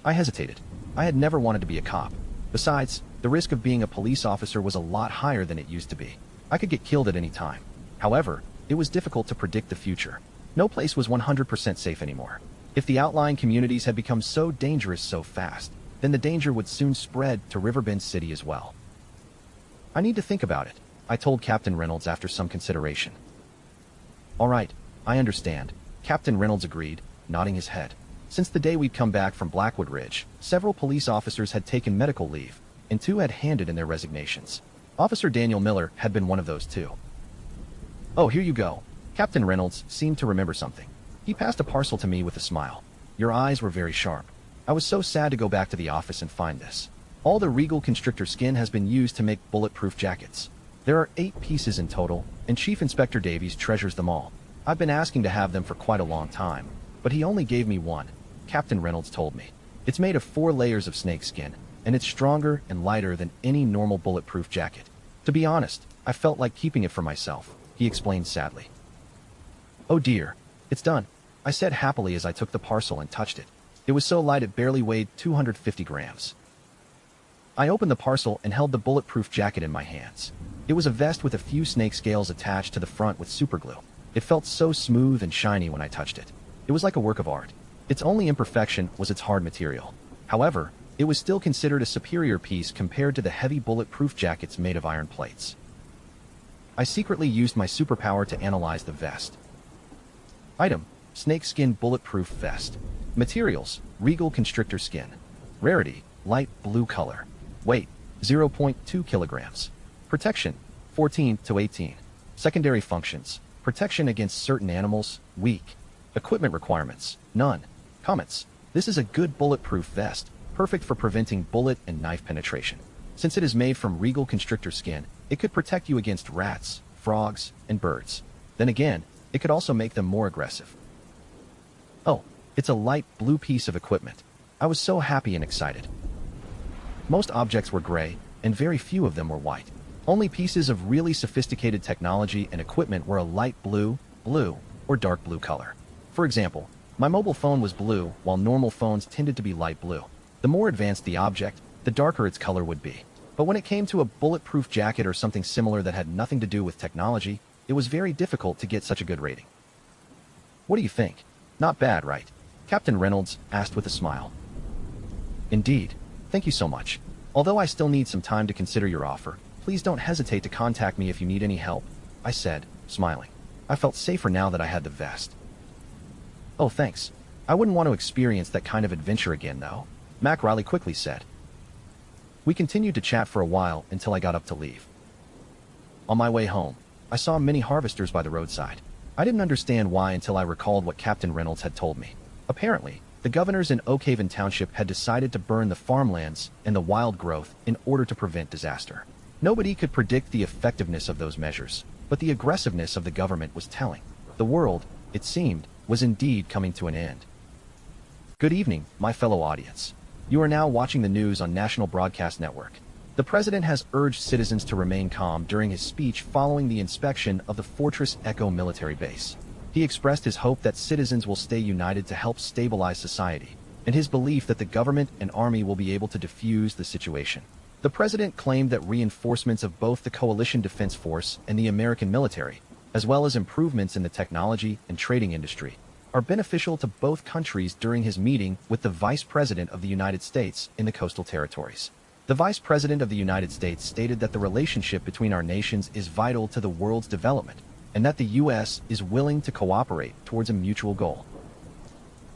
I hesitated. I had never wanted to be a cop. Besides, the risk of being a police officer was a lot higher than it used to be. I could get killed at any time. However, it was difficult to predict the future. No place was 100% safe anymore. If the outlying communities had become so dangerous so fast, then the danger would soon spread to Riverbend City as well. I need to think about it, I told Captain Reynolds after some consideration. All right, I understand, Captain Reynolds agreed, nodding his head. Since the day we'd come back from Blackwood Ridge, several police officers had taken medical leave, and 2 had handed in their resignations. Officer Daniel Miller had been one of those 2. Oh, here you go. Captain Reynolds seemed to remember something. He passed a parcel to me with a smile. Your eyes were very sharp. I was so sad to go back to the office and find this. All the regal constrictor skin has been used to make bulletproof jackets. There are 8 pieces in total, and Chief Inspector Davies treasures them all. I've been asking to have them for quite a long time, but he only gave me 1, Captain Reynolds told me. It's made of 4 layers of snakeskin, and it's stronger and lighter than any normal bulletproof jacket. To be honest, I felt like keeping it for myself, he explained sadly. Oh dear, it's done, I said happily as I took the parcel and touched it. It was so light it barely weighed 250 grams. I opened the parcel and held the bulletproof jacket in my hands. It was a vest with a few snake scales attached to the front with superglue. It felt so smooth and shiny when I touched it. It was like a work of art. Its only imperfection was its hard material. However, it was still considered a superior piece compared to the heavy bulletproof jackets made of iron plates. I secretly used my superpower to analyze the vest. Item: snakeskin bulletproof vest. Materials: regal constrictor skin. Rarity: light blue color. Weight: 0.2 kilograms. Protection: 14 to 18. Secondary functions: protection against certain animals, weak. Equipment requirements: none. Comments: this is a good bulletproof vest, perfect for preventing bullet and knife penetration. Since it is made from regal constrictor skin, it could protect you against rats, frogs, and birds. Then again, it could also make them more aggressive. Oh, it's a light blue piece of equipment. I was so happy and excited. Most objects were gray, and very few of them were white. Only pieces of really sophisticated technology and equipment were a light blue, or dark blue color. For example, my mobile phone was blue, while normal phones tended to be light blue. The more advanced the object, the darker its color would be. But when it came to a bulletproof jacket or something similar that had nothing to do with technology, it was very difficult to get such a good rating. What do you think? Not bad, right? Captain Reynolds asked with a smile. Indeed. Thank you so much. Although I still need some time to consider your offer, please don't hesitate to contact me if you need any help, I said, smiling. I felt safer now that I had the vest. Oh, thanks. I wouldn't want to experience that kind of adventure again, though, Mac Riley quickly said. We continued to chat for a while until I got up to leave. On my way home, I saw many harvesters by the roadside. I didn't understand why until I recalled what Captain Reynolds had told me. Apparently, the governors in Oakhaven Township had decided to burn the farmlands and the wild growth in order to prevent disaster. Nobody could predict the effectiveness of those measures, but the aggressiveness of the government was telling. The world, it seemed, was indeed coming to an end. Good evening, my fellow audience. You are now watching the news on National Broadcast Network. The president has urged citizens to remain calm during his speech following the inspection of the Fortress Echo military base. He expressed his hope that citizens will stay united to help stabilize society, and his belief that the government and army will be able to defuse the situation. The president claimed that reinforcements of both the Coalition Defense Force and the American military, as well as improvements in the technology and trading industry, are beneficial to both countries during his meeting with the Vice President of the United States in the coastal territories. The Vice President of the United States stated that the relationship between our nations is vital to the world's development, and that the U.S. is willing to cooperate towards a mutual goal.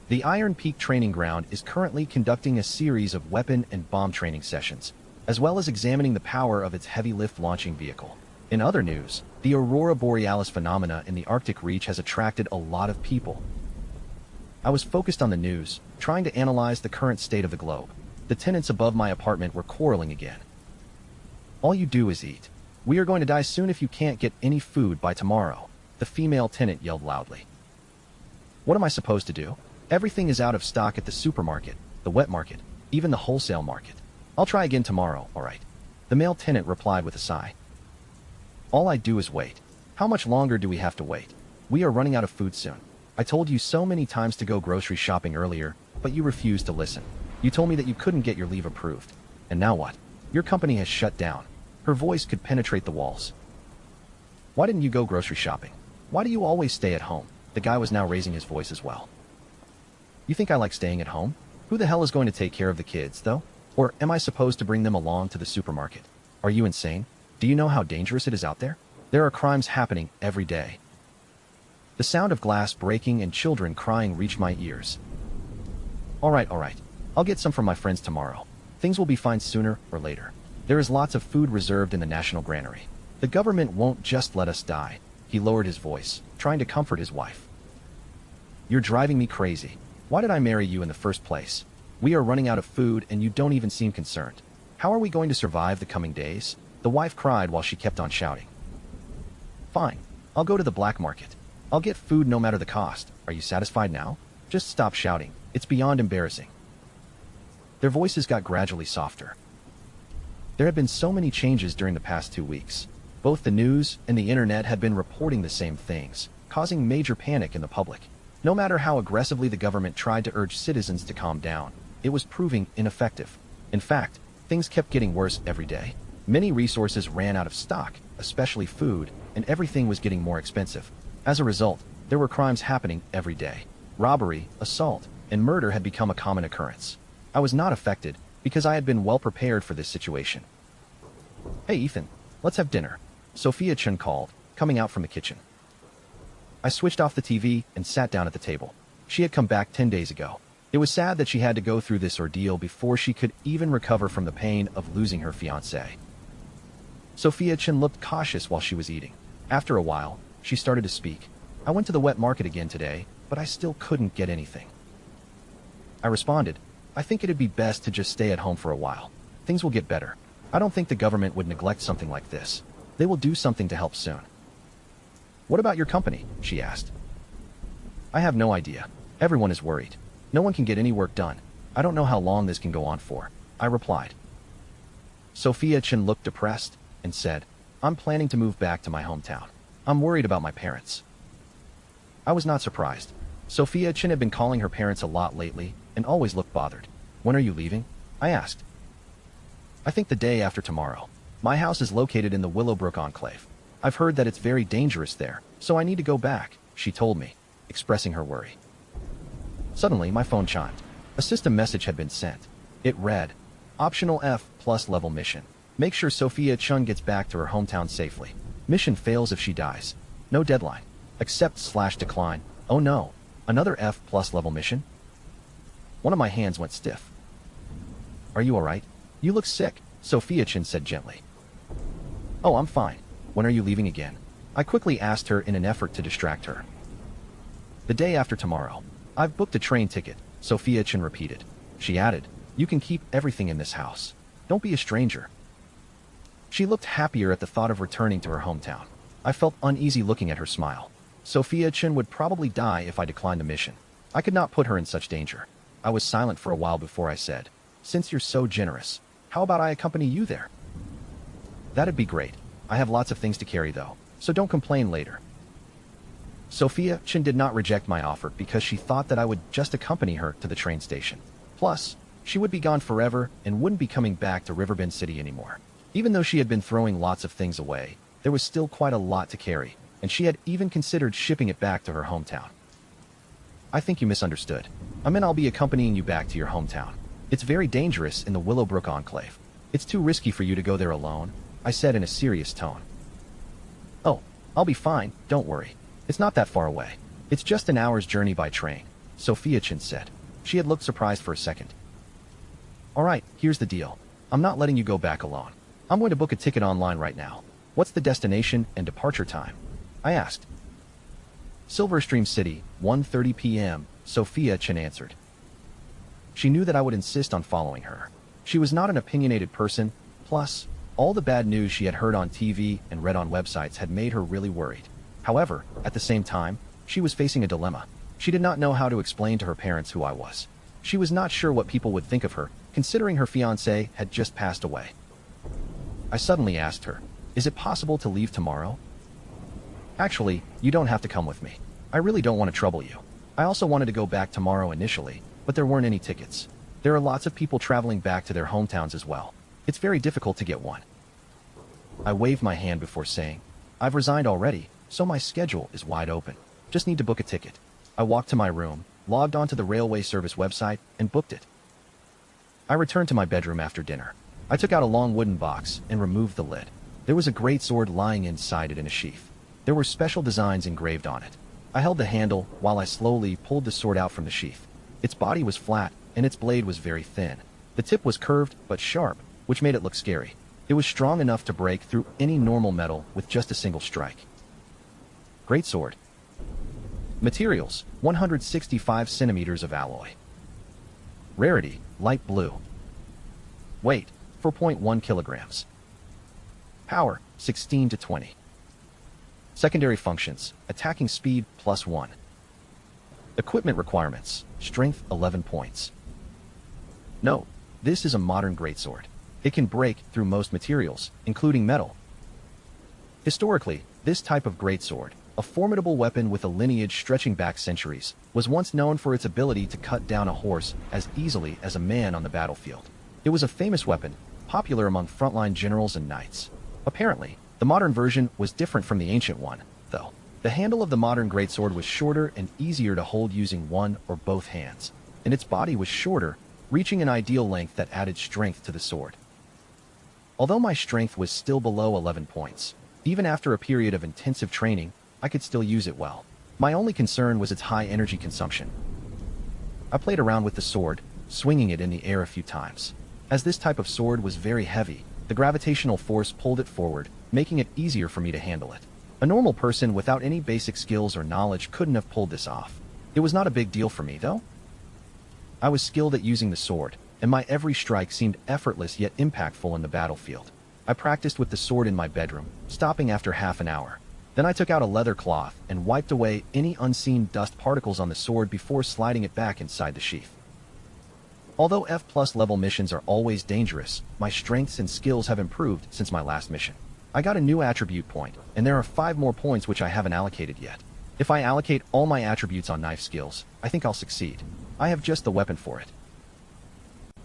The Iron Peak Training Ground is currently conducting a series of weapon and bomb training sessions, as well as examining the power of its heavy-lift launching vehicle. In other news, the Aurora Borealis phenomena in the Arctic reach has attracted a lot of people. I was focused on the news, trying to analyze the current state of the globe. The tenants above my apartment were quarreling again. All you do is eat. We are going to die soon if you can't get any food by tomorrow, the female tenant yelled loudly. What am I supposed to do? Everything is out of stock at the supermarket, the wet market, even the wholesale market. I'll try again tomorrow, all right. The male tenant replied with a sigh. All I do is wait. How much longer do we have to wait? We are running out of food soon. I told you so many times to go grocery shopping earlier, but you refused to listen. You told me that you couldn't get your leave approved. And now what? Your company has shut down. Her voice could penetrate the walls. Why didn't you go grocery shopping? Why do you always stay at home? The guy was now raising his voice as well. You think I like staying at home? Who the hell is going to take care of the kids, though? Or am I supposed to bring them along to the supermarket? Are you insane? Do you know how dangerous it is out there? There are crimes happening every day. The sound of glass breaking and children crying reached my ears. All right. I'll get some from my friends tomorrow. Things will be fine sooner or later. There is lots of food reserved in the national granary. The government won't just let us die. He lowered his voice, trying to comfort his wife. You're driving me crazy. Why did I marry you in the first place? We are running out of food and you don't even seem concerned. How are we going to survive the coming days? The wife cried while she kept on shouting. Fine. I'll go to the black market. I'll get food no matter the cost. Are you satisfied now? Just stop shouting. It's beyond embarrassing. Their voices got gradually softer. There had been so many changes during the past 2 weeks. Both the news and the internet had been reporting the same things, causing major panic in the public. No matter how aggressively the government tried to urge citizens to calm down, it was proving ineffective. In fact, things kept getting worse every day. Many resources ran out of stock, especially food, and everything was getting more expensive. As a result, there were crimes happening every day. Robbery, assault, and murder had become a common occurrence. I was not affected because I had been well prepared for this situation. Hey Ethan, let's have dinner, Sophia Chun called, coming out from the kitchen. I switched off the TV and sat down at the table. She had come back 10 days ago. It was sad that she had to go through this ordeal before she could even recover from the pain of losing her fiancé. Sophia Chun looked cautious while she was eating. After a while, she started to speak. I went to the wet market again today, but I still couldn't get anything. I responded, I think it'd be best to just stay at home for a while. Things will get better. I don't think the government would neglect something like this. They will do something to help soon. What about your company? She asked. I have no idea. Everyone is worried. No one can get any work done. I don't know how long this can go on for, I replied. Sophia Chen looked depressed and said, I'm planning to move back to my hometown. I'm worried about my parents. I was not surprised. Sophia Chen had been calling her parents a lot lately and always looked bothered. When are you leaving? I asked. I think the day after tomorrow. My house is located in the Willowbrook Enclave. I've heard that it's very dangerous there, so I need to go back, she told me, expressing her worry. Suddenly, my phone chimed. A system message had been sent. It read, Optional F+ level mission. Make sure Sophia Chun gets back to her hometown safely. Mission fails if she dies. No deadline. Accept/decline. Oh no. Another F+ level mission? One of my hands went stiff. Are you alright? You look sick, Sophia Chin said gently. Oh, I'm fine. When are you leaving again? I quickly asked her in an effort to distract her. The day after tomorrow. I've booked a train ticket, Sophia Chin repeated. She added, You can keep everything in this house. Don't be a stranger. She looked happier at the thought of returning to her hometown. I felt uneasy looking at her smile. Sophia Chin would probably die if I declined the mission. I could not put her in such danger. I was silent for a while before I said, Since you're so generous, how about I accompany you there? That'd be great. I have lots of things to carry though, so don't complain later. Sophia Chin did not reject my offer because she thought that I would just accompany her to the train station. Plus, she would be gone forever and wouldn't be coming back to Riverbend City anymore. Even though she had been throwing lots of things away, there was still quite a lot to carry, and she had even considered shipping it back to her hometown. I think you misunderstood. I meant I'll be accompanying you back to your hometown. It's very dangerous in the Willowbrook Enclave. It's too risky for you to go there alone, I said in a serious tone. Oh, I'll be fine, don't worry. It's not that far away. It's just an hour's journey by train, Sophia Chin said. She had looked surprised for a second. Alright, here's the deal. I'm not letting you go back alone. I'm going to book a ticket online right now. What's the destination and departure time? I asked. Silverstream City, 1:30 p.m., Sophia Chen answered. She knew that I would insist on following her. She was not an opinionated person, plus, all the bad news she had heard on TV and read on websites had made her really worried. However, at the same time, she was facing a dilemma. She did not know how to explain to her parents who I was. She was not sure what people would think of her, considering her fiancé had just passed away. I suddenly asked her, Is it possible to leave tomorrow? Actually, you don't have to come with me. I really don't want to trouble you. I also wanted to go back tomorrow initially, but there weren't any tickets. There are lots of people traveling back to their hometowns as well. It's very difficult to get one. I waved my hand before saying, I've resigned already, so my schedule is wide open. Just need to book a ticket. I walked to my room, logged onto the railway service website, and booked it. I returned to my bedroom after dinner. I took out a long wooden box and removed the lid. There was a great sword lying inside it in a sheath. There were special designs engraved on it. I held the handle while I slowly pulled the sword out from the sheath. Its body was flat, and its blade was very thin. The tip was curved but sharp, which made it look scary. It was strong enough to break through any normal metal with just a single strike. Great sword. Materials, 165 centimeters of alloy. Rarity, light blue. Weight, 4.1 kilograms. Power, 16 to 20. Secondary functions, attacking speed +1. Equipment requirements, strength 11 points. Note, this is a modern greatsword. It can break through most materials, including metal. Historically, this type of greatsword, a formidable weapon with a lineage stretching back centuries, was once known for its ability to cut down a horse as easily as a man on the battlefield. It was a famous weapon, popular among frontline generals and knights. Apparently, the modern version was different from the ancient one, though. The handle of the modern greatsword was shorter and easier to hold using one or both hands, and its body was shorter, reaching an ideal length that added strength to the sword. Although my strength was still below 11 points, even after a period of intensive training, I could still use it well. My only concern was its high energy consumption. I played around with the sword, swinging it in the air a few times. As this type of sword was very heavy, the gravitational force pulled it forward, making it easier for me to handle it. A normal person without any basic skills or knowledge couldn't have pulled this off. It was not a big deal for me, though. I was skilled at using the sword, and my every strike seemed effortless yet impactful in the battlefield. I practiced with the sword in my bedroom, stopping after half an hour. Then I took out a leather cloth and wiped away any unseen dust particles on the sword before sliding it back inside the sheath. Although F+ level missions are always dangerous, my strengths and skills have improved since my last mission. I got a new attribute point, and there are 5 more points which I haven't allocated yet. If I allocate all my attributes on knife skills, I think I'll succeed. I have just the weapon for it.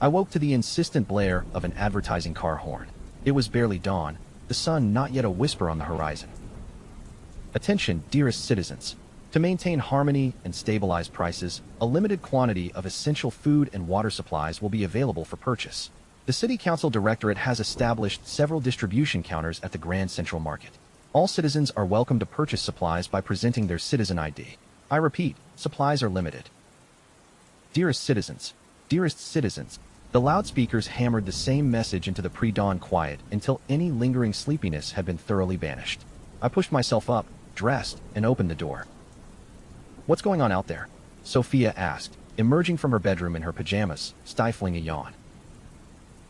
I woke to the insistent blare of an advertising car horn. It was barely dawn, the sun not yet a whisper on the horizon. Attention, dearest citizens. To maintain harmony and stabilize prices, a limited quantity of essential food and water supplies will be available for purchase. The City Council Directorate has established several distribution counters at the Grand Central Market. All citizens are welcome to purchase supplies by presenting their citizen ID. I repeat, supplies are limited. Dearest citizens, the loudspeakers hammered the same message into the pre-dawn quiet until any lingering sleepiness had been thoroughly banished. I pushed myself up, dressed, and opened the door. "What's going on out there?" Sophia asked, emerging from her bedroom in her pajamas, stifling a yawn.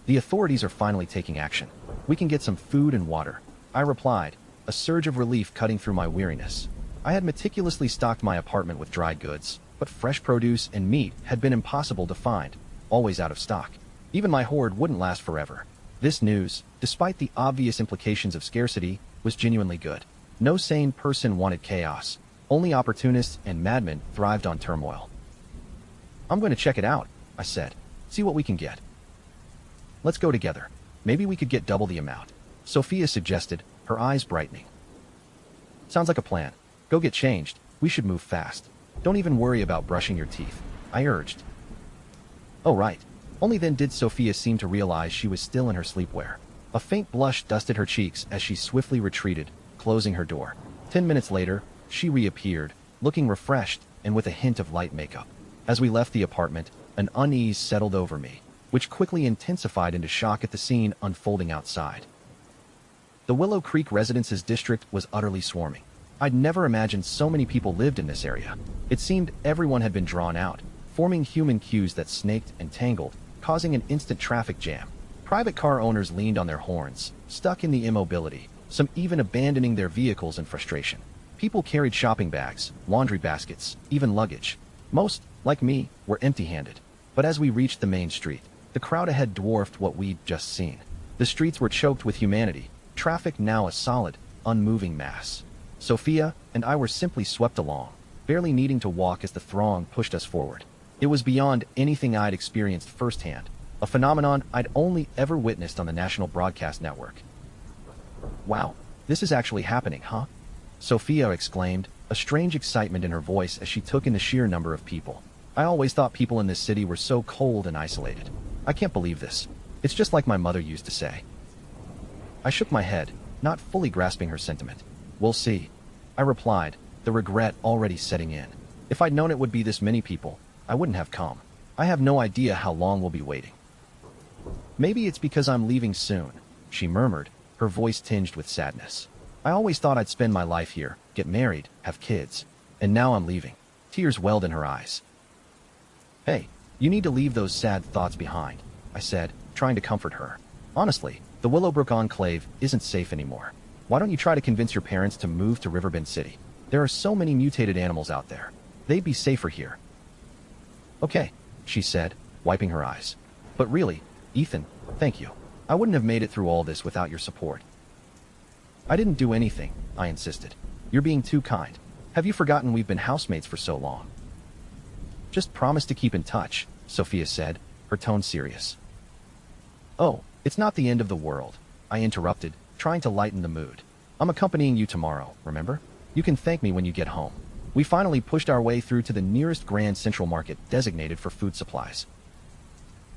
"The authorities are finally taking action. We can get some food and water," I replied, a surge of relief cutting through my weariness. I had meticulously stocked my apartment with dried goods, but fresh produce and meat had been impossible to find, always out of stock. Even my hoard wouldn't last forever. This news, despite the obvious implications of scarcity, was genuinely good. No sane person wanted chaos. Only opportunists and madmen thrived on turmoil. "I'm going to check it out," I said. "See what we can get." "Let's go together. Maybe we could get double the amount," Sophia suggested, her eyes brightening. "Sounds like a plan. Go get changed. We should move fast. Don't even worry about brushing your teeth," I urged. "Oh, right." Only then did Sophia seem to realize she was still in her sleepwear. A faint blush dusted her cheeks as she swiftly retreated, closing her door. 10 minutes later, she reappeared, looking refreshed and with a hint of light makeup. As we left the apartment, an unease settled over me, which quickly intensified into shock at the scene unfolding outside. The Willow Creek Residences district was utterly swarming. I'd never imagined so many people lived in this area. It seemed everyone had been drawn out, forming human queues that snaked and tangled, causing an instant traffic jam. Private car owners leaned on their horns, stuck in the immobility, some even abandoning their vehicles in frustration. People carried shopping bags, laundry baskets, even luggage. Most, like me, were empty-handed. But as we reached the main street, the crowd ahead dwarfed what we'd just seen. The streets were choked with humanity, traffic now a solid, unmoving mass. Sophia and I were simply swept along, barely needing to walk as the throng pushed us forward. It was beyond anything I'd experienced firsthand, a phenomenon I'd only ever witnessed on the national broadcast network. "Wow, this is actually happening, huh?" Sophia exclaimed, a strange excitement in her voice as she took in the sheer number of people. "I always thought people in this city were so cold and isolated. I can't believe this. It's just like my mother used to say." I shook my head, not fully grasping her sentiment. "We'll see," I replied, the regret already setting in. If I'd known it would be this many people, I wouldn't have come. I have no idea how long we'll be waiting. "Maybe it's because I'm leaving soon," she murmured, her voice tinged with sadness. "I always thought I'd spend my life here, get married, have kids. And now I'm leaving." Tears welled in her eyes. "Hey, you need to leave those sad thoughts behind," I said, trying to comfort her. "Honestly, the Willowbrook Enclave isn't safe anymore. Why don't you try to convince your parents to move to Riverbend City? There are so many mutated animals out there. They'd be safer here." "Okay," she said, wiping her eyes. "But really, Ethan, thank you. I wouldn't have made it through all this without your support." "I didn't do anything," I insisted. "You're being too kind. Have you forgotten we've been housemates for so long?" "Just promise to keep in touch," Sophia said, her tone serious. "Oh, it's not the end of the world," I interrupted, trying to lighten the mood. "I'm accompanying you tomorrow, remember? You can thank me when you get home." We finally pushed our way through to the nearest Grand Central Market designated for food supplies.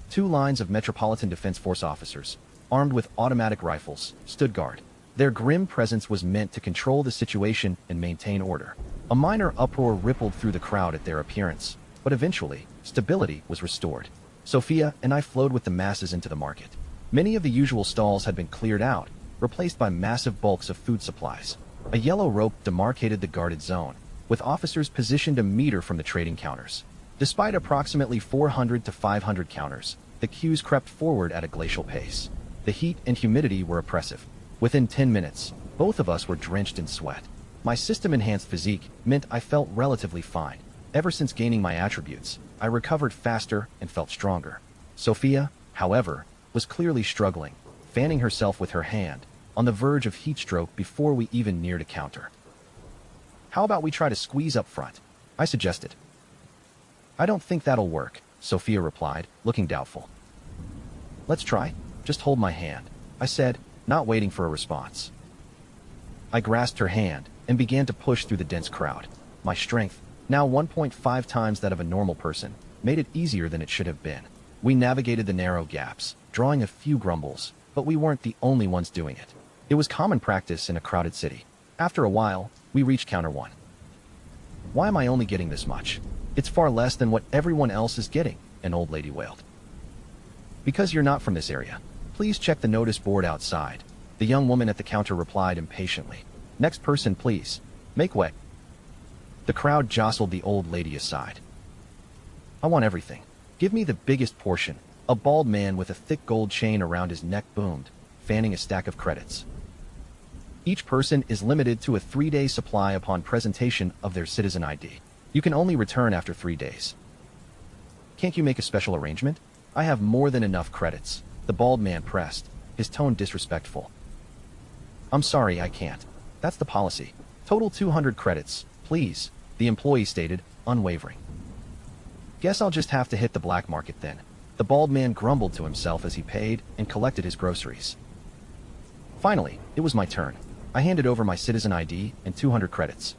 2 lines of Metropolitan Defense Force officers, armed with automatic rifles, stood guard. Their grim presence was meant to control the situation and maintain order. A minor uproar rippled through the crowd at their appearance, but eventually, stability was restored. Sophia and I flowed with the masses into the market. Many of the usual stalls had been cleared out, replaced by massive bulks of food supplies. A yellow rope demarcated the guarded zone, with officers positioned a meter from the trading counters. Despite approximately 400 to 500 counters, the queues crept forward at a glacial pace. The heat and humidity were oppressive. Within 10 minutes, both of us were drenched in sweat. My system-enhanced physique meant I felt relatively fine. Ever since gaining my attributes, I recovered faster and felt stronger. Sophia, however, was clearly struggling, fanning herself with her hand, on the verge of heat stroke before we even neared a counter. "How about we try to squeeze up front?" I suggested. "I don't think that'll work," Sophia replied, looking doubtful. "Let's try. Just hold my hand," I said, not waiting for a response. I grasped her hand and began to push through the dense crowd. My strength, now 1.5 times that of a normal person, made it easier than it should have been. We navigated the narrow gaps, drawing a few grumbles, but we weren't the only ones doing it. It was common practice in a crowded city. After a while, we reached counter 1. "Why am I only getting this much? It's far less than what everyone else is getting," an old lady wailed. "Because you're not from this area. Please check the notice board outside," the young woman at the counter replied impatiently. "Next person, please. Make way." The crowd jostled the old lady aside. "I want everything. Give me the biggest portion," a bald man with a thick gold chain around his neck boomed, fanning a stack of credits. "Each person is limited to a 3-day supply upon presentation of their citizen ID. You can only return after 3 days. Can't you make a special arrangement? I have more than enough credits," the bald man pressed, his tone disrespectful. "I'm sorry, I can't. That's the policy. Total 200 credits, please," the employee stated, unwavering. "Guess I'll just have to hit the black market then," the bald man grumbled to himself as he paid and collected his groceries. Finally, it was my turn. I handed over my citizen ID and 200 credits.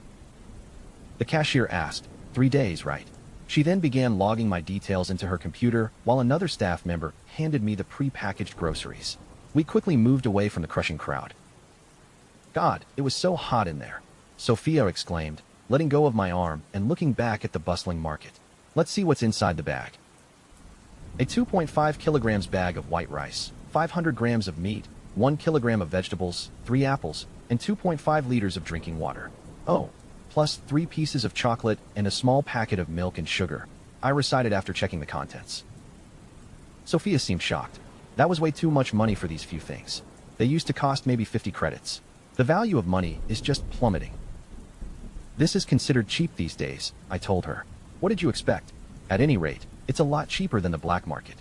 The cashier asked, 3 days, right?" She then began logging my details into her computer while another staff member handed me the pre-packaged groceries. We quickly moved away from the crushing crowd. "God, it was so hot in there," Sophia exclaimed, letting go of my arm and looking back at the bustling market. "Let's see what's inside the bag." A 2.5 kilograms bag of white rice, 500 grams of meat, 1 kilogram of vegetables, 3 apples, and 2.5 liters of drinking water. "Oh, plus 3 pieces of chocolate and a small packet of milk and sugar," I recited after checking the contents. Sophia seemed shocked. That was way too much money for these few things. They used to cost maybe 50 credits. The value of money is just plummeting. "This is considered cheap these days," I told her. "What did you expect? At any rate, it's a lot cheaper than the black market."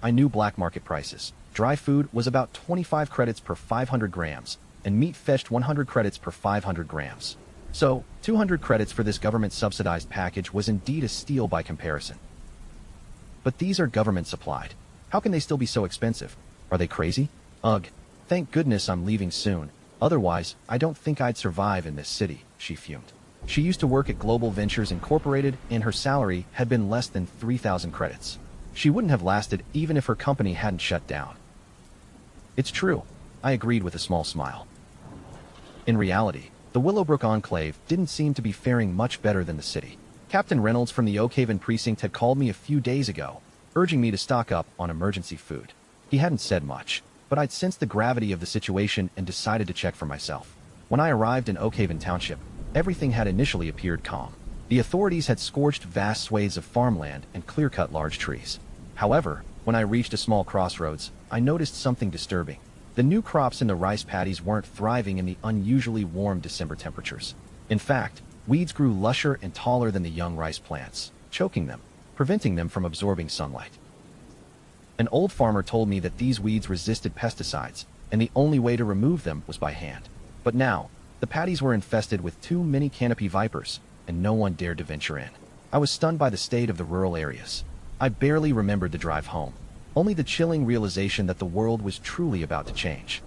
I knew black market prices. Dry food was about 25 credits per 500 grams, and meat fetched 100 credits per 500 grams. So, 200 credits for this government-subsidized package was indeed a steal by comparison. But these are government-supplied. How can they still be so expensive? Are they crazy? Ugh. Thank goodness I'm leaving soon. Otherwise, I don't think I'd survive in this city, she fumed. She used to work at Global Ventures Incorporated, and her salary had been less than 3,000 credits. She wouldn't have lasted even if her company hadn't shut down. "It's true," I agreed with a small smile. In reality, the Willowbrook Enclave didn't seem to be faring much better than the city. Captain Reynolds from the Oakhaven precinct had called me a few days ago, urging me to stock up on emergency food. He hadn't said much, but I'd sensed the gravity of the situation and decided to check for myself. When I arrived in Oakhaven Township, everything had initially appeared calm. The authorities had scorched vast swathes of farmland and clear-cut large trees. However, when I reached a small crossroads, I noticed something disturbing. The new crops in the rice paddies weren't thriving in the unusually warm December temperatures. In fact, weeds grew lusher and taller than the young rice plants, choking them, preventing them from absorbing sunlight. An old farmer told me that these weeds resisted pesticides, and the only way to remove them was by hand. But now, the paddies were infested with too many canopy vipers, and no one dared to venture in. I was stunned by the state of the rural areas. I barely remembered the drive home, only the chilling realization that the world was truly about to change.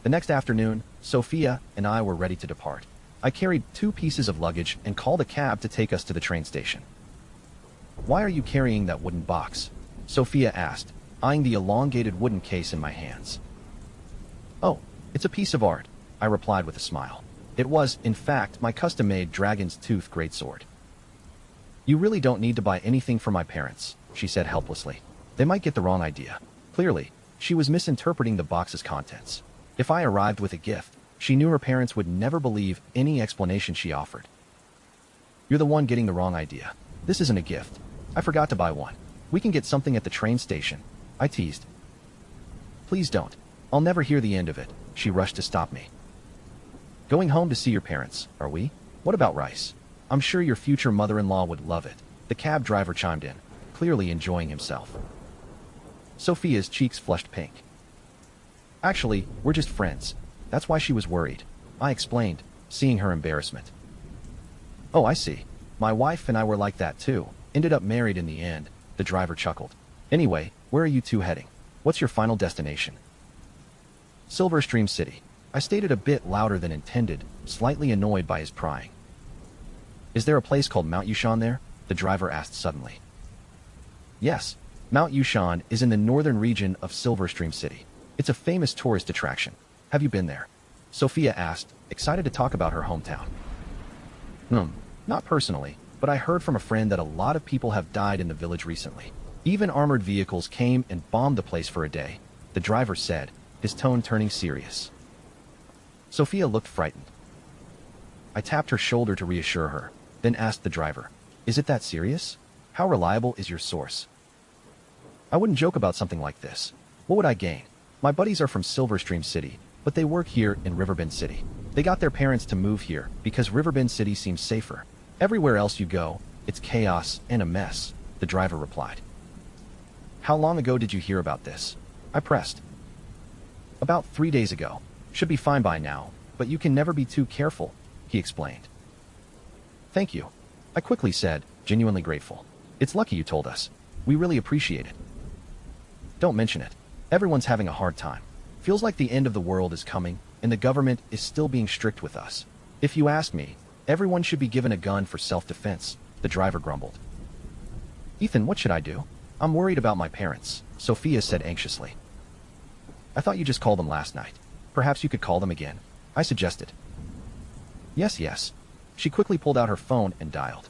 The next afternoon, Sophia and I were ready to depart. I carried 2 pieces of luggage and called a cab to take us to the train station. "Why are you carrying that wooden box?" Sophia asked, eyeing the elongated wooden case in my hands. "Oh, it's a piece of art," I replied with a smile. It was, in fact, my custom-made dragon's tooth greatsword. "You really don't need to buy anything for my parents," she said helplessly. "They might get the wrong idea." Clearly, she was misinterpreting the box's contents. If I arrived with a gift, she knew her parents would never believe any explanation she offered. "You're the one getting the wrong idea. This isn't a gift. I forgot to buy one. We can get something at the train station," I teased. "Please don't. I'll never hear the end of it," she rushed to stop me. "Going home to see your parents, are we? What about rice? I'm sure your future mother-in-law would love it," the cab driver chimed in, clearly enjoying himself. Sophia's cheeks flushed pink. Actually, we're just friends. That's why she was worried, I explained, seeing her embarrassment. Oh, I see. My wife and I were like that too. Ended up married in the end, the driver chuckled. Anyway, where are you two heading? What's your final destination? Silverstream City. I stated a bit louder than intended, slightly annoyed by his prying. Is there a place called Mount Yushan there? The driver asked suddenly. Yes, Mount Yushan is in the northern region of Silverstream City. It's a famous tourist attraction. Have you been there? Sophia asked, excited to talk about her hometown. Not personally, but I heard from a friend that a lot of people have died in the village recently. Even armored vehicles came and bombed the place for a day, the driver said, his tone turning serious. Sophia looked frightened. I tapped her shoulder to reassure her, then asked the driver, is it that serious? How reliable is your source? I wouldn't joke about something like this. What would I gain? My buddies are from Silverstream City, but they work here in Riverbend City. They got their parents to move here because Riverbend City seems safer. Everywhere else you go, it's chaos and a mess, the driver replied. How long ago did you hear about this? I pressed. About 3 days ago. Should be fine by now, but you can never be too careful, he explained. Thank you, I quickly said, genuinely grateful. It's lucky you told us. We really appreciate it. Don't mention it. Everyone's having a hard time. Feels like the end of the world is coming, and the government is still being strict with us. If you ask me, everyone should be given a gun for self-defense, the driver grumbled. Ethan, what should I do? I'm worried about my parents, Sophia said anxiously. I thought you just called them last night. Perhaps you could call them again, I suggested. Yes. She quickly pulled out her phone and dialed.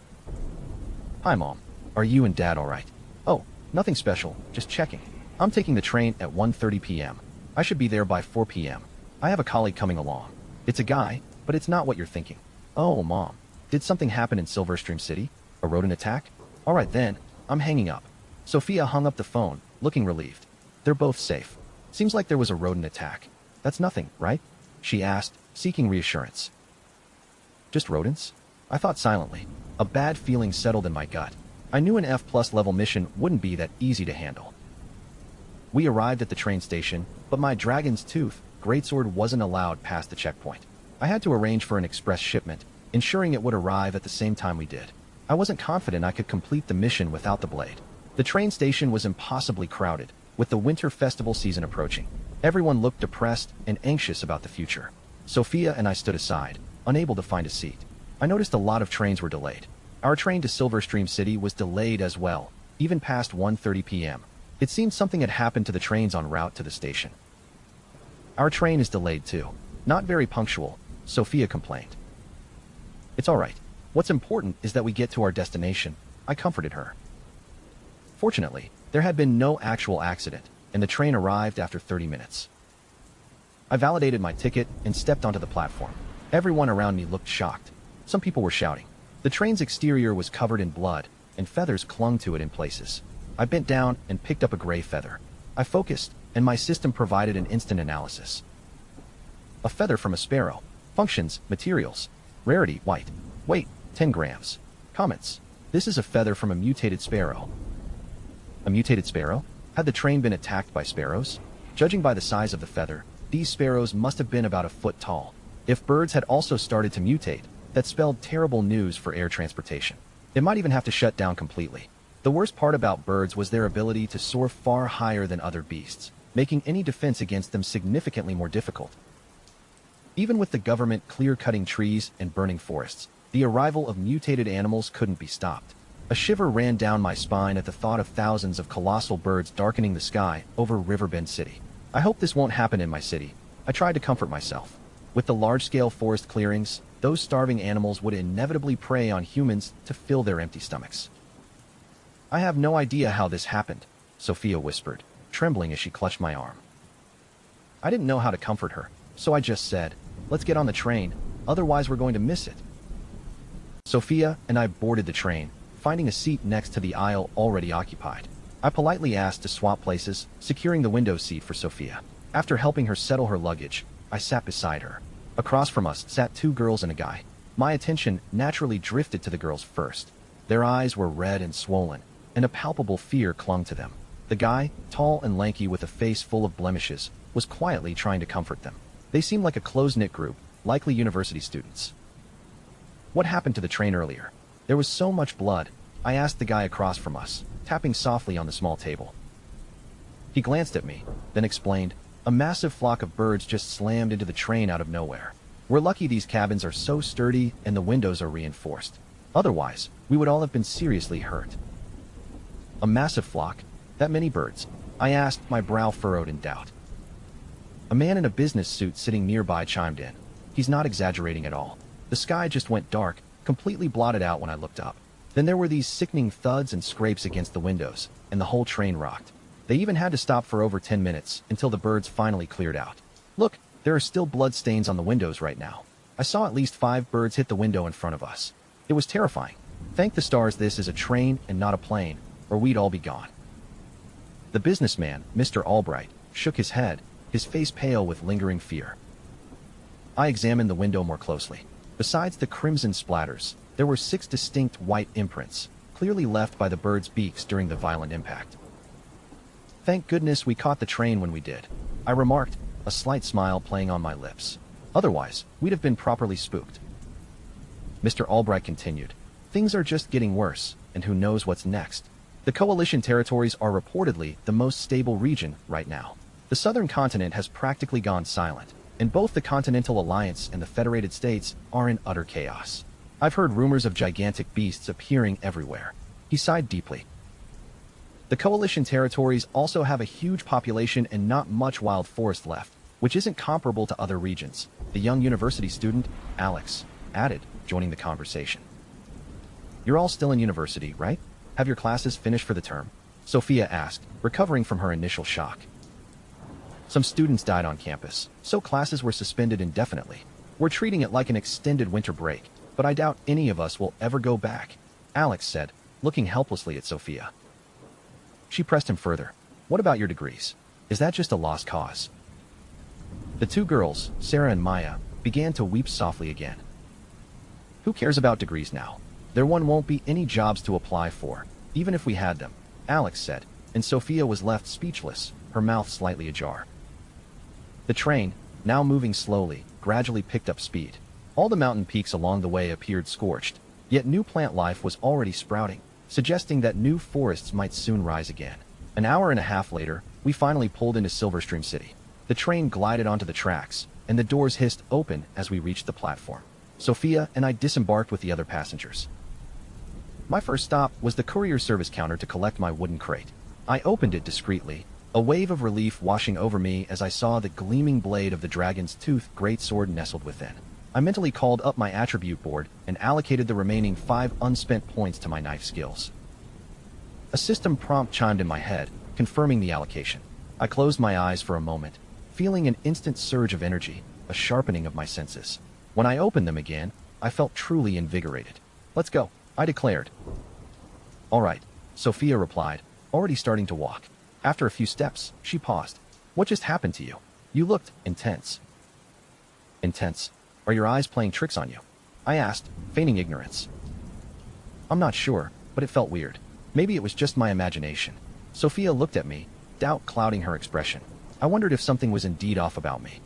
Hi, Mom. Are you and Dad all right? Oh, nothing special, just checking. I'm taking the train at 1:30 p.m. I should be there by 4 p.m. I have a colleague coming along. It's a guy, but it's not what you're thinking. Oh, Mom. Did something happen in Silverstream City? A rodent attack? All right then, I'm hanging up. Sophia hung up the phone, looking relieved. They're both safe. Seems like there was a rodent attack. That's nothing, right? She asked, seeking reassurance. Just rodents? I thought silently. A bad feeling settled in my gut. I knew an F+ level mission wouldn't be that easy to handle. We arrived at the train station, but my dragon's tooth greatsword wasn't allowed past the checkpoint. I had to arrange for an express shipment, ensuring it would arrive at the same time we did. I wasn't confident I could complete the mission without the blade. The train station was impossibly crowded, with the winter festival season approaching. Everyone looked depressed and anxious about the future. Sophia and I stood aside, unable to find a seat. I noticed a lot of trains were delayed. Our train to Silverstream City was delayed as well, even past 1:30 p.m. It seemed something had happened to the trains en route to the station. Our train is delayed too. Not very punctual, Sophia complained. It's all right. What's important is that we get to our destination, I comforted her. Fortunately, there had been no actual accident, and the train arrived after 30 minutes. I validated my ticket and stepped onto the platform. Everyone around me looked shocked. Some people were shouting. The train's exterior was covered in blood, and feathers clung to it in places. I bent down and picked up a gray feather. I focused, and my system provided an instant analysis. A feather from a sparrow. Functions, materials. Rarity, white. Weight, 10 grams. Comments. This is a feather from a mutated sparrow. A mutated sparrow? Had the train been attacked by sparrows? Judging by the size of the feather, these sparrows must have been about a foot tall. If birds had also started to mutate, that spelled terrible news for air transportation. It might even have to shut down completely. The worst part about birds was their ability to soar far higher than other beasts, making any defense against them significantly more difficult. Even with the government clear-cutting trees and burning forests, the arrival of mutated animals couldn't be stopped. A shiver ran down my spine at the thought of thousands of colossal birds darkening the sky over Riverbend City. I hope this won't happen in my city. I tried to comfort myself. With the large-scale forest clearings, those starving animals would inevitably prey on humans to fill their empty stomachs. I have no idea how this happened, Sophia whispered, trembling as she clutched my arm. I didn't know how to comfort her, so I just said, let's get on the train, otherwise we're going to miss it. Sophia and I boarded the train, finding a seat next to the aisle already occupied. I politely asked to swap places, securing the window seat for Sophia. After helping her settle her luggage, I sat beside her. Across from us sat 2 girls and a guy. My attention naturally drifted to the girls first. Their eyes were red and swollen, and a palpable fear clung to them. The guy, tall and lanky with a face full of blemishes, was quietly trying to comfort them. They seemed like a close-knit group, likely university students. What happened to the train earlier? There was so much blood, I asked the guy across from us, tapping softly on the small table. He glanced at me, then explained, a massive flock of birds just slammed into the train out of nowhere. We're lucky these cabins are so sturdy and the windows are reinforced. Otherwise, we would all have been seriously hurt. A massive flock? That many birds? I asked, my brow furrowed in doubt. A man in a business suit sitting nearby chimed in. He's not exaggerating at all. The sky just went dark, completely blotted out when I looked up. Then there were these sickening thuds and scrapes against the windows, and the whole train rocked. They even had to stop for over 10 minutes until the birds finally cleared out. Look, there are still blood stains on the windows right now. I saw at least 5 birds hit the window in front of us. It was terrifying. Thank the stars this is a train and not a plane, or we'd all be gone. The businessman, Mr. Albright, shook his head, his face pale with lingering fear. I examined the window more closely. Besides the crimson splatters, there were 6 distinct white imprints, clearly left by the birds' beaks during the violent impact. Thank goodness we caught the train when we did, I remarked, a slight smile playing on my lips. Otherwise, we'd have been properly spooked. Mr. Albright continued, things are just getting worse, and who knows what's next. The coalition territories are reportedly the most stable region right now. The southern continent has practically gone silent, and both the Continental Alliance and the Federated States are in utter chaos. I've heard rumors of gigantic beasts appearing everywhere. He sighed deeply. The coalition territories also have a huge population and not much wild forest left, which isn't comparable to other regions, the young university student, Alex, added, joining the conversation. You're all still in university, right? Have your classes finished for the term? Sophia asked, recovering from her initial shock. Some students died on campus, so classes were suspended indefinitely. We're treating it like an extended winter break, but I doubt any of us will ever go back, Alex said, looking helplessly at Sophia. She pressed him further. What about your degrees? Is that just a lost cause? The 2 girls, Sarah and Maya, began to weep softly again. Who cares about degrees now? There won't be any jobs to apply for, even if we had them, Alex said, and Sophia was left speechless, her mouth slightly ajar. The train, now moving slowly, gradually picked up speed. All the mountain peaks along the way appeared scorched, yet new plant life was already sprouting, suggesting that new forests might soon rise again. An hour and a half later, we finally pulled into Silverstream City. The train glided onto the tracks, and the doors hissed open as we reached the platform. Sophia and I disembarked with the other passengers. My first stop was the courier service counter to collect my wooden crate. I opened it discreetly, a wave of relief washing over me as I saw the gleaming blade of the dragon's tooth greatsword nestled within. I mentally called up my attribute board and allocated the remaining 5 unspent points to my knife skills. A system prompt chimed in my head, confirming the allocation. I closed my eyes for a moment, feeling an instant surge of energy, a sharpening of my senses. When I opened them again, I felt truly invigorated. Let's go, I declared. All right, Sophia replied, already starting to walk. After a few steps, she paused. What just happened to you? You looked intense. Intense? Are your eyes playing tricks on you? I asked, feigning ignorance. I'm not sure, but it felt weird. Maybe it was just my imagination. Sophia looked at me, doubt clouding her expression. I wondered if something was indeed off about me.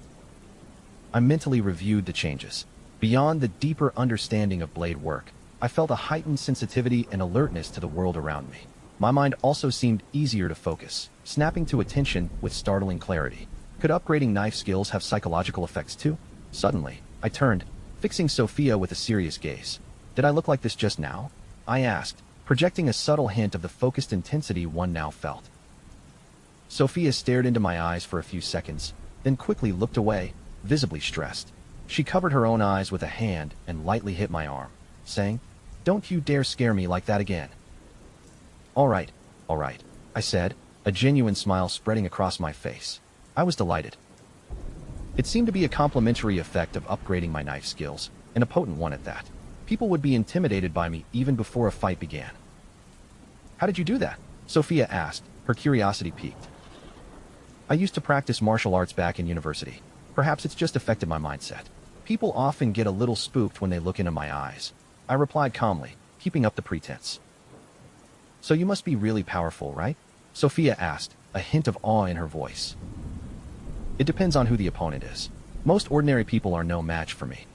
I mentally reviewed the changes. Beyond the deeper understanding of blade work, I felt a heightened sensitivity and alertness to the world around me. My mind also seemed easier to focus, snapping to attention with startling clarity. Could upgrading knife skills have psychological effects too? Suddenly, I turned, fixing Sophia with a serious gaze. Did I look like this just now? I asked, projecting a subtle hint of the focused intensity one now felt. Sophia stared into my eyes for a few seconds, then quickly looked away, visibly stressed. She covered her own eyes with a hand and lightly hit my arm, saying, "Don't you dare scare me like that again." All right, I said, a genuine smile spreading across my face. I was delighted. It seemed to be a complementary effect of upgrading my knife skills, and a potent one at that. People would be intimidated by me even before a fight began. How did you do that? Sophia asked, her curiosity piqued. I used to practice martial arts back in university. Perhaps it's just affected my mindset. People often get a little spooked when they look into my eyes. I replied calmly, keeping up the pretense. So you must be really powerful, right? Sophia asked, a hint of awe in her voice. It depends on who the opponent is. Most ordinary people are no match for me.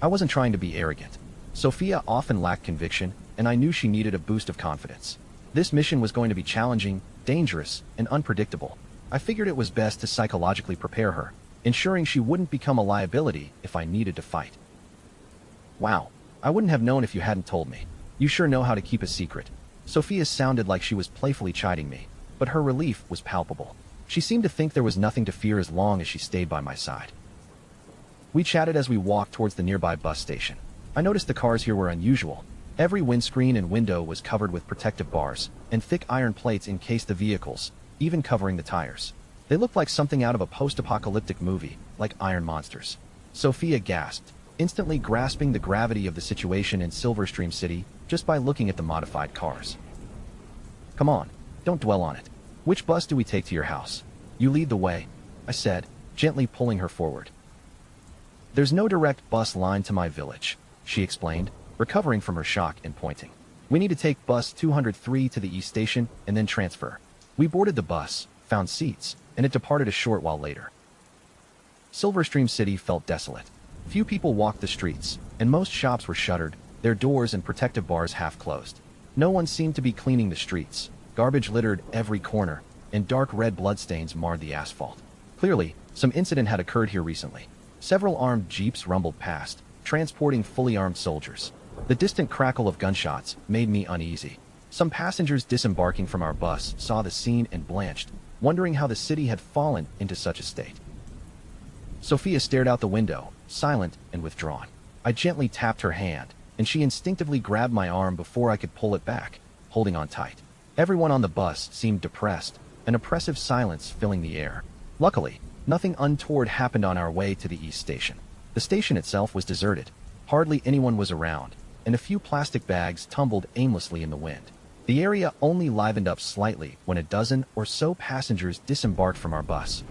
I wasn't trying to be arrogant. Sophia often lacked conviction, and I knew she needed a boost of confidence. This mission was going to be challenging, dangerous, and unpredictable. I figured it was best to psychologically prepare her, ensuring she wouldn't become a liability if I needed to fight. Wow, I wouldn't have known if you hadn't told me. You sure know how to keep a secret. Sophia sounded like she was playfully chiding me, but her relief was palpable. She seemed to think there was nothing to fear as long as she stayed by my side. We chatted as we walked towards the nearby bus station. I noticed the cars here were unusual. Every windscreen and window was covered with protective bars, and thick iron plates encased the vehicles, even covering the tires. They looked like something out of a post-apocalyptic movie, like iron monsters. Sophia gasped, instantly grasping the gravity of the situation in Silverstream City just by looking at the modified cars. Come on, don't dwell on it. Which bus do we take to your house? You lead the way, I said, gently pulling her forward. There's no direct bus line to my village, she explained, recovering from her shock and pointing. We need to take bus 203 to the East Station and then transfer. We boarded the bus, found seats, and it departed a short while later. Silverstream City felt desolate. Few people walked the streets, and most shops were shuttered, their doors and protective bars half closed. No one seemed to be cleaning the streets. Garbage littered every corner, and dark red bloodstains marred the asphalt. Clearly, some incident had occurred here recently. Several armed jeeps rumbled past, transporting fully armed soldiers. The distant crackle of gunshots made me uneasy. Some passengers disembarking from our bus saw the scene and blanched, wondering how the city had fallen into such a state. Sophia stared out the window, silent and withdrawn. I gently tapped her hand, and she instinctively grabbed my arm before I could pull it back, holding on tight. Everyone on the bus seemed depressed, an oppressive silence filling the air. Luckily, nothing untoward happened on our way to the East Station. The station itself was deserted. Hardly anyone was around, and a few plastic bags tumbled aimlessly in the wind. The area only livened up slightly when a dozen or so passengers disembarked from our bus.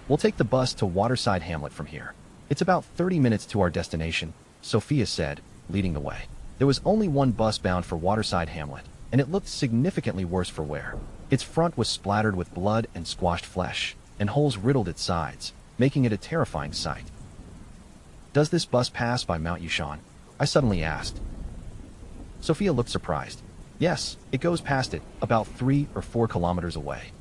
We'll take the bus to Waterside Hamlet from here. It's about 30 minutes to our destination, Sophia said, leading the way. There was only one bus bound for Waterside Hamlet, and it looked significantly worse for wear. Its front was splattered with blood and squashed flesh, and holes riddled its sides, making it a terrifying sight. Does this bus pass by Mount Yushan? I suddenly asked. Sophia looked surprised. Yes, it goes past it, about 3 or 4 kilometers away.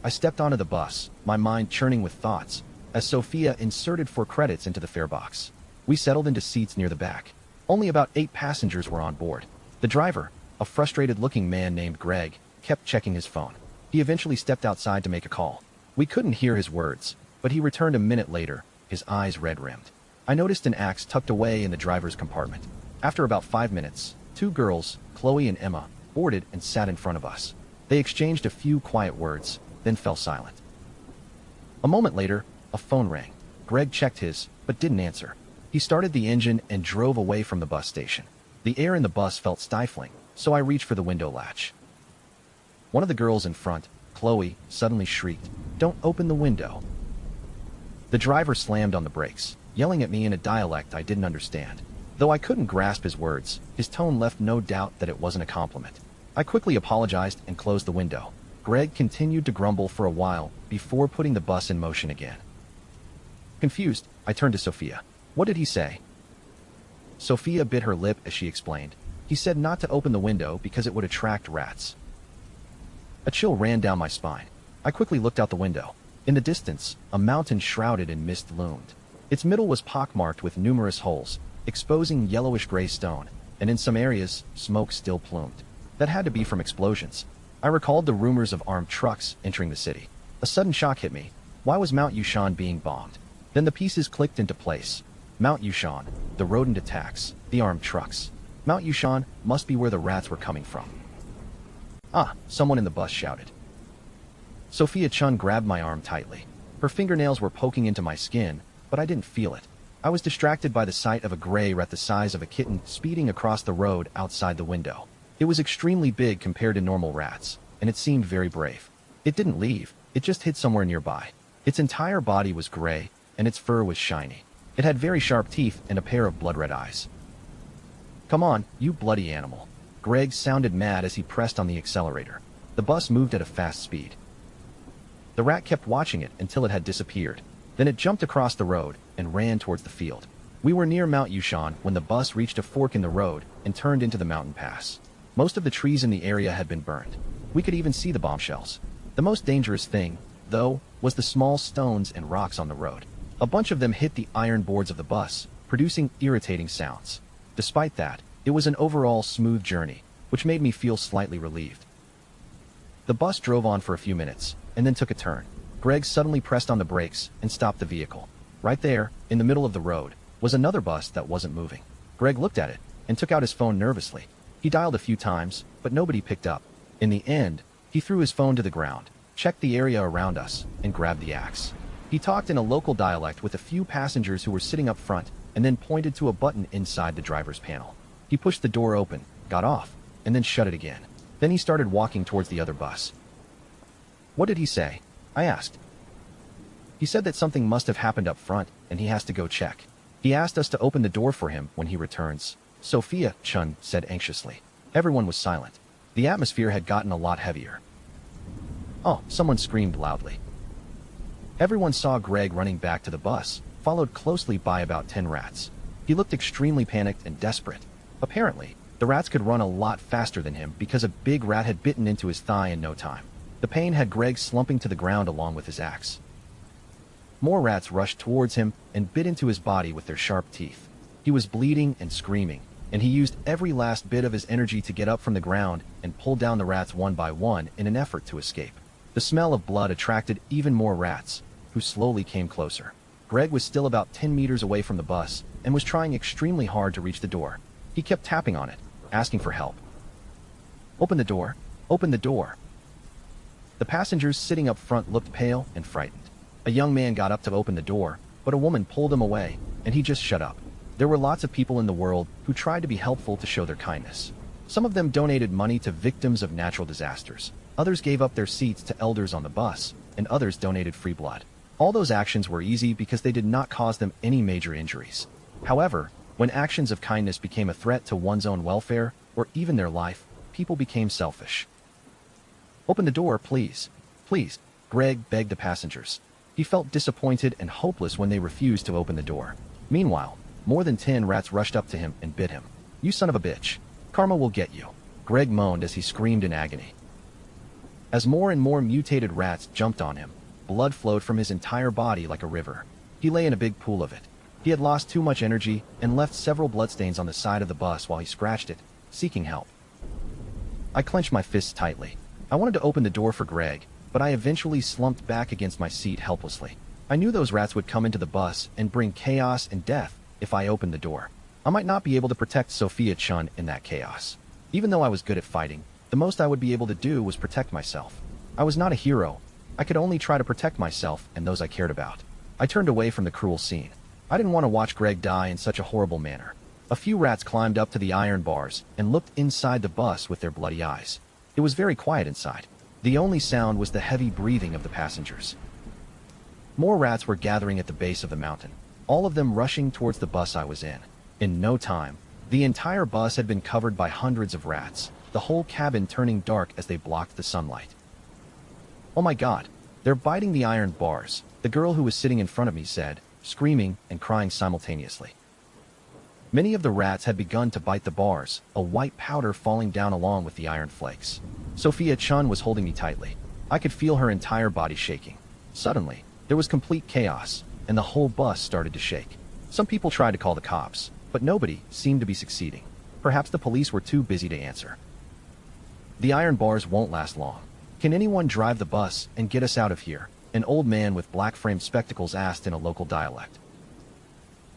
I stepped onto the bus, my mind churning with thoughts, as Sophia inserted 4 credits into the fare box. We settled into seats near the back. Only about 8 passengers were on board. The driver, a frustrated-looking man named Greg, kept checking his phone. He eventually stepped outside to make a call. We couldn't hear his words, but he returned a minute later, his eyes red-rimmed. I noticed an axe tucked away in the driver's compartment. After about 5 minutes, 2 girls, Chloe and Emma, boarded and sat in front of us. They exchanged a few quiet words, then fell silent. A moment later, a phone rang. Greg checked his, but didn't answer. He started the engine and drove away from the bus station. The air in the bus felt stifling, so I reached for the window latch. One of the girls in front, Chloe, suddenly shrieked, "Don't open the window." The driver slammed on the brakes, yelling at me in a dialect I didn't understand. Though I couldn't grasp his words, his tone left no doubt that it wasn't a compliment. I quickly apologized and closed the window. Greg continued to grumble for a while before putting the bus in motion again. Confused, I turned to Sophia. What did he say? Sophia bit her lip as she explained. He said not to open the window because it would attract rats. A chill ran down my spine. I quickly looked out the window. In the distance, a mountain shrouded in mist loomed. Its middle was pockmarked with numerous holes, exposing yellowish-gray stone, and in some areas, smoke still plumed. That had to be from explosions. I recalled the rumors of armed trucks entering the city. A sudden shock hit me. Why was Mount Yushan being bombed? Then the pieces clicked into place. Mount Yushan, the rodent attacks, the armed trucks. Mount Yushan must be where the rats were coming from. Ah, someone in the bus shouted. Sophia Chun grabbed my arm tightly. Her fingernails were poking into my skin, but I didn't feel it. I was distracted by the sight of a gray rat the size of a kitten speeding across the road outside the window. It was extremely big compared to normal rats, and it seemed very brave. It didn't leave, it just hid somewhere nearby. Its entire body was gray, and its fur was shiny. It had very sharp teeth and a pair of blood-red eyes. Come on, you bloody animal. Greg sounded mad as he pressed on the accelerator. The bus moved at a fast speed. The rat kept watching it until it had disappeared. Then it jumped across the road and ran towards the field. We were near Mount Yushan when the bus reached a fork in the road and turned into the mountain pass. Most of the trees in the area had been burned. We could even see the bombshells. The most dangerous thing, though, was the small stones and rocks on the road. A bunch of them hit the iron boards of the bus, producing irritating sounds. Despite that, it was an overall smooth journey, which made me feel slightly relieved. The bus drove on for a few minutes, and then took a turn. Greg suddenly pressed on the brakes and stopped the vehicle. Right there, in the middle of the road, was another bus that wasn't moving. Greg looked at it and took out his phone nervously. He dialed a few times, but nobody picked up. In the end, he threw his phone to the ground, checked the area around us, and grabbed the axe. He talked in a local dialect with a few passengers who were sitting up front and then pointed to a button inside the driver's panel. He pushed the door open, got off, and then shut it again. Then he started walking towards the other bus. "What did he say?" I asked. "He said that something must have happened up front and he has to go check. He asked us to open the door for him when he returns," Sophia Chun said anxiously. Everyone was silent. The atmosphere had gotten a lot heavier. "Oh," someone screamed loudly. Everyone saw Greg running back to the bus, followed closely by about 10 rats. He looked extremely panicked and desperate. Apparently, the rats could run a lot faster than him because a big rat had bitten into his thigh in no time. The pain had Greg slumping to the ground along with his axe. More rats rushed towards him and bit into his body with their sharp teeth. He was bleeding and screaming, and he used every last bit of his energy to get up from the ground and pull down the rats one by one in an effort to escape. The smell of blood attracted even more rats, who slowly came closer. Greg was still about 10 meters away from the bus and was trying extremely hard to reach the door. He kept tapping on it, asking for help. "Open the door! Open the door!" The passengers sitting up front looked pale and frightened. A young man got up to open the door, but a woman pulled him away, and he just shut up. There were lots of people in the world who tried to be helpful to show their kindness. Some of them donated money to victims of natural disasters. Others gave up their seats to elders on the bus, and others donated free blood. All those actions were easy because they did not cause them any major injuries. However, when actions of kindness became a threat to one's own welfare, or even their life, people became selfish. "Open the door, please. Please," Greg begged the passengers. He felt disappointed and hopeless when they refused to open the door. Meanwhile, more than 10 rats rushed up to him and bit him. "You son of a bitch. Karma will get you," Greg moaned as he screamed in agony. As more and more mutated rats jumped on him, blood flowed from his entire body like a river. He lay in a big pool of it. He had lost too much energy and left several bloodstains on the side of the bus while he scratched it, seeking help. I clenched my fists tightly. I wanted to open the door for Greg, but I eventually slumped back against my seat helplessly. I knew those rats would come into the bus and bring chaos and death if I opened the door. I might not be able to protect Sophia Chun in that chaos. Even though I was good at fighting, the most I would be able to do was protect myself. I was not a hero. I could only try to protect myself and those I cared about. I turned away from the cruel scene. I didn't want to watch Greg die in such a horrible manner. A few rats climbed up to the iron bars and looked inside the bus with their bloody eyes. It was very quiet inside. The only sound was the heavy breathing of the passengers. More rats were gathering at the base of the mountain, all of them rushing towards the bus I was in. In no time, the entire bus had been covered by hundreds of rats, the whole cabin turning dark as they blocked the sunlight. "Oh my God, they're biting the iron bars," the girl who was sitting in front of me said, screaming and crying simultaneously. Many of the rats had begun to bite the bars, a white powder falling down along with the iron flakes. Sophia Chun was holding me tightly. I could feel her entire body shaking. Suddenly, there was complete chaos, and the whole bus started to shake. Some people tried to call the cops, but nobody seemed to be succeeding. Perhaps the police were too busy to answer. "The iron bars won't last long. Can anyone drive the bus and get us out of here?" an old man with black-framed spectacles asked in a local dialect.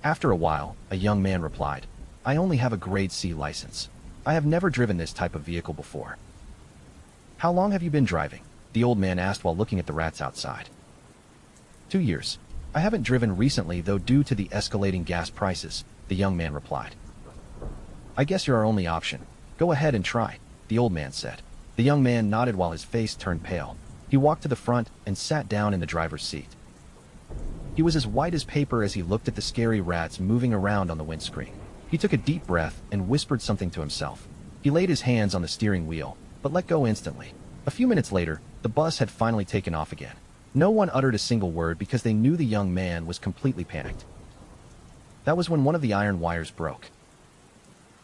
After a while, a young man replied, "I only have a grade C license. I have never driven this type of vehicle before." "How long have you been driving?" the old man asked while looking at the rats outside. 2 years. I haven't driven recently though due to the escalating gas prices, the young man replied. "I guess you're our only option. Go ahead and try," the old man said. The young man nodded while his face turned pale. He walked to the front and sat down in the driver's seat. He was as white as paper as he looked at the scary rats moving around on the windscreen. He took a deep breath and whispered something to himself. He laid his hands on the steering wheel, but let go instantly. A few minutes later, the bus had finally taken off again. No one uttered a single word because they knew the young man was completely panicked. That was when one of the iron wires broke.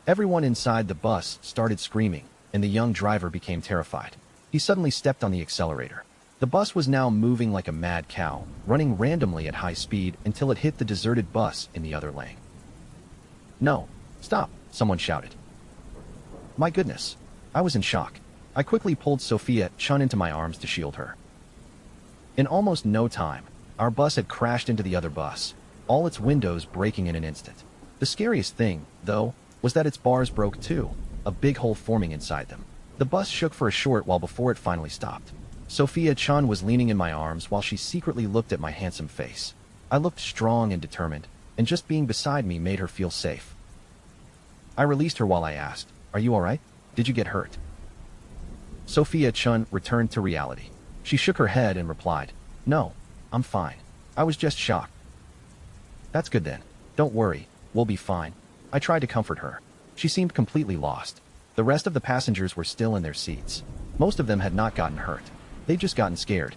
Everyone inside the bus started screaming, and the young driver became terrified. He suddenly stepped on the accelerator. The bus was now moving like a mad cow, running randomly at high speed until it hit the deserted bus in the other lane. "No, stop," someone shouted. My goodness, I was in shock. I quickly pulled Sophia Chun into my arms to shield her. In almost no time, our bus had crashed into the other bus, all its windows breaking in an instant. The scariest thing, though, was that its bars broke too, a big hole forming inside them. The bus shook for a short while before it finally stopped. Sophia Chun was leaning in my arms while she secretly looked at my handsome face. I looked strong and determined, and just being beside me made her feel safe. I released her while I asked, "Are you all right? Did you get hurt?" Sophia Chun returned to reality. She shook her head and replied, "No, I'm fine. I was just shocked." "That's good then. Don't worry, we'll be fine." I tried to comfort her. She seemed completely lost. The rest of the passengers were still in their seats. Most of them had not gotten hurt. They'd just gotten scared.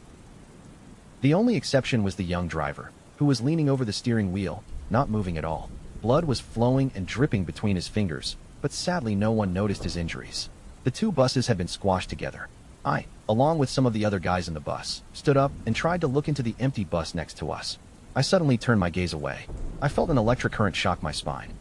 The only exception was the young driver, who was leaning over the steering wheel, not moving at all. Blood was flowing and dripping between his fingers, but sadly no one noticed his injuries. The two buses had been squashed together. I, along with some of the other guys in the bus, stood up and tried to look into the empty bus next to us. I suddenly turned my gaze away. I felt an electric current shock my spine.